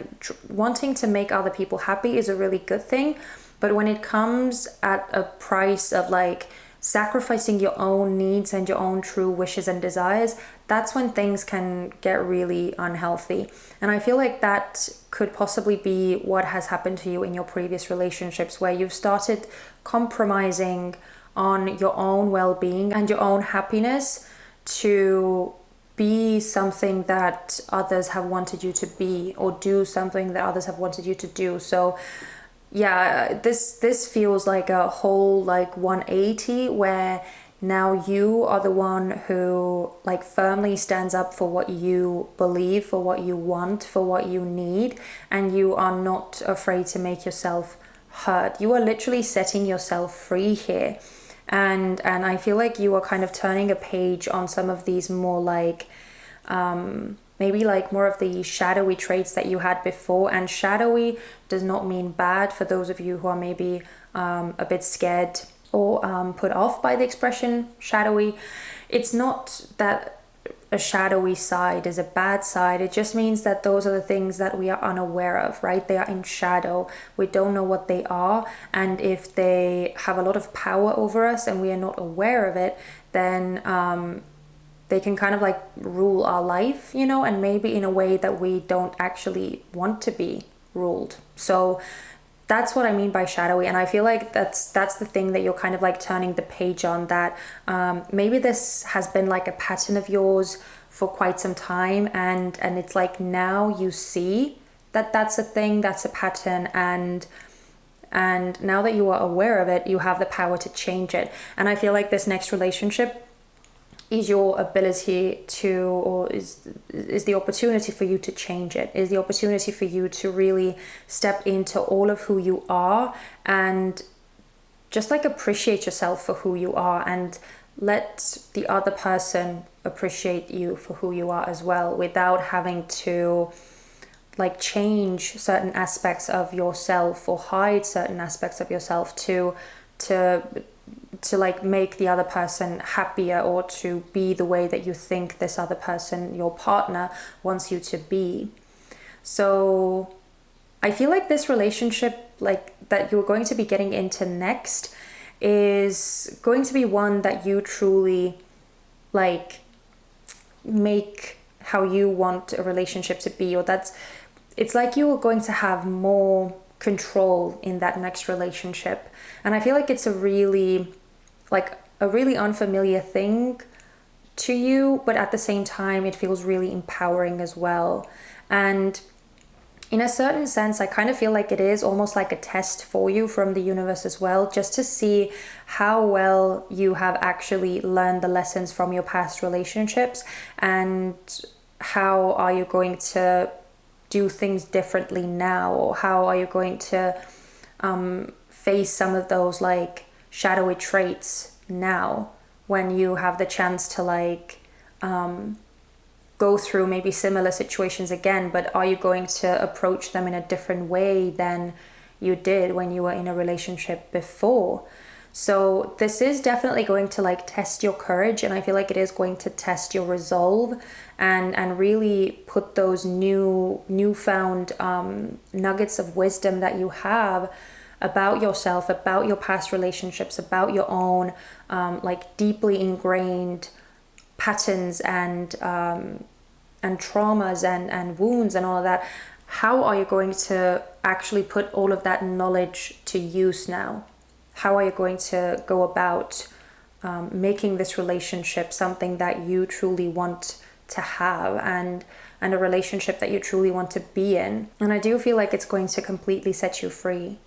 wanting to make other people happy is a really good thing, but when it comes at a price of like sacrificing your own needs and your own true wishes and desires, that's when things can get really unhealthy. And I feel like that could possibly be what has happened to you in your previous relationships, where you've started compromising on your own well-being and your own happiness to be something that others have wanted you to be, or do something that others have wanted you to do. So yeah, this feels like a whole like 180, where now you are the one who like firmly stands up for what you believe, for what you want, for what you need, and you are not afraid to make yourself heard. You are literally setting yourself free here. And I feel like you are kind of turning a page on some of these more like maybe like more of the shadowy traits that you had before. And shadowy does not mean bad, for those of you who are maybe a bit scared or put off by the expression shadowy. It's not that a shadowy side is a bad side. It just means that those are the things that we are unaware of, right? They are in shadow. We don't know what they are. And if they have a lot of power over us and we are not aware of it, then they can kind of like rule our life, you know, and maybe in a way that we don't actually want to be ruled. So that's what I mean by shadowy. And I feel like that's the thing that you're kind of like turning the page on, that maybe this has been like a pattern of yours for quite some time, and it's like now you see that that's a thing, that's a pattern, and now that you are aware of it, you have the power to change it. And I feel like this next relationship is your ability to, or is the opportunity for you to change it, is the opportunity for you to really step into all of who you are and just like appreciate yourself for who you are, and let the other person appreciate you for who you are as well, without having to like change certain aspects of yourself or hide certain aspects of yourself to like make the other person happier, or to be the way that you think this other person, your partner, wants you to be. So I feel like this relationship, like that you're going to be getting into next, is going to be one that you truly like make how you want a relationship to be, or it's like you are going to have more control in that next relationship. And I feel like it's a really unfamiliar thing to you, but at the same time it feels really empowering as well. And in a certain sense, I kind of feel like it is almost like a test for you from the universe as well, just to see how well you have actually learned the lessons from your past relationships, and how are you going to do things differently now, or how are you going to face some of those like shadowy traits now, when you have the chance to like go through maybe similar situations again, but are you going to approach them in a different way than you did when you were in a relationship before? So this is definitely going to like test your courage, and I feel like it is going to test your resolve, and really put those newfound nuggets of wisdom that you have about yourself, about your past relationships, about your own like deeply ingrained patterns and traumas and wounds and all of that. How are you going to actually put all of that knowledge to use now? How are you going to go about making this relationship something that you truly want to have, and a relationship that you truly want to be in? And I do feel like it's going to completely set you free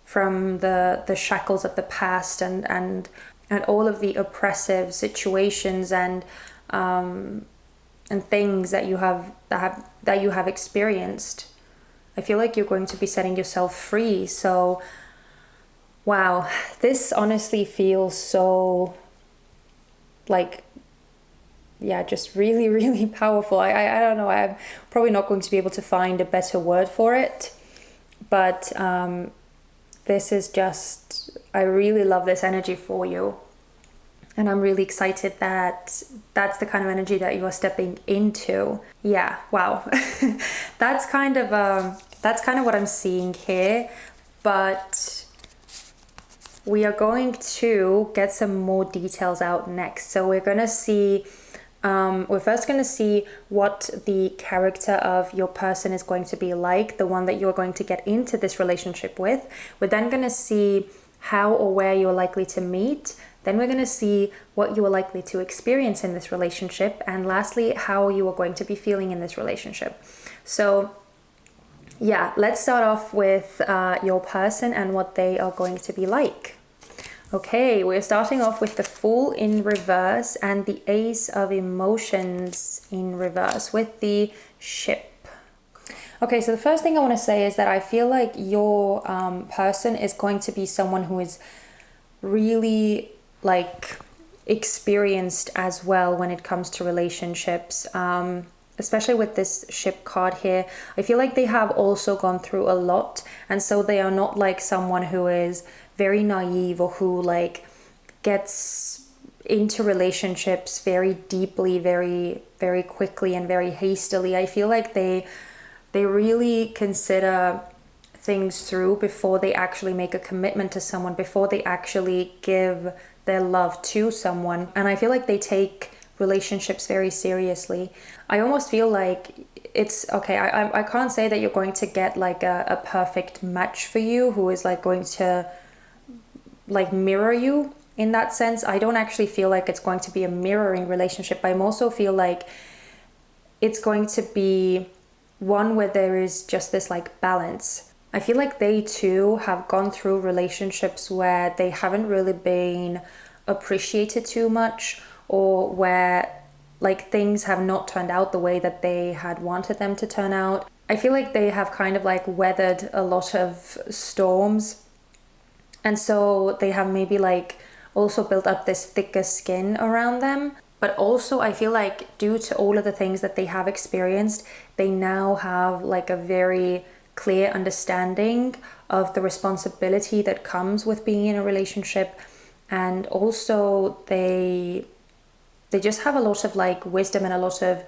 from the shackles of the past, and all of the oppressive situations and things that you have experienced. I feel like you're going to be setting yourself free. So wow, this honestly feels so like, yeah, just really, really powerful. I don't know, I'm probably not going to be able to find a better word for it, but this is just, I really love this energy for you. And I'm really excited that that's the kind of energy that you are stepping into. Yeah, wow. That's kind of what I'm seeing here. But we are going to get some more details out next. So we're going to see, we're first going to see what the character of your person is going to be like, the one that you're going to get into this relationship with. We're then going to see how or where you're likely to meet. Then we're going to see what you are likely to experience in this relationship. And lastly, how you are going to be feeling in this relationship. So yeah, let's start off with your person and what they are going to be like. Okay, we're starting off with the Fool in reverse and the Ace of Emotions in reverse with the Ship. Okay, so the first thing I want to say is that I feel like your person is going to be someone who is really like experienced as well when it comes to relationships, especially with this Ship card here. I feel like they have also gone through a lot, and so they are not like someone who is very naive or who like gets into relationships very deeply, very, very quickly and very hastily. I feel like they really consider things through before they actually make a commitment to someone, before they actually give their love to someone. And I feel like they take relationships very seriously. I almost feel like it's okay. I can't say that you're going to get like a perfect match for you who is like going to like mirror you in that sense. I don't actually feel like it's going to be a mirroring relationship. I also feel like it's going to be one where there is just this like balance. I feel like they too have gone through relationships where they haven't really been appreciated too much, or where like things have not turned out the way that they had wanted them to turn out. I feel like they have kind of like weathered a lot of storms, and so they have maybe like also built up this thicker skin around them. But also I feel like due to all of the things that they have experienced, they now have like a very clear understanding of the responsibility that comes with being in a relationship. And also they just have a lot of like wisdom and a lot of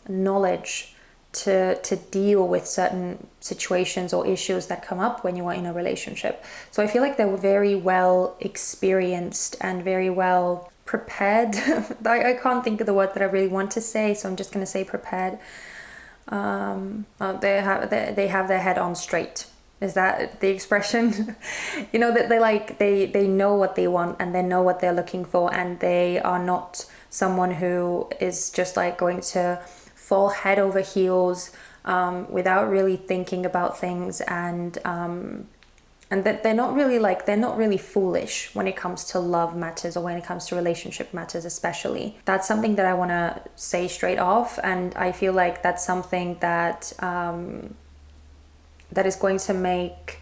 knowledge to deal with certain situations or issues that come up when you are in a relationship. So I feel like they were very well experienced and very well prepared. I can't think of the word that I really want to say, so I'm just going to say prepared. They have their head on straight. Is that the expression? You know, that they know what they want and they know what they're looking for, and they are not someone who is just like going to fall head over heels without really thinking about things, and that they're not really foolish when it comes to love matters, or when it comes to relationship matters especially. That's something that I want to say straight off, and I feel like that's something that that is going to make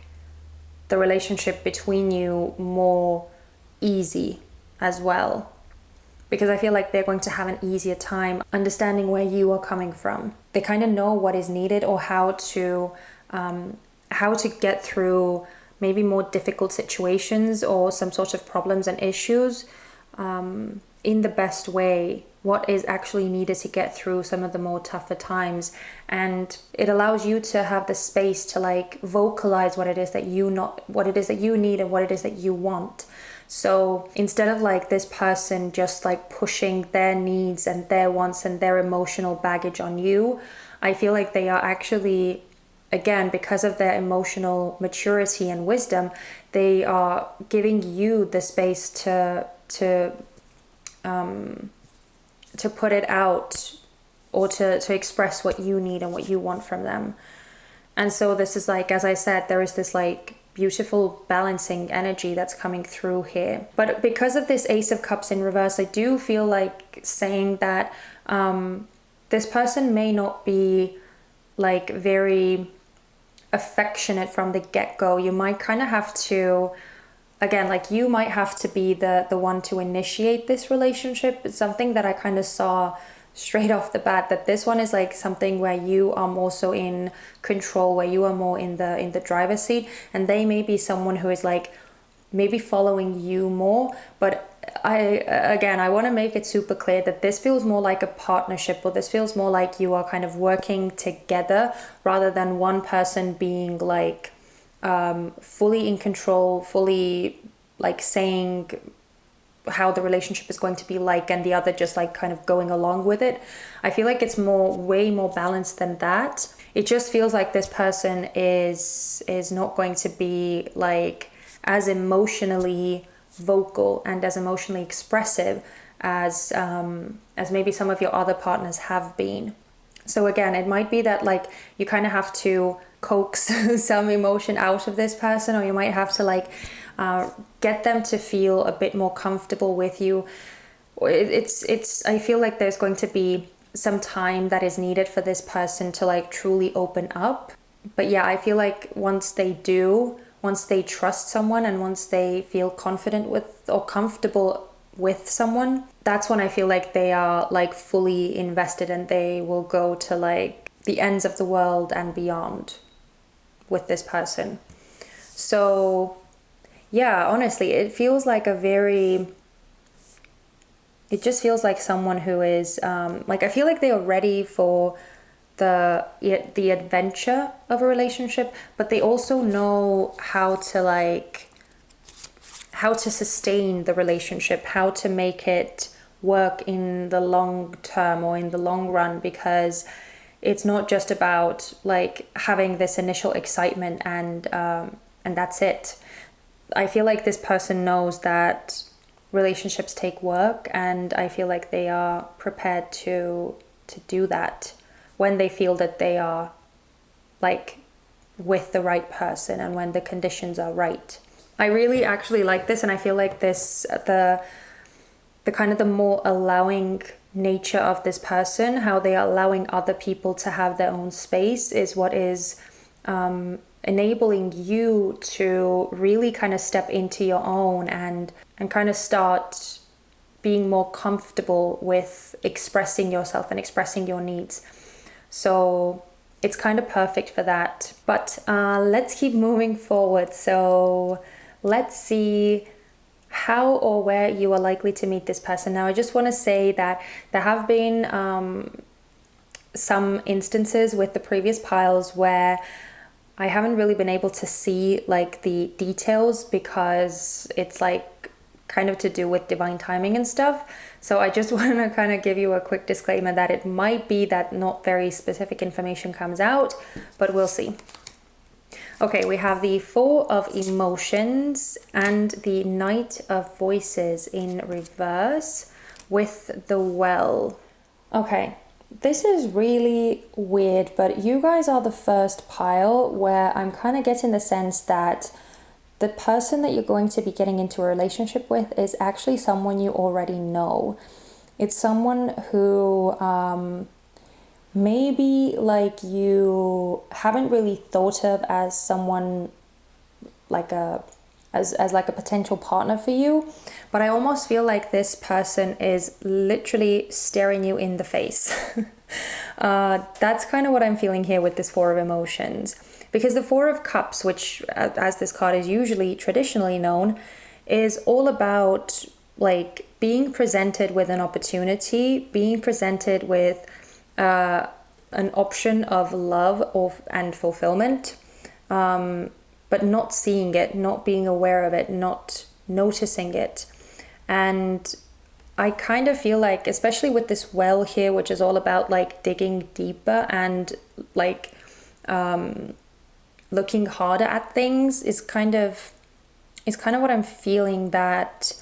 the relationship between you more easy as well, because I feel like they're going to have an easier time understanding where you are coming from. They kind of know what is needed, or how to get through maybe more difficult situations or some sort of problems and issues in the best way, what is actually needed to get through some of the more tougher times. And it allows you to have the space to like vocalize what it is that you need and what it is that you want. So instead of like this person just like pushing their needs and their wants and their emotional baggage on you, I feel like they are actually, again, because of their emotional maturity and wisdom, they are giving you the space to put it out, or to express what you need and what you want from them. And so this is like, as I said, there is this like beautiful balancing energy that's coming through here. But because of this Ace of Cups in reverse, I do feel like saying that this person may not be like very affectionate from the get-go. You might kind of have to, again, like you might have to be the one to initiate this relationship. It's something that I kind of saw straight off the bat, that this one is like something where you are more so in control, where you are more in the driver's seat, and they may be someone who is like maybe following you more. But I want to make it super clear that this feels more like a partnership, or this feels more like you are kind of working together, rather than one person being like fully in control, fully like saying how the relationship is going to be like, and the other just like kind of going along with it. I feel like it's way more balanced than that. It just feels like this person is not going to be like as emotionally vocal and as emotionally expressive as maybe some of your other partners have been. So again, it might be that like you kind of have to coax some emotion out of this person, or you might have to like get them to feel a bit more comfortable with you. I feel like there's going to be some time that is needed for this person to like truly open up. But yeah, I feel like once they trust someone, and once they feel confident with or comfortable with someone, that's when I feel like they are like fully invested, and they will go to like the ends of the world and beyond with this person. So yeah, honestly, it just feels like someone who is like, I feel like they are ready for the adventure of a relationship, but they also know how to sustain the relationship, how to make it work in the long term or in the long run, because it's not just about like having this initial excitement and that's it. I feel like this person knows that relationships take work, and I feel like they are prepared to do that when they feel that they are like with the right person and when the conditions are right. I really actually like this, and I feel like this the kind of the more allowing nature of this person, how they are allowing other people to have their own space, is what is enabling you to really kind of step into your own and kind of start being more comfortable with expressing yourself and expressing your needs. So it's kind of perfect for that. But let's keep moving forward. So let's see how or where you are likely to meet this person. Now, I just want to say that there have been some instances with the previous piles where I haven't really been able to see like the details, because it's like kind of to do with divine timing and stuff. So I just want to kind of give you a quick disclaimer that it might be that not very specific information comes out, but we'll see. Okay, we have the Four of Emotions and the Knight of Voices in reverse with the Well. Okay, this is really weird, but you guys are the first pile where I'm kind of getting the sense that the person that you're going to be getting into a relationship with is actually someone you already know. It's someone who maybe like you haven't really thought of as someone like as like a potential partner for you, but I almost feel like this person is literally staring you in the face. That's kind of what I'm feeling here with this Four of Emotions, because the Four of Cups, which as this card is usually traditionally known, is all about like being presented with an opportunity, being presented with an option of love and fulfillment, but not seeing it, not being aware of it, not noticing it. And I kind of feel like, especially with this Well here, which is all about like digging deeper and like looking harder at things, is kind of what I'm feeling, that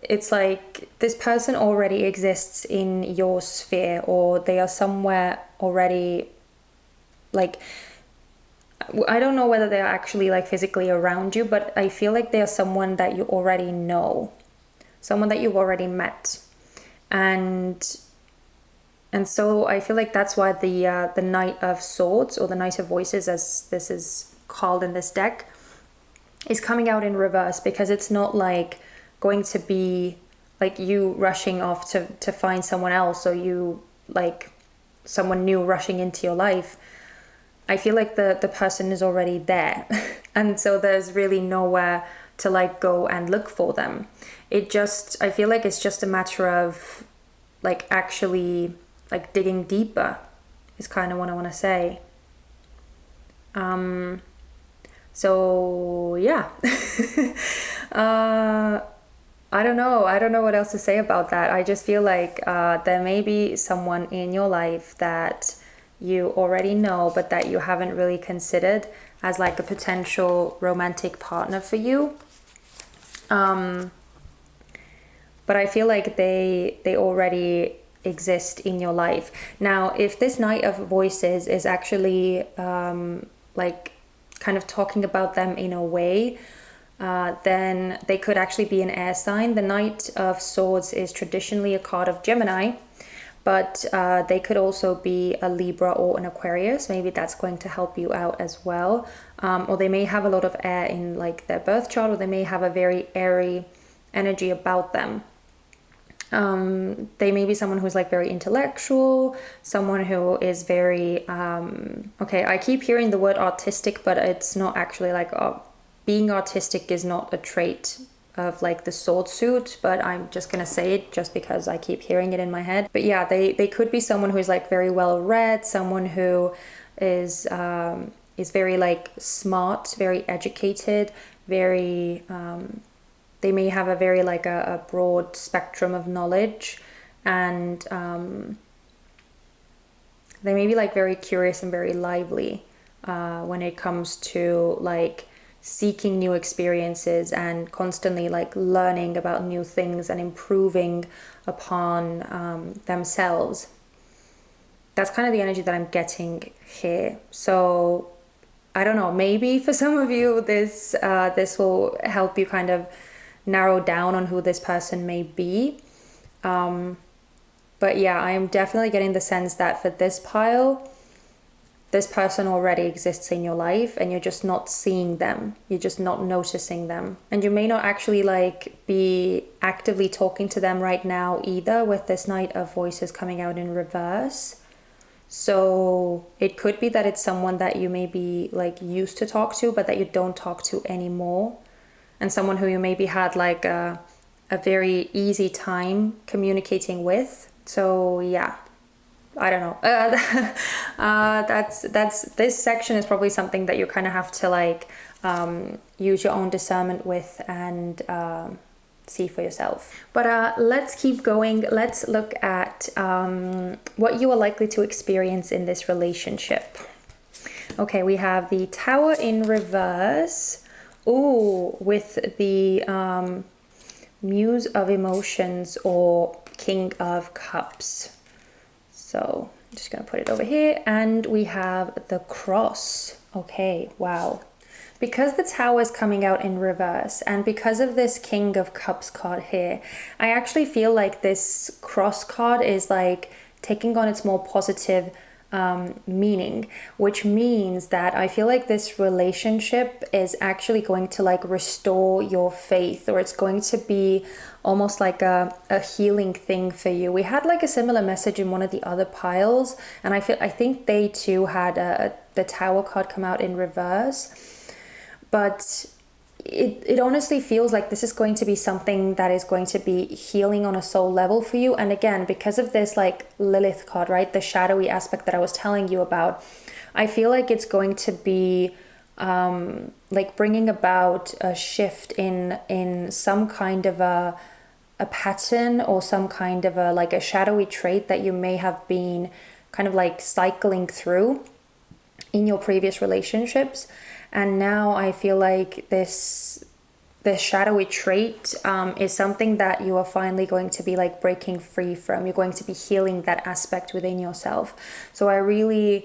it's like this person already exists in your sphere, or they are somewhere already. Like, I don't know whether they're actually like physically around you, but I feel like they are someone that you already know, someone that you've already met. And so I feel like that's why the Knight of Swords, or the Knight of Voices as this is called in this deck, is coming out in reverse, because it's not like going to be like you rushing off to find someone else, or you like someone new rushing into your life. I feel like the person is already there and so there's really nowhere to like go and look for them. I feel like it's just a matter of like actually like digging deeper is kind of what I want to say. So yeah. I don't know what else to say about that. I just feel like there may be someone in your life that you already know, but that you haven't really considered as like a potential romantic partner for you. But I feel like they already exist in your life. Now, if this Knight of Voices is actually like kind of talking about them in a way, then they could actually be an air sign. The Knight of Swords is traditionally a card of Gemini, but they could also be a Libra or an Aquarius. Maybe that's going to help you out as well. Or they may have a lot of air in like their birth chart, or they may have a very airy energy about them. They may be someone who's like very intellectual, someone who is very, okay, I keep hearing the word artistic, but it's not actually like, being artistic is not a trait of like the sword suit, but I'm just gonna say it just because I keep hearing it in my head. But yeah, they could be someone who's like very well read, someone who is very like smart, very educated, very they may have a very like a broad spectrum of knowledge, and they may be like very curious and very lively when it comes to like seeking new experiences and constantly like learning about new things and improving upon themselves. That's kind of the energy that I'm getting here. So I don't know, maybe for some of you this this will help you kind of narrow down on who this person may be. But yeah, I am definitely getting the sense that for this pile, this person already exists in your life and you're just not seeing them. You're just not noticing them. And you may not actually like be actively talking to them right now either, with this Knight of Voices coming out in reverse. So it could be that it's someone that you may be like used to talk to, but that you don't talk to anymore. And someone who you maybe had like a very easy time communicating with. So yeah, I don't know. That's this section is probably something that you kind of have to like use your own discernment with and see for yourself. But let's keep going. Let's look at what you are likely to experience in this relationship. Okay, we have the Tower in reverse. Ooh, with the Muse of Emotions or King of Cups. So I'm just going to put it over here. And we have the Cross. Okay, wow. Because the Tower is coming out in reverse and because of this King of Cups card here, I actually feel like this Cross card is like taking on its more positive meaning, which means that I feel like this relationship is actually going to like restore your faith, or it's going to be almost like a healing thing for you. We had like a similar message in one of the other piles, and I think they too had the Tower card come out in reverse. But it honestly feels like this is going to be something that is going to be healing on a soul level for you. And again, because of this like Lilith card, right, the shadowy aspect that I was telling you about, I feel like it's going to be like bringing about a shift in some kind of a pattern or some kind of a like a shadowy trait that you may have been kind of like cycling through in your previous relationships. And now I feel like this shadowy trait is something that you are finally going to be like breaking free from. You're going to be healing that aspect within yourself. So I really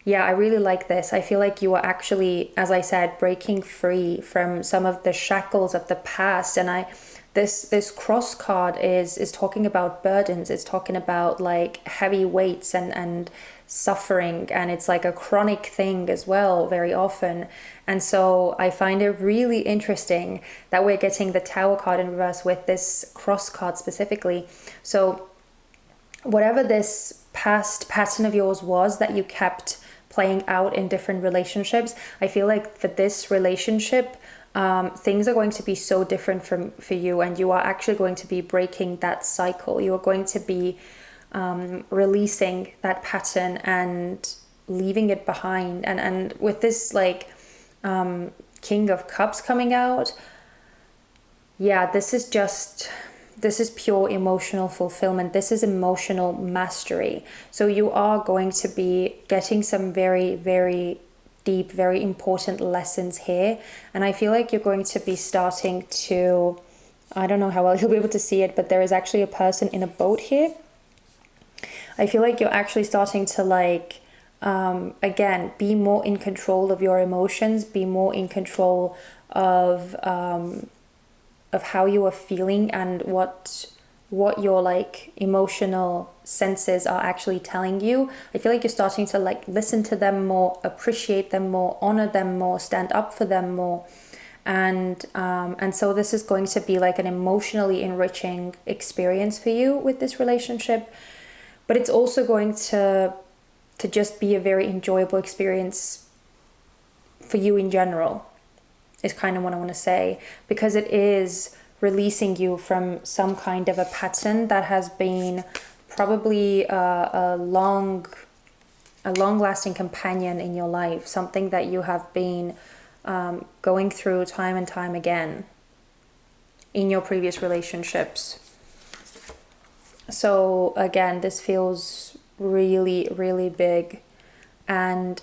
like this. I feel like you are actually, as I said, breaking free from some of the shackles of the past. And this Cross card is talking about burdens. It's talking about like heavy weights and suffering, and it's like a chronic thing as well very often. And so I find it really interesting that we're getting the Tower card in reverse with this Cross card specifically. So whatever this past pattern of yours was that you kept playing out in different relationships, I feel like for this relationship things are going to be so different for you, and you are actually going to be breaking that cycle. You are going to be releasing that pattern and leaving it behind. And with this like King of Cups coming out, yeah, this is pure emotional fulfillment. This is emotional mastery. So you are going to be getting some very, very deep, very important lessons here. And I feel like you're going to be starting to, I don't know how well you'll be able to see it, but there is actually a person in a boat here. I feel like you're actually starting to like, again, be more in control of your emotions, be more in control of how you are feeling and what your like emotional senses are actually telling you. I feel like you're starting to like listen to them more, appreciate them more, honor them more, stand up for them more. And so this is going to be like an emotionally enriching experience for you with this relationship. But it's also going to just be a very enjoyable experience for you in general, is kind of what I want to say, because it is releasing you from some kind of a pattern that has been probably a long-lasting companion in your life, something that you have been going through time and time again. in your previous relationships. So again, this feels really, really big. And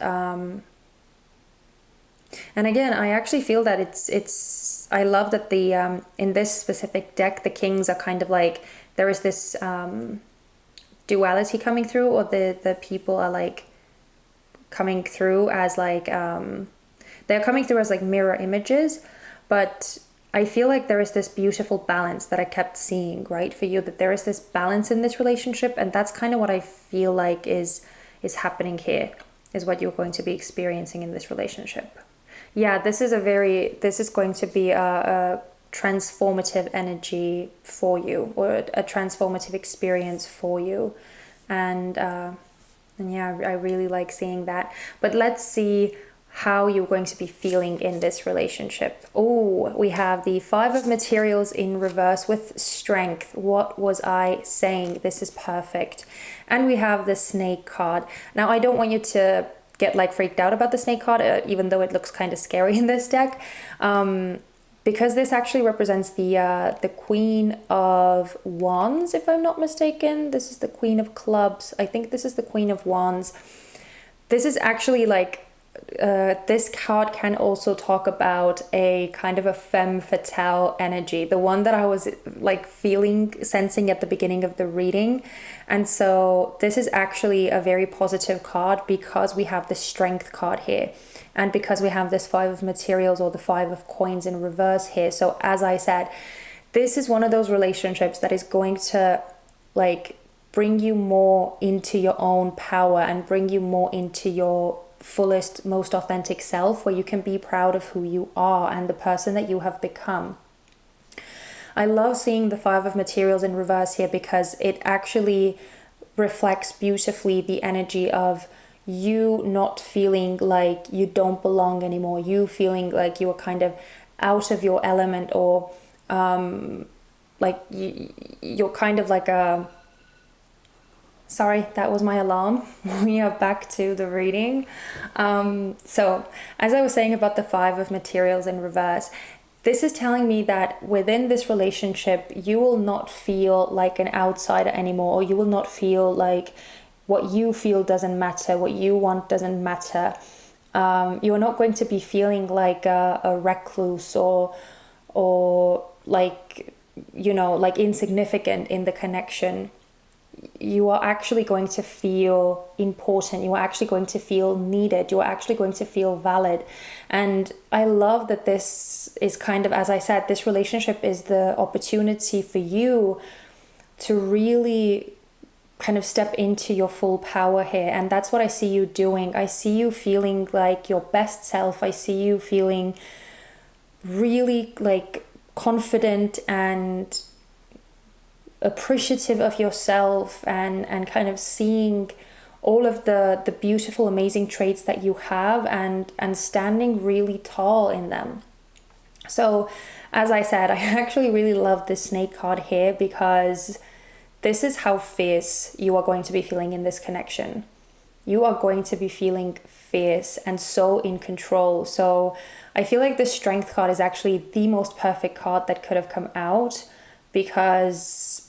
again, I actually feel that it's I love that the in this specific deck, the kings are kind of like, there is this duality coming through, or the people are like coming through as like they're coming through as like mirror images, but I feel like there is this beautiful balance that I kept seeing, right, for you, that there is this balance in this relationship, and that's kind of what I feel like is happening here, is what you're going to be experiencing in this relationship. Yeah, this is going to be a transformative energy for you, or a transformative experience for you. And yeah, I really like seeing that. But let's see how you're going to be feeling in this relationship. Oh, we have the Five of Materials in reverse with Strength. What was I saying? This is perfect. And we have the Snake card. Now, I don't want you to get like freaked out about the Snake card, even though it looks kind of scary in this deck, because this actually represents the Queen of Wands, if I'm not mistaken. This is the Queen of Clubs. I think this is the Queen of Wands. This is actually like, this card can also talk about a kind of a femme fatale energy, the one that I was like sensing at the beginning of the reading. And so this is actually a very positive card, because we have the Strength card here, and because we have this Five of Materials, or the Five of Coins in reverse here. So as I said, this is one of those relationships that is going to like bring you more into your own power, and bring you more into your fullest, most authentic self, where you can be proud of who you are and the person that you have become. I love seeing the Five of Materials in reverse here, because it actually reflects beautifully the energy of you not feeling like you don't belong anymore, you feeling like you are kind of out of your element, or like you're kind of like a... Sorry, that was my alarm. We are back to the reading. So as I was saying about the Five of Materials in reverse, this is telling me that within this relationship, you will not feel like an outsider anymore, or you will not feel like what you feel doesn't matter, what you want doesn't matter. You are not going to be feeling like a recluse, or like, you know, like insignificant in the connection. You are actually going to feel important. You are actually going to feel needed. You are actually going to feel valid. And I love that this is kind of, as I said, this relationship is the opportunity for you to really kind of step into your full power here. And that's what I see you doing. I see you feeling like your best self. I see you feeling really like confident and appreciative of yourself, and kind of seeing all of the beautiful, amazing traits that you have, and standing really tall in them. So as I said, I actually really love this Snake card here, because this is how fierce you are going to be feeling in this connection. You are going to be feeling fierce and so in control. So I feel like the Strength card is actually the most perfect card that could have come out, because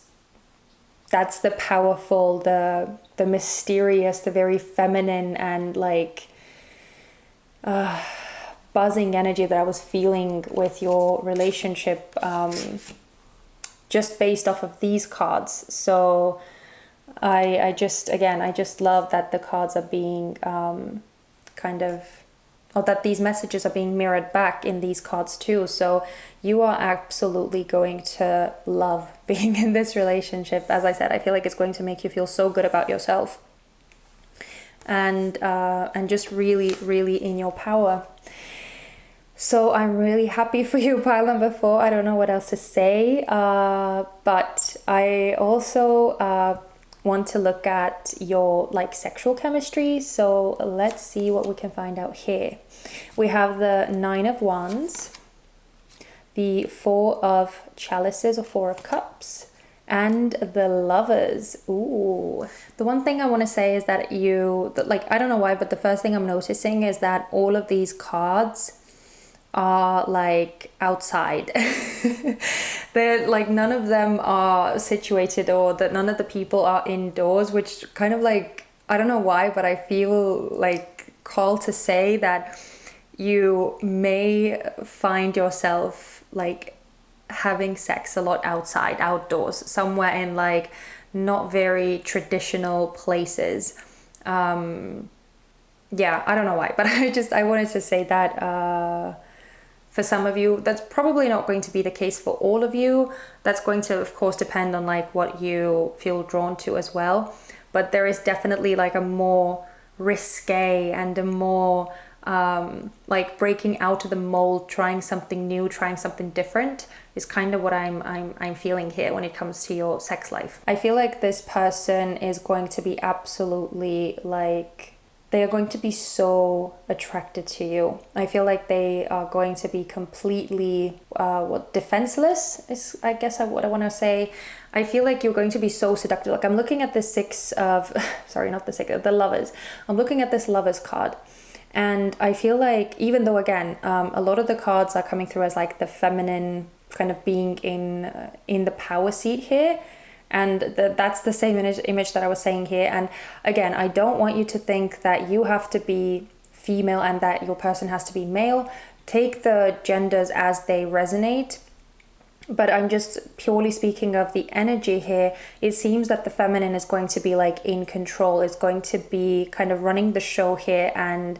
that's the powerful, the mysterious, the very feminine, and like buzzing energy that I was feeling with your relationship, just based off of these cards. So I just love that the cards are being kind of, or that these messages are being mirrored back in these cards too. So you are absolutely going to love being in this relationship. As I said, I feel like it's going to make you feel so good about yourself, and just really, really in your power. So I'm really happy for you, pile number 4. I don't know what else to say, but I also want to look at your like sexual chemistry. So let's see what we can find out here. We have the Nine of Wands, the Four of Chalices, or Four of Cups, and the Lovers. Ooh. The one thing I want to say is that I don't know why, but the first thing I'm noticing is that all of these cards are like outside. They're like, none of them are situated, or that none of the people are indoors, which kind of like, I don't know why, but I feel like called to say that you may find yourself like having sex a lot outside, outdoors, somewhere in like not very traditional places. Yeah, I don't know why, but I wanted to say that for some of you, that's probably not going to be the case for all of you. That's going to, of course, depend on like what you feel drawn to as well. But there is definitely like a more risque and a more like breaking out of the mold, trying something new, trying something different is kind of what I'm feeling here when it comes to your sex life. I feel like this person is going to be absolutely like, they are going to be so attracted to you. I feel like they are going to be completely defenseless is, I guess, what I want to say. I feel like you're going to be so seductive. Like, I'm looking at the six of sorry, not the six, the lovers. I'm looking at this lovers card, and I feel like, even though again a lot of the cards are coming through as like the feminine kind of being in the power seat here, and that's the same image that I was saying here. And again, I don't want you to think that you have to be female and that your person has to be male. Take the genders as they resonate. But I'm just purely speaking of the energy here. It seems that the feminine is going to be like in control, is going to be kind of running the show here, and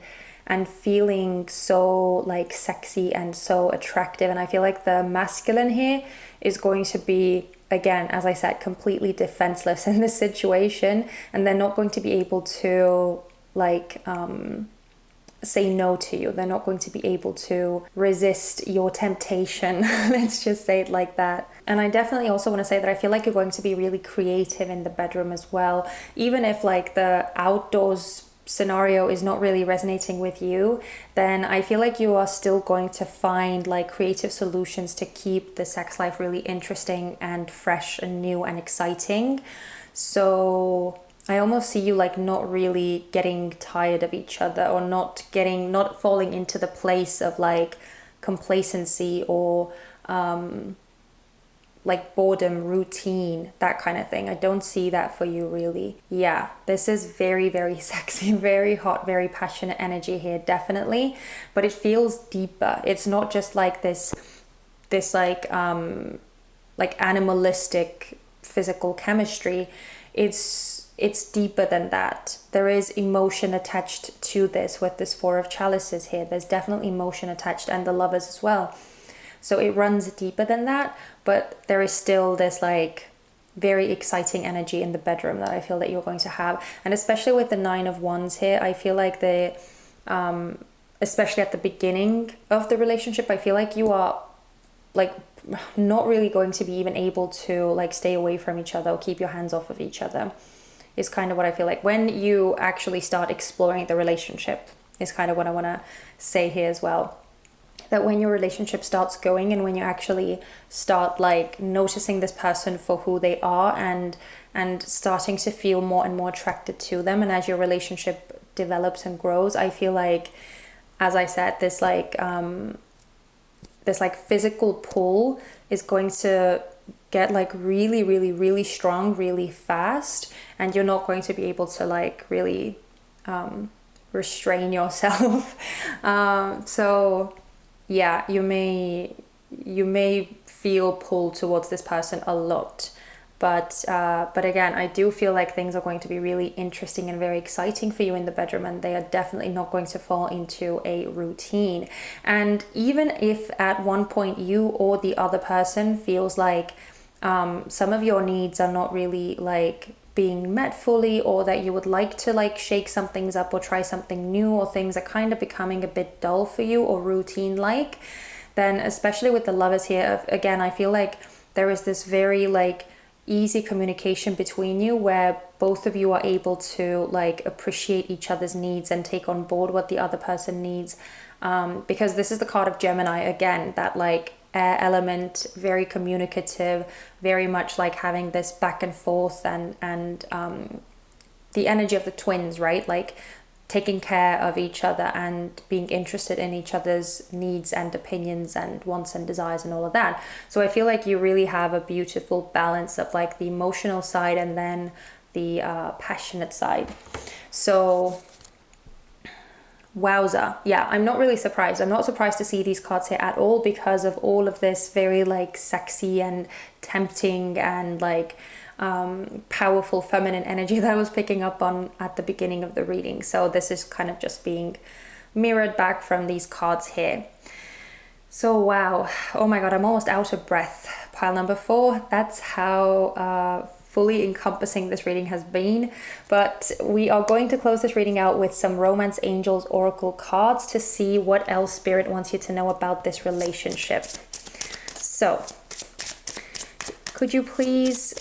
feeling so like sexy and so attractive. And I feel like the masculine here is going to be, again, as I said, completely defenseless in this situation, and they're not going to be able to like say no to you. They're not going to be able to resist your temptation. Let's just say it like that. And I definitely also want to say that I feel like you're going to be really creative in the bedroom as well. Even if like the outdoors scenario is not really resonating with you, then I feel like you are still going to find like creative solutions to keep the sex life really interesting and fresh and new and exciting. So I almost see you like not really getting tired of each other, or not falling into the place of like complacency or like boredom, routine, that kind of thing. I don't see that for you really. Yeah, this is very, very sexy, very hot, very passionate energy here, definitely. But it feels deeper. It's not just like this like animalistic physical chemistry. It's deeper than that. There is emotion attached to this with this Four of Chalices here. There's definitely emotion attached, and the Lovers as well. So it runs deeper than that, but there is still this like very exciting energy in the bedroom that I feel that you're going to have. And especially with the Nine of Wands here, I feel like especially at the beginning of the relationship, I feel like you are like not really going to be even able to like stay away from each other or keep your hands off of each other, is kind of what I feel like. When you actually start exploring the relationship is kind of what I want to say here as well. That when your relationship starts going, and when you actually start like noticing this person for who they are, and starting to feel more and more attracted to them, and as your relationship develops and grows, I feel like, as I said, this like physical pull is going to get like really, really, really strong really fast, and you're not going to be able to like really restrain yourself. So yeah, you may feel pulled towards this person a lot, but again, I do feel like things are going to be really interesting and very exciting for you in the bedroom, and they are definitely not going to fall into a routine. And even if at one point you or the other person feels like some of your needs are not really like being met fully, or that you would like to like shake some things up or try something new, or things are kind of becoming a bit dull for you or routine like, then especially with the Lovers here, again, I feel like there is this very like easy communication between you, where both of you are able to like appreciate each other's needs and take on board what the other person needs, because this is the card of Gemini again, that like air element, very communicative, very much like having this back and forth, and the energy of the twins, right? Like taking care of each other and being interested in each other's needs and opinions and wants and desires and all of that. So I feel like you really have a beautiful balance of like the emotional side and then the passionate side. So wowza. Yeah, I'm not really surprised. I'm not surprised to see these cards here at all because of all of this very like sexy and tempting and like powerful feminine energy that I was picking up on at the beginning of the reading. So this is kind of just being mirrored back from these cards here. So wow, oh my god, I'm almost out of breath. Pile number 4, that's how fully encompassing this reading has been. But we are going to close this reading out with some Romance Angels Oracle cards to see what else Spirit wants you to know about this relationship. So could you please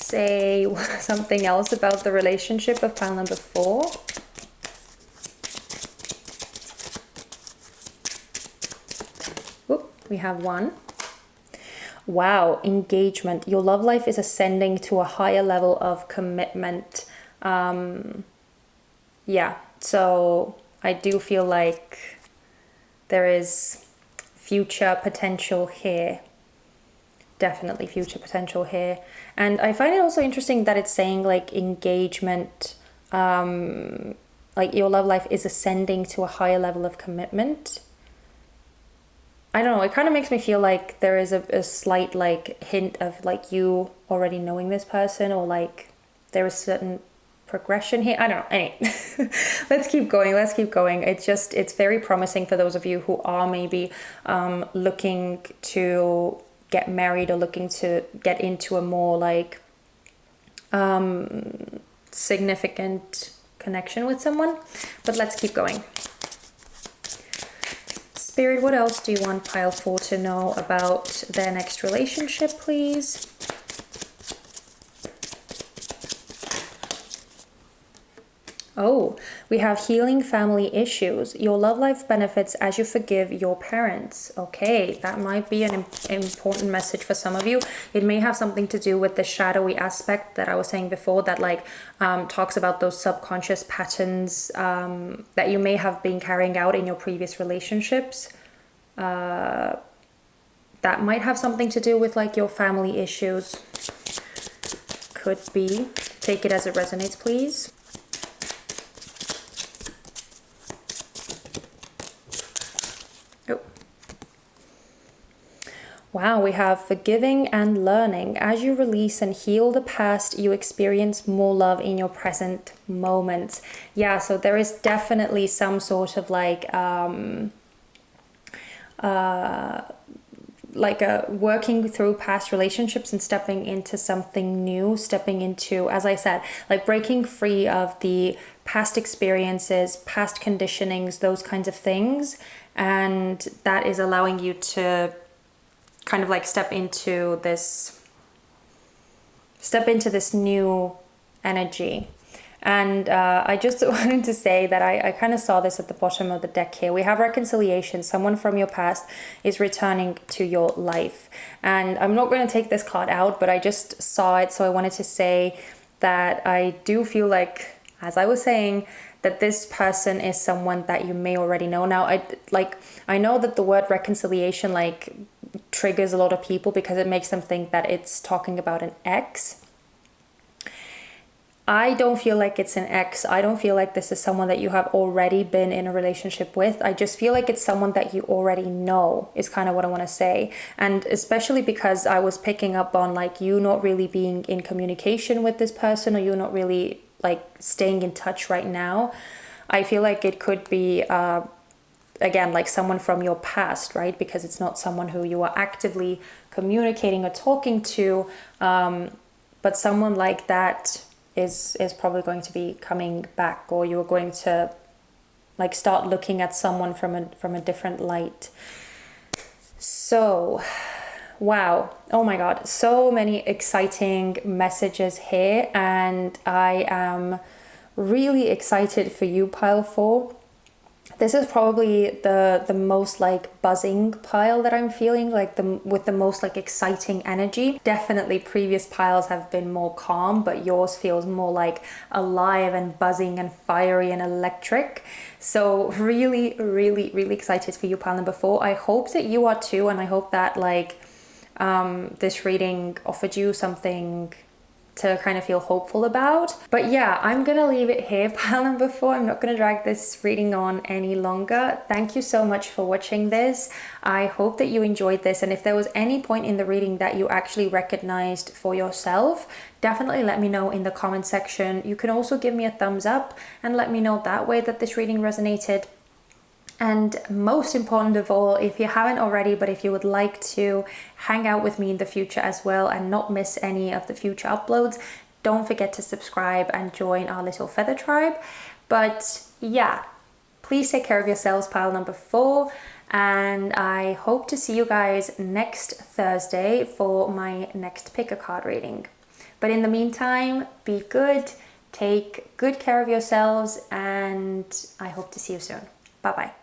say something else about the relationship of pile number 4? Oop, we have 1. Wow, engagement. Your love life is ascending to a higher level of commitment. Yeah, so I do feel like there is future potential here. Definitely future potential here. And I find it also interesting that it's saying like engagement, like your love life is ascending to a higher level of commitment. I don't know, it kind of makes me feel like there is a slight like hint of like you already knowing this person, or like there is certain progression here. I don't know. Anyway, let's keep going. It's very promising for those of you who are maybe looking to get married or looking to get into a more like significant connection with someone. But let's keep going. Spirit, what else do you want pile 4 to know about their next relationship, please? Oh, we have healing family issues. Your love life benefits as you forgive your parents. Okay, that might be an important message for some of you. It may have something to do with the shadowy aspect that I was saying before, that like talks about those subconscious patterns that you may have been carrying out in your previous relationships. That might have something to do with like your family issues. Could be. Take it as it resonates, please. Wow, we have forgiving and learning. As you release and heal the past, you experience more love in your present moments. Yeah, so there is definitely some sort of like working through past relationships and stepping into something new, stepping into, as I said, like breaking free of the past experiences, past conditionings, those kinds of things. And that is allowing you to kind of like step into this new energy. And I just wanted to say that I kind of saw this at the bottom of the deck here. We have reconciliation. Someone from your past is returning to your life. And I'm not going to take this card out, but I just saw it. So I wanted to say that I do feel like, as I was saying, that this person is someone that you may already know. Now, I know that the word reconciliation like triggers a lot of people because it makes them think that it's talking about an ex. I don't feel like it's an ex. I don't feel like this is someone that you have already been in a relationship with. I just feel like it's someone that you already know, is kind of what I want to say. And especially because I was picking up on like you not really being in communication with this person, or you not really like staying in touch right now. I feel like it could be again, like someone from your past, right? Because it's not someone who you are actively communicating or talking to, but someone like that is probably going to be coming back, or you're going to like start looking at someone from a different light. So, wow. Oh my God. So many exciting messages here, and I am really excited for you, pile 4. This is probably the most like buzzing pile that I'm feeling, like with the most like exciting energy. Definitely previous piles have been more calm, but yours feels more like alive and buzzing and fiery and electric. So really, really, really excited for you, pile number 4. I hope that you are too, and I hope that like this reading offered you something to kind of feel hopeful about. But yeah, I'm gonna leave it here, pile number 4. I'm not gonna drag this reading on any longer. Thank you so much for watching this. I hope that you enjoyed this, and if there was any point in the reading that you actually recognized for yourself, definitely let me know in the comment section. You can also give me a thumbs up and let me know that way that this reading resonated. And most important of all, if you haven't already, but if you would like to hang out with me in the future as well and not miss any of the future uploads, don't forget to subscribe and join our little feather tribe. But yeah, please take care of yourselves, pile number 4. And I hope to see you guys next Thursday for my next pick a card reading. But in the meantime, be good, take good care of yourselves, and I hope to see you soon. Bye-bye.